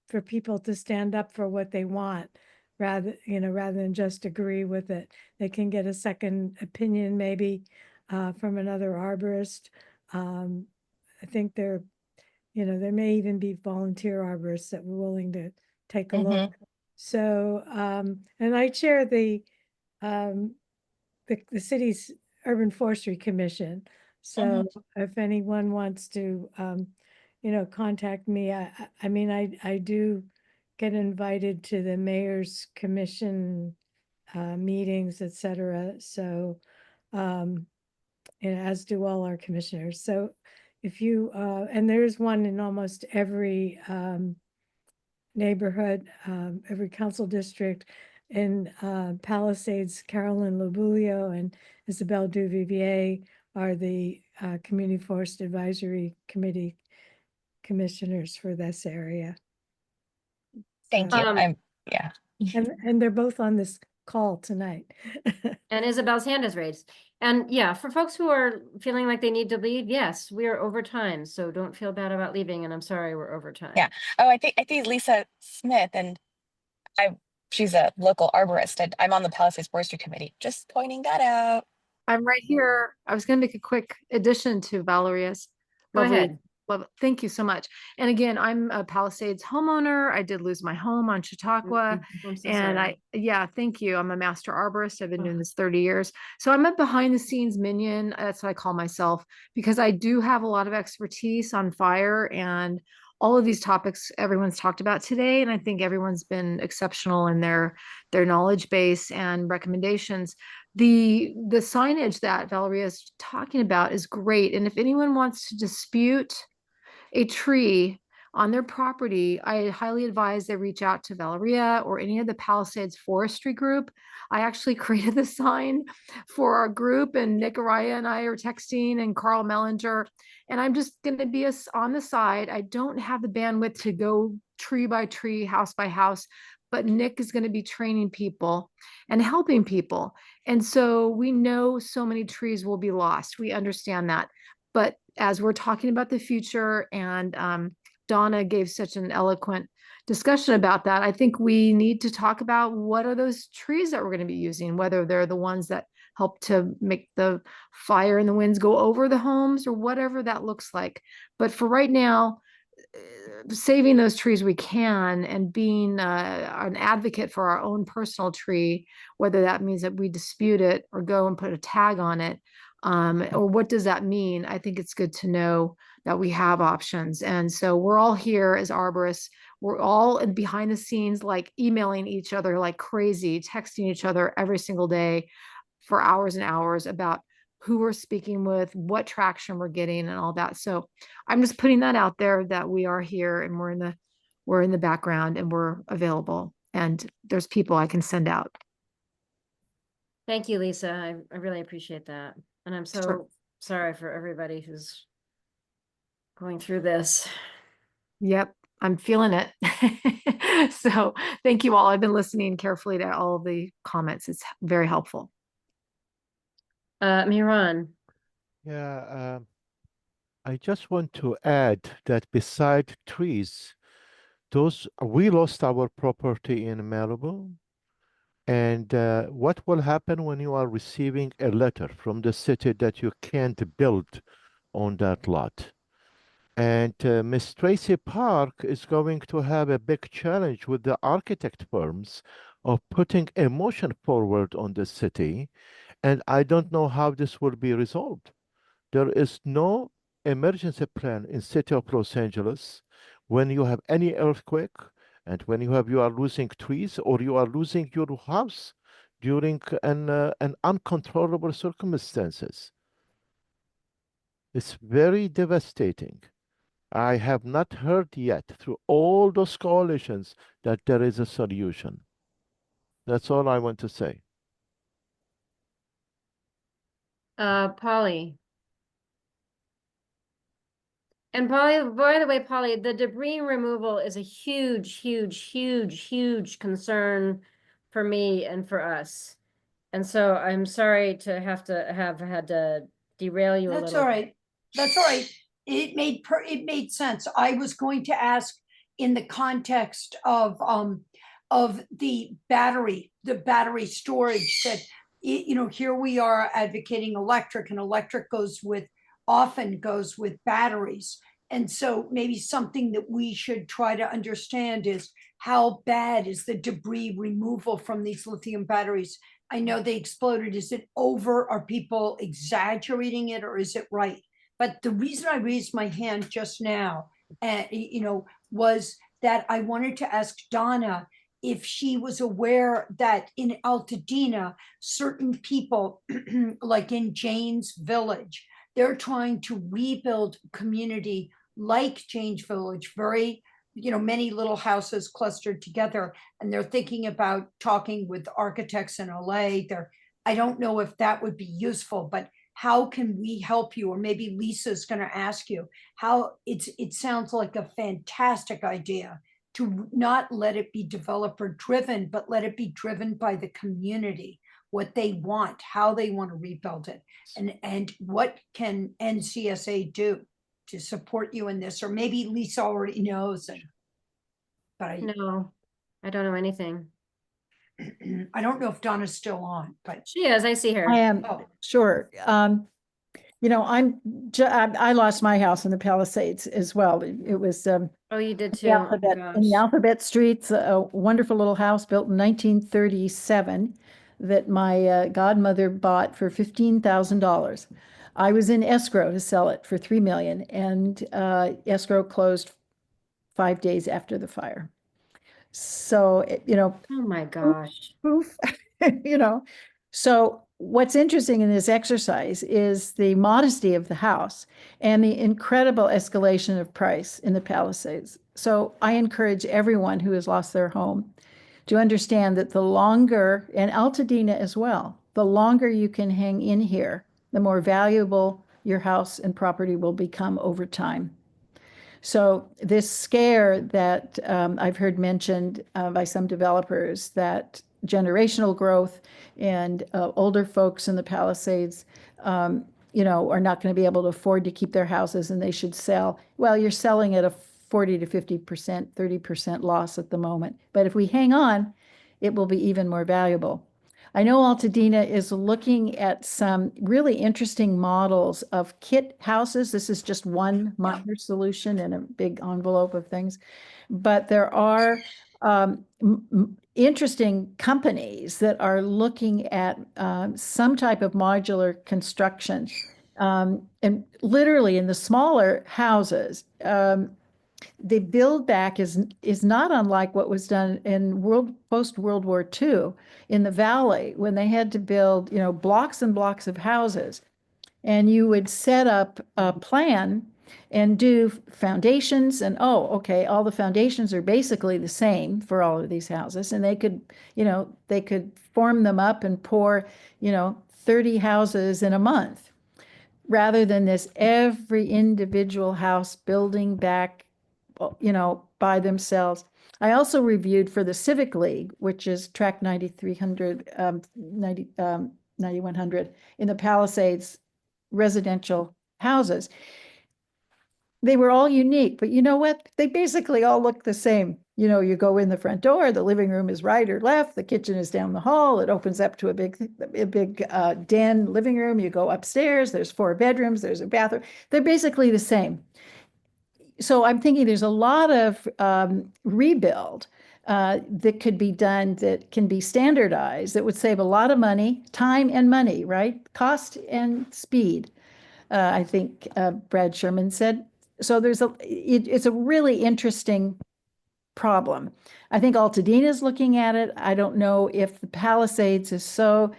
Speaker 19: for people to stand up for what they want rather than just agree with it. They can get a second opinion maybe from another arborist. I think there may even be volunteer arborists that were willing to take a look. So, and I chair the city's Urban Forestry Commission. So if anyone wants to, contact me, I mean, I do get invited to the mayor's commission meetings, etc. So, as do all our commissioners. So if you, and there's one in almost every neighborhood, every council district in Palisades. Carolyn Lobulio and Isabel Duvivier are the Community Forest Advisory Committee commissioners for this area.
Speaker 14: Thank you. Yeah.
Speaker 19: And they're both on this call tonight.
Speaker 1: And Isabel's hand is raised. And yeah, for folks who are feeling like they need to leave, yes, we are over time. So don't feel bad about leaving. And I'm sorry we're over time.
Speaker 14: Yeah. Oh, I think Lisa Smith, and she's a local arborist, and I'm on the Palisades Forestry Committee. Just pointing that out.
Speaker 8: I'm right here. I was going to make a quick addition to Valeria's.
Speaker 1: Go ahead.
Speaker 8: Thank you so much. And again, I'm a Palisades homeowner. I did lose my home on Chautauqua.
Speaker 1: I'm so
Speaker 8: And
Speaker 1: sorry.
Speaker 8: Thank you. I'm a master arborist. I've been doing this 30 years. So I'm a behind the scenes minion. That's what I call myself, because I do have a lot of expertise on fire and all of these topics everyone's talked about today. And I think everyone's been exceptional in their knowledge base and recommendations. The signage that Valeria is talking about is great. And if anyone wants to dispute a tree on their property, I highly advise they reach out to Valeria or any of the Palisades forestry group. I actually created the sign for our group, and Nick Araya and I are texting, and Carl Mellinger. And I'm just going to be on the side. I don't have the bandwidth to go tree by tree, house by house, but Nick is going to be training people and helping people. And so we know so many trees will be lost. We understand that. But as we're talking about the future, and Donna gave such an eloquent discussion about that, I think we need to talk about what are those trees that we're going to be using, whether they're the ones that help to make the fire and the winds go over the homes or whatever that looks like. But for right now, saving those trees we can, and being an advocate for our own personal tree, whether that means that we dispute it or go and put a tag on it, or what does that mean? I think it's good to know that we have options. And so we're all here as arborists. We're all behind the scenes, like emailing each other like crazy, texting each other every single day for hours and hours about who we're speaking with, what traction we're getting, and all that. So I'm just putting that out there, that we are here and we're in the background and we're available, and there's people I can send out.
Speaker 1: Thank you, Lisa. I really appreciate that. And I'm so sorry for everybody who's going through this.
Speaker 8: Yep, I'm feeling it. So thank you all. I've been listening carefully to all the comments. It's very helpful.
Speaker 1: Miran.
Speaker 10: Yeah, I just want to add that beside trees, we lost our property in Malibu. And what will happen when you are receiving a letter from the city that you can't build on that lot? And Miss Tracy Park is going to have a big challenge with the architect firms of putting a motion forward on the city. And I don't know how this will be resolved. There is no emergency plan in city of Los Angeles when you have any earthquake, and when you are losing trees, or you are losing your house during an uncontrollable circumstances. It's very devastating. I have not heard yet through all those coalitions that there is a solution. That's all I want to say.
Speaker 1: Polly. And Polly, by the way, Polly, the debris removal is a huge, huge, huge, huge concern for me and for us. And so I'm sorry to have had to derail you a
Speaker 18: That's
Speaker 1: little.
Speaker 18: all right. That's all right. It made sense. I was going to ask in the context of the battery storage, that here we are advocating electric, and electric often goes with batteries. And so maybe something that we should try to understand is, how bad is the debris removal from these lithium batteries? I know they exploded. Is it over? Are people exaggerating it, or is it right? But the reason I raised my hand just now, was that I wanted to ask Donna if she was aware that in Altadena, certain people, like in Jane's Village, they're trying to rebuild community like Jane's Village, very, many little houses clustered together, and they're thinking about talking with architects in LA. I don't know if that would be useful, but how can we help you? Or maybe Lisa's going to ask you how. It sounds like a fantastic idea to not let it be developer driven, but let it be driven by the community, what they want, how they want to rebuild it, and what can NCSA do to support you in this? Or maybe Lisa already knows.
Speaker 1: No, I don't know anything.
Speaker 18: I don't know if Donna's still on, but
Speaker 1: she is. I see her.
Speaker 5: I am. Sure. I lost my house in the Palisades as well. It was
Speaker 1: oh, you did too.
Speaker 5: In the Alphabet Streets, a wonderful little house built in 1937 that my godmother bought for $15,000. I was in escrow to sell it for $3 million, and escrow closed 5 days after the fire. So, you know,
Speaker 1: Oh my gosh.
Speaker 5: poof, you know. So what's interesting in this exercise is the modesty of the house and the incredible escalation of price in the Palisades. So I encourage everyone who has lost their home to understand that the longer, and Altadena as well, the longer you can hang in here, the more valuable your house and property will become over time. So this scare that I've heard mentioned by some developers, that generational growth and older folks in the Palisades, you know, are not going to be able to afford to keep their houses and they should sell. Well, you're selling at a 40 to 50%, 30% loss at the moment. But if we hang on, it will be even more valuable. I know Altadena is looking at some really interesting models of kit houses. This is just one minor solution in a big envelope of things. But there are interesting companies that are looking at some type of modular construction. And literally in the smaller houses, the build back is not unlike what was done in post World War II in the Valley, when they had to build, you know, blocks and blocks of houses. And you would set up a plan and do foundations, and oh, okay, all the foundations are basically the same for all of these houses, and they could, you know, they could form them up and pour, you know, 30 houses in a month, rather than this every individual house building back, you know, by themselves. I also reviewed for the Civic League, which is track 9300, 9100 in the Palisades residential houses. They were all unique, but you know what? They basically all look the same. You know, you go in the front door, the living room is right or left, the kitchen is down the hall, it opens up to a big den living room. You go upstairs, there's 4 bedrooms, there's a bathroom. They're basically the same. So I'm thinking there's a lot of rebuild that could be done, that can be standardized, that would save a lot of money, time and money, right? Cost and speed, I think Brad Sherman said. So it's a really interesting problem. I think Altadena is looking at it. I don't know if the Palisades is so,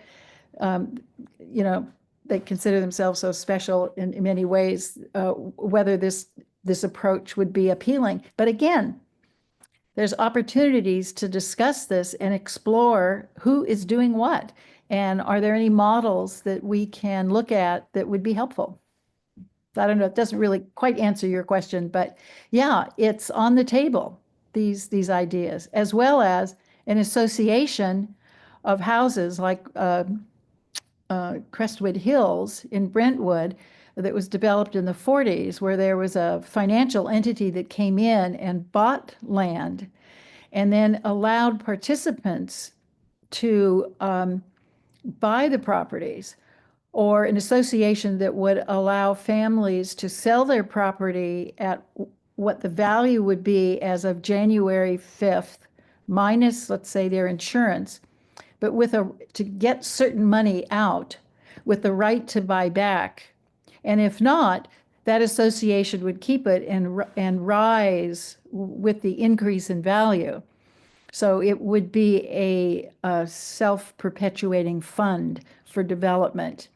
Speaker 5: you know, they consider themselves so special in many ways, whether this approach would be appealing. But again, there's opportunities to discuss this and explore who is doing what. And are there any models that we can look at that would be helpful? I don't know, it doesn't really quite answer your question, but yeah, it's on the table, these ideas, as well as an association of houses like Crestwood Hills in Brentwood that was developed in the 40s, where there was a financial entity that came in and bought land and then allowed participants to buy the properties, or an association that would allow families to sell their property at what the value would be as of January 5th, minus, let's say, their insurance, but to get certain money out with the right to buy back. And if not, that association would keep it and rise with the increase in value. So it would be a self-perpetuating fund for development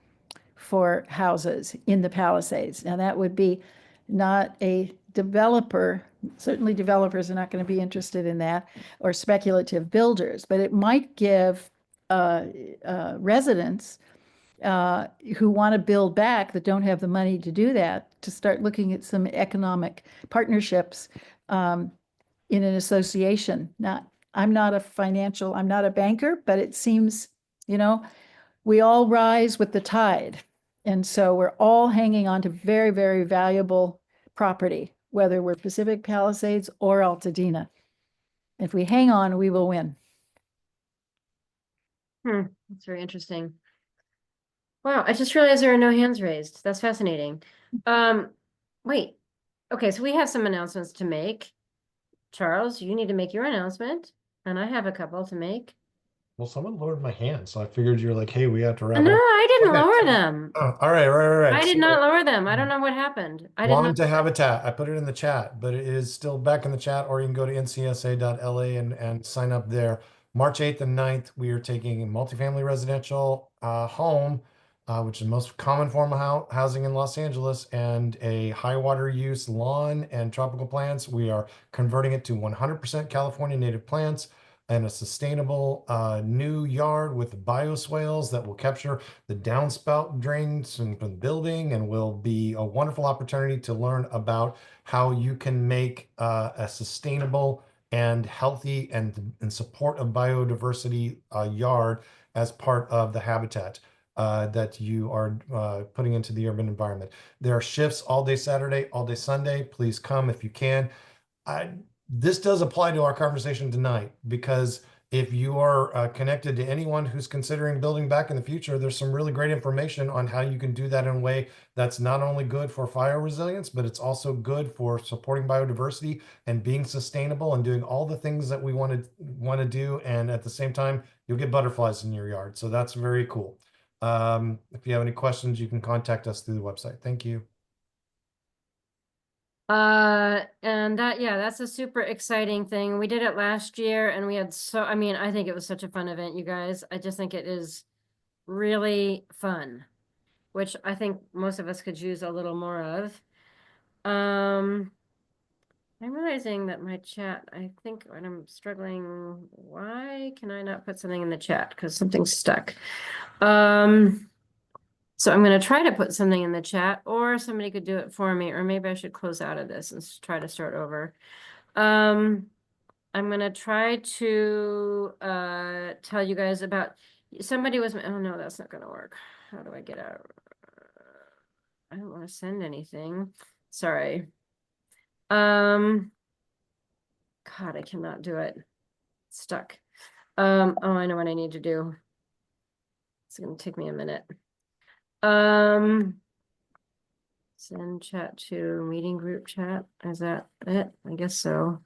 Speaker 5: for houses in the Palisades. Now that would be not a developer, certainly developers are not going to be interested in that, or speculative builders, but it might give residents who want to build back, that don't have the money to do that, to start looking at some economic partnerships in an association. Now, I'm not a banker, but it seems, you know, we all rise with the tide. And so we're all hanging on to very, very valuable property, whether we're Pacific Palisades or Altadena. If we hang on, we will win.
Speaker 1: That's very interesting. Wow, I just realized there are no hands raised. That's fascinating. Wait. Okay, so we have some announcements to make. Charles, you need to make your announcement, and I have a couple to make.
Speaker 2: Well, someone lowered my hand, so I figured you're like, hey, we have to wrap
Speaker 1: No,
Speaker 2: up.
Speaker 1: I didn't
Speaker 2: Okay.
Speaker 1: lower them.
Speaker 2: Oh, all right, right.
Speaker 1: I did
Speaker 2: So,
Speaker 1: not lower them. I don't know what happened. I did
Speaker 2: Lawn
Speaker 1: not.
Speaker 2: to Habitat. I put it in the chat, but it is still back in the chat, or you can go to ncsa.la and sign up there. March 8th and 9th, we are taking a multifamily residential home, which is the most common form of housing in Los Angeles, and a high water use lawn and tropical plants. We are converting it to 100% California native plants and a sustainable new yard with bioswales that will capture the downspout drains from the building, and will be a wonderful opportunity to learn about how you can make a sustainable and healthy and in support of biodiversity yard as part of the habitat that you are putting into the urban environment. There are shifts all day Saturday, all day Sunday. Please come if you can. This does apply to our conversation tonight, because if you are connected to anyone who's considering building back in the future, there's some really great information on how you can do that in a way that's not only good for fire resilience, but it's also good for supporting biodiversity and being sustainable and doing all the things that we want to do. And at the same time, you'll get butterflies in your yard. So that's very cool. If you have any questions, you can contact us through the website. Thank you.
Speaker 1: And that's a super exciting thing. We did it last year and we had I think it was such a fun event, you guys. I just think it is really fun, which I think most of us could use a little more of. I'm realizing that my chat, I think when I'm struggling, why can I not put something in the chat? Because something's stuck. So I'm going to try to put something in the chat, or somebody could do it for me, or maybe I should close out of this and try to start over. I'm going to try to tell you guys about, somebody was, oh no, that's not going to work. How do I get out? I don't want to send anything. Sorry. God, I cannot do it. Stuck. Oh, I know what I need to do. It's going to take me a minute. Send chat to meeting group chat. Is that it? I guess so.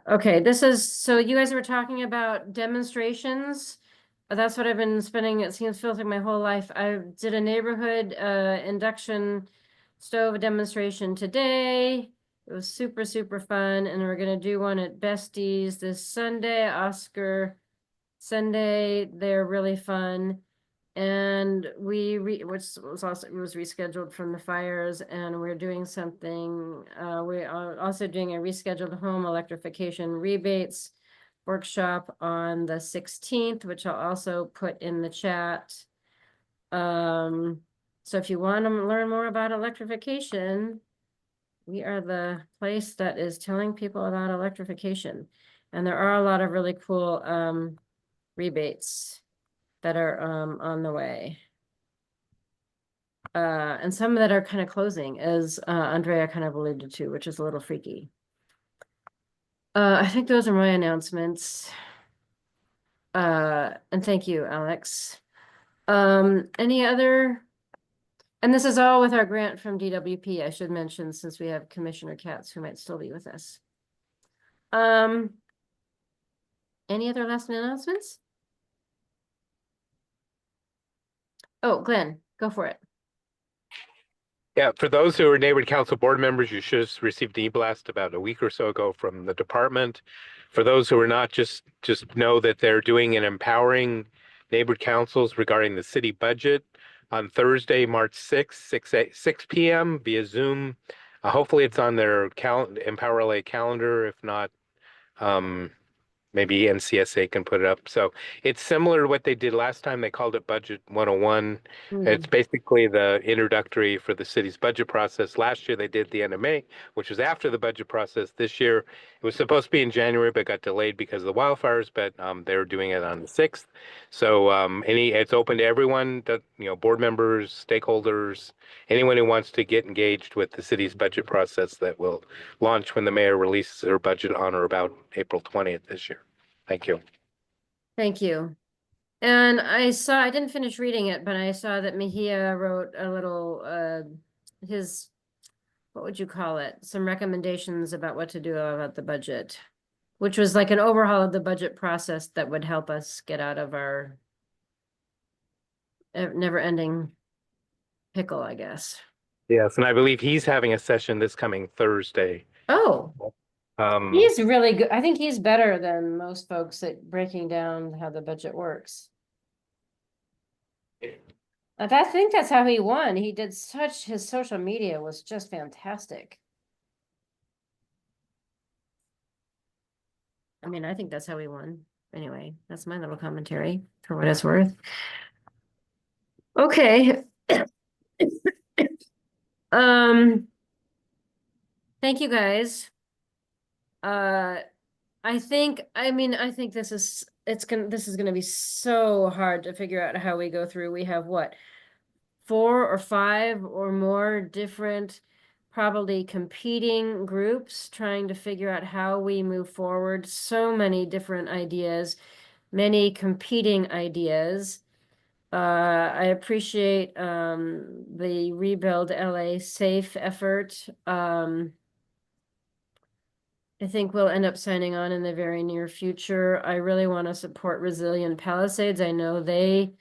Speaker 1: Okay, this is, so you guys were talking about demonstrations. That's what I've been spending, it feels like my whole life. I did a neighborhood induction stove demonstration today. It was super, super fun. And we're gonna do one at Besties this Sunday, Oscar Sunday. They're really fun. And which was rescheduled from the fires, and we're doing something, we are also doing a rescheduled home electrification rebates workshop on the 16th, which I'll also put in the chat. So if you want to learn more about electrification, we are the place that is telling people about electrification. And there are a lot of really cool rebates that are on the way. And some that are kind of closing, as Andrea kind of alluded to, which is a little freaky. I think those are my announcements. And thank you, Alex. Any other? And this is all with our grant from DWP, I should mention, since we have Commissioner Katz, who might still be with us. Any other last minute announcements? Oh, Glenn, go for it.
Speaker 22: Yeah, for those who are neighborhood council board members, you should have received an e-blast about a week or so ago from the department. For those who are not, just know that they're doing an empowering neighborhood councils regarding the city budget on Thursday, March 6th, 6 p.m. via Zoom. Hopefully it's on their Empower LA calendar. If not, maybe NCSA can put it up. So it's similar to what they did last time. They called it Budget 101. It's basically the introductory for the city's budget process. Last year they did the NMA, which was after the budget process. This year it was supposed to be in January, but got delayed because of the wildfires. But they're doing it on the 6th. So it's open to everyone, that, board members, stakeholders, anyone who wants to get engaged with the city's budget process that will launch when the mayor releases her budget on or about April 20th this year. Thank you.
Speaker 1: Thank you. And I didn't finish reading it, but I saw that Mejia wrote a little, his what would you call it? Some recommendations about what to do about the budget, which was like an overhaul of the budget process that would help us get out of our never-ending pickle, I guess.
Speaker 22: Yes, and I believe he's having a session this coming Thursday.
Speaker 1: Oh,
Speaker 22: Um,
Speaker 1: he's really good. I think he's better than most folks at breaking down how the budget works. I think that's how he won. He did his social media was just fantastic. I mean, I think that's how he won. Anyway, that's my little commentary for what it's worth. Okay. Thank you guys. I think this is gonna be so hard to figure out how we go through. We have what, 4 or 5 or more different, probably competing groups trying to figure out how we move forward. So many different ideas, many competing ideas. I appreciate the Rebuild LA S.A.F.E effort. I think we'll end up signing on in the very near future. I really want to support Resilient Palisades. I know they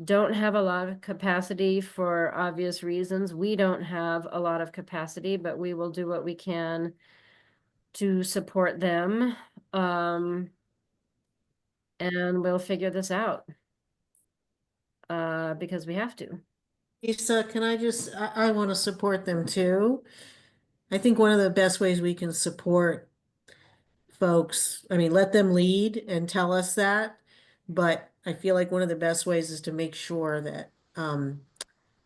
Speaker 1: don't have a lot of capacity for obvious reasons. We don't have a lot of capacity, but we will do what we can to support them. And we'll figure this out. Because we have to.
Speaker 12: Lisa, can I want to support them too. I think one of the best ways we can support folks, I mean, let them lead and tell us that, but I feel like one of the best ways is to make sure that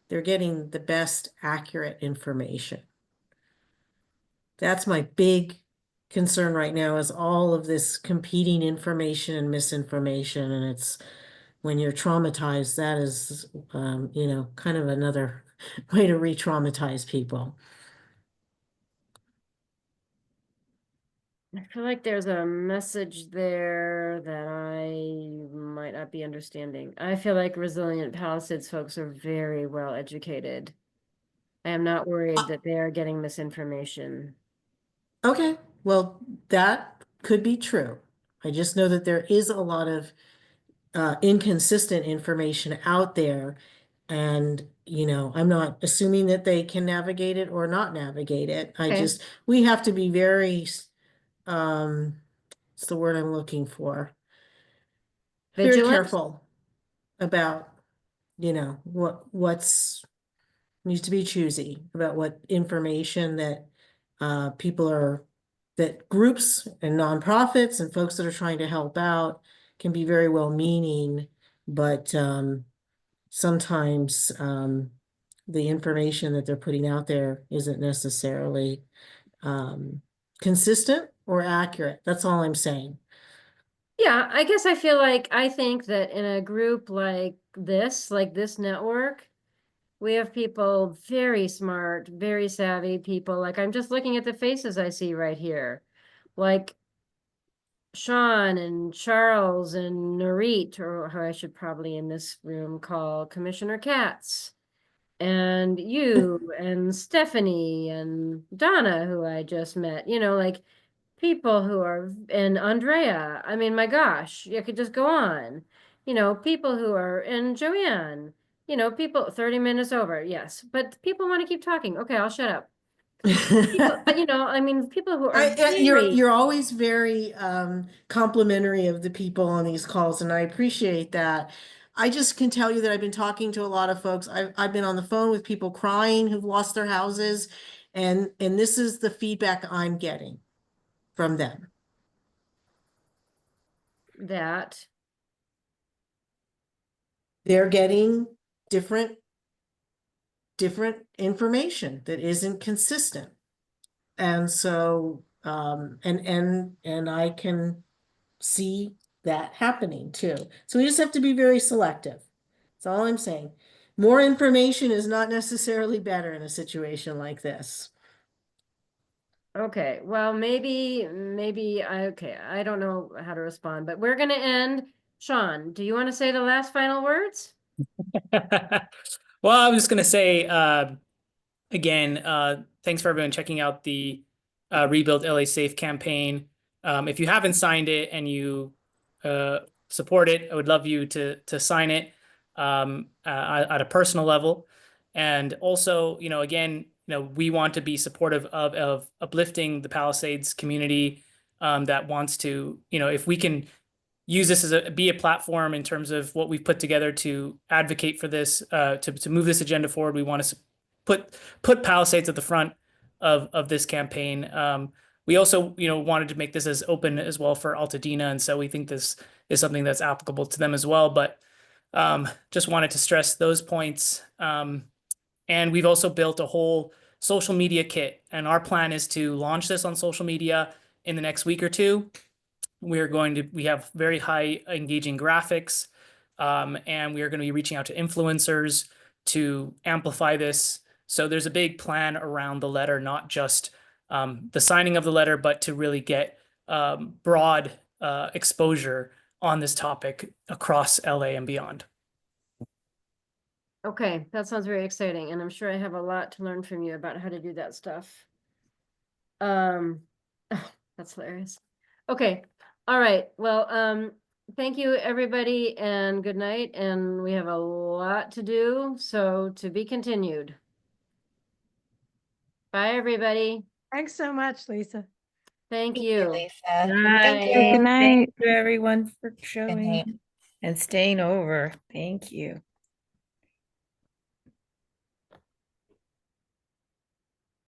Speaker 12: they're getting the best accurate information. That's my big concern right now, is all of this competing information and misinformation, and it's when you're traumatized, that is kind of another way to re-traumatize people.
Speaker 1: I feel like there's a message there that I might not be understanding. I feel like Resilient Palisades folks are very well educated. I am not worried that they are getting misinformation.
Speaker 12: Okay, well, that could be true. I just know that there is a lot of inconsistent information out there. And, I'm not assuming that they can navigate it or not navigate it.
Speaker 1: Okay.
Speaker 12: We have to be very, what's the word I'm looking for? Very
Speaker 1: Vigilant?
Speaker 12: careful about, what's needs to be choosy about what information that that groups and nonprofits and folks that are trying to help out can be very well meaning, but sometimes the information that they're putting out there isn't necessarily consistent or accurate. That's all I'm saying.
Speaker 1: Yeah, I guess I think that in a group like this network, we have people very smart, very savvy people. Like, I'm just looking at the faces I see right here. Like Sean and Charles and Narit, or how I should probably in this room call Commissioner Katz, and you and Stephanie and Donna, who I just met, like people who are, and Andrea. I mean, my gosh, you could just go on. People who are, and Joanne, people 30 minutes over. Yes, but people want to keep talking. Okay, I'll shut up. People, I mean, people who are
Speaker 12: you're always very complimentary of the people on these calls, and I appreciate that. I just can tell you that I've been talking to a lot of folks. I've been on the phone with people crying who've lost their houses, and this is the feedback I'm getting from them.
Speaker 1: That
Speaker 12: they're getting different information that isn't consistent. And so, and I can see that happening too. So we just have to be very selective. That's all I'm saying. More information is not necessarily better in a situation like this.
Speaker 1: Okay, well, maybe I don't know how to respond, but we're gonna end. Sean, do you want to say the last final words?
Speaker 4: Well, I'm just going to say, again, thanks for everyone checking out the Rebuild LA S.A.F.E campaign. If you haven't signed it and you support it, I would love you to sign it at a personal level. And also, again, we want to be supportive of uplifting the Palisades community that wants to, if we can use this as be a platform in terms of what we've put together to advocate for this, to move this agenda forward. We want to put Palisades at the front of this campaign. We also, wanted to make this as open as well for Altadena, and so we think this is something that's applicable to them as well. But just wanted to stress those points. And we've also built a whole social media kit, and our plan is to launch this on social media in the next week or two. We have very high engaging graphics, and we are going to be reaching out to influencers to amplify this. So there's a big plan around the letter, not just the signing of the letter, but to really get broad exposure on this topic across LA and beyond.
Speaker 1: Okay, that sounds very exciting, and I'm sure I have a lot to learn from you about how to do that stuff. That's hilarious. Okay, all right. Well, thank you, everybody, and good night. And we have a lot to do, so to be continued. Bye, everybody.
Speaker 19: Thanks so much, Lisa.
Speaker 1: Thank you.
Speaker 14: Lisa.
Speaker 13: Thank
Speaker 14: you.
Speaker 13: Good night to everyone for
Speaker 14: night.
Speaker 13: showing and staying over. Thank you.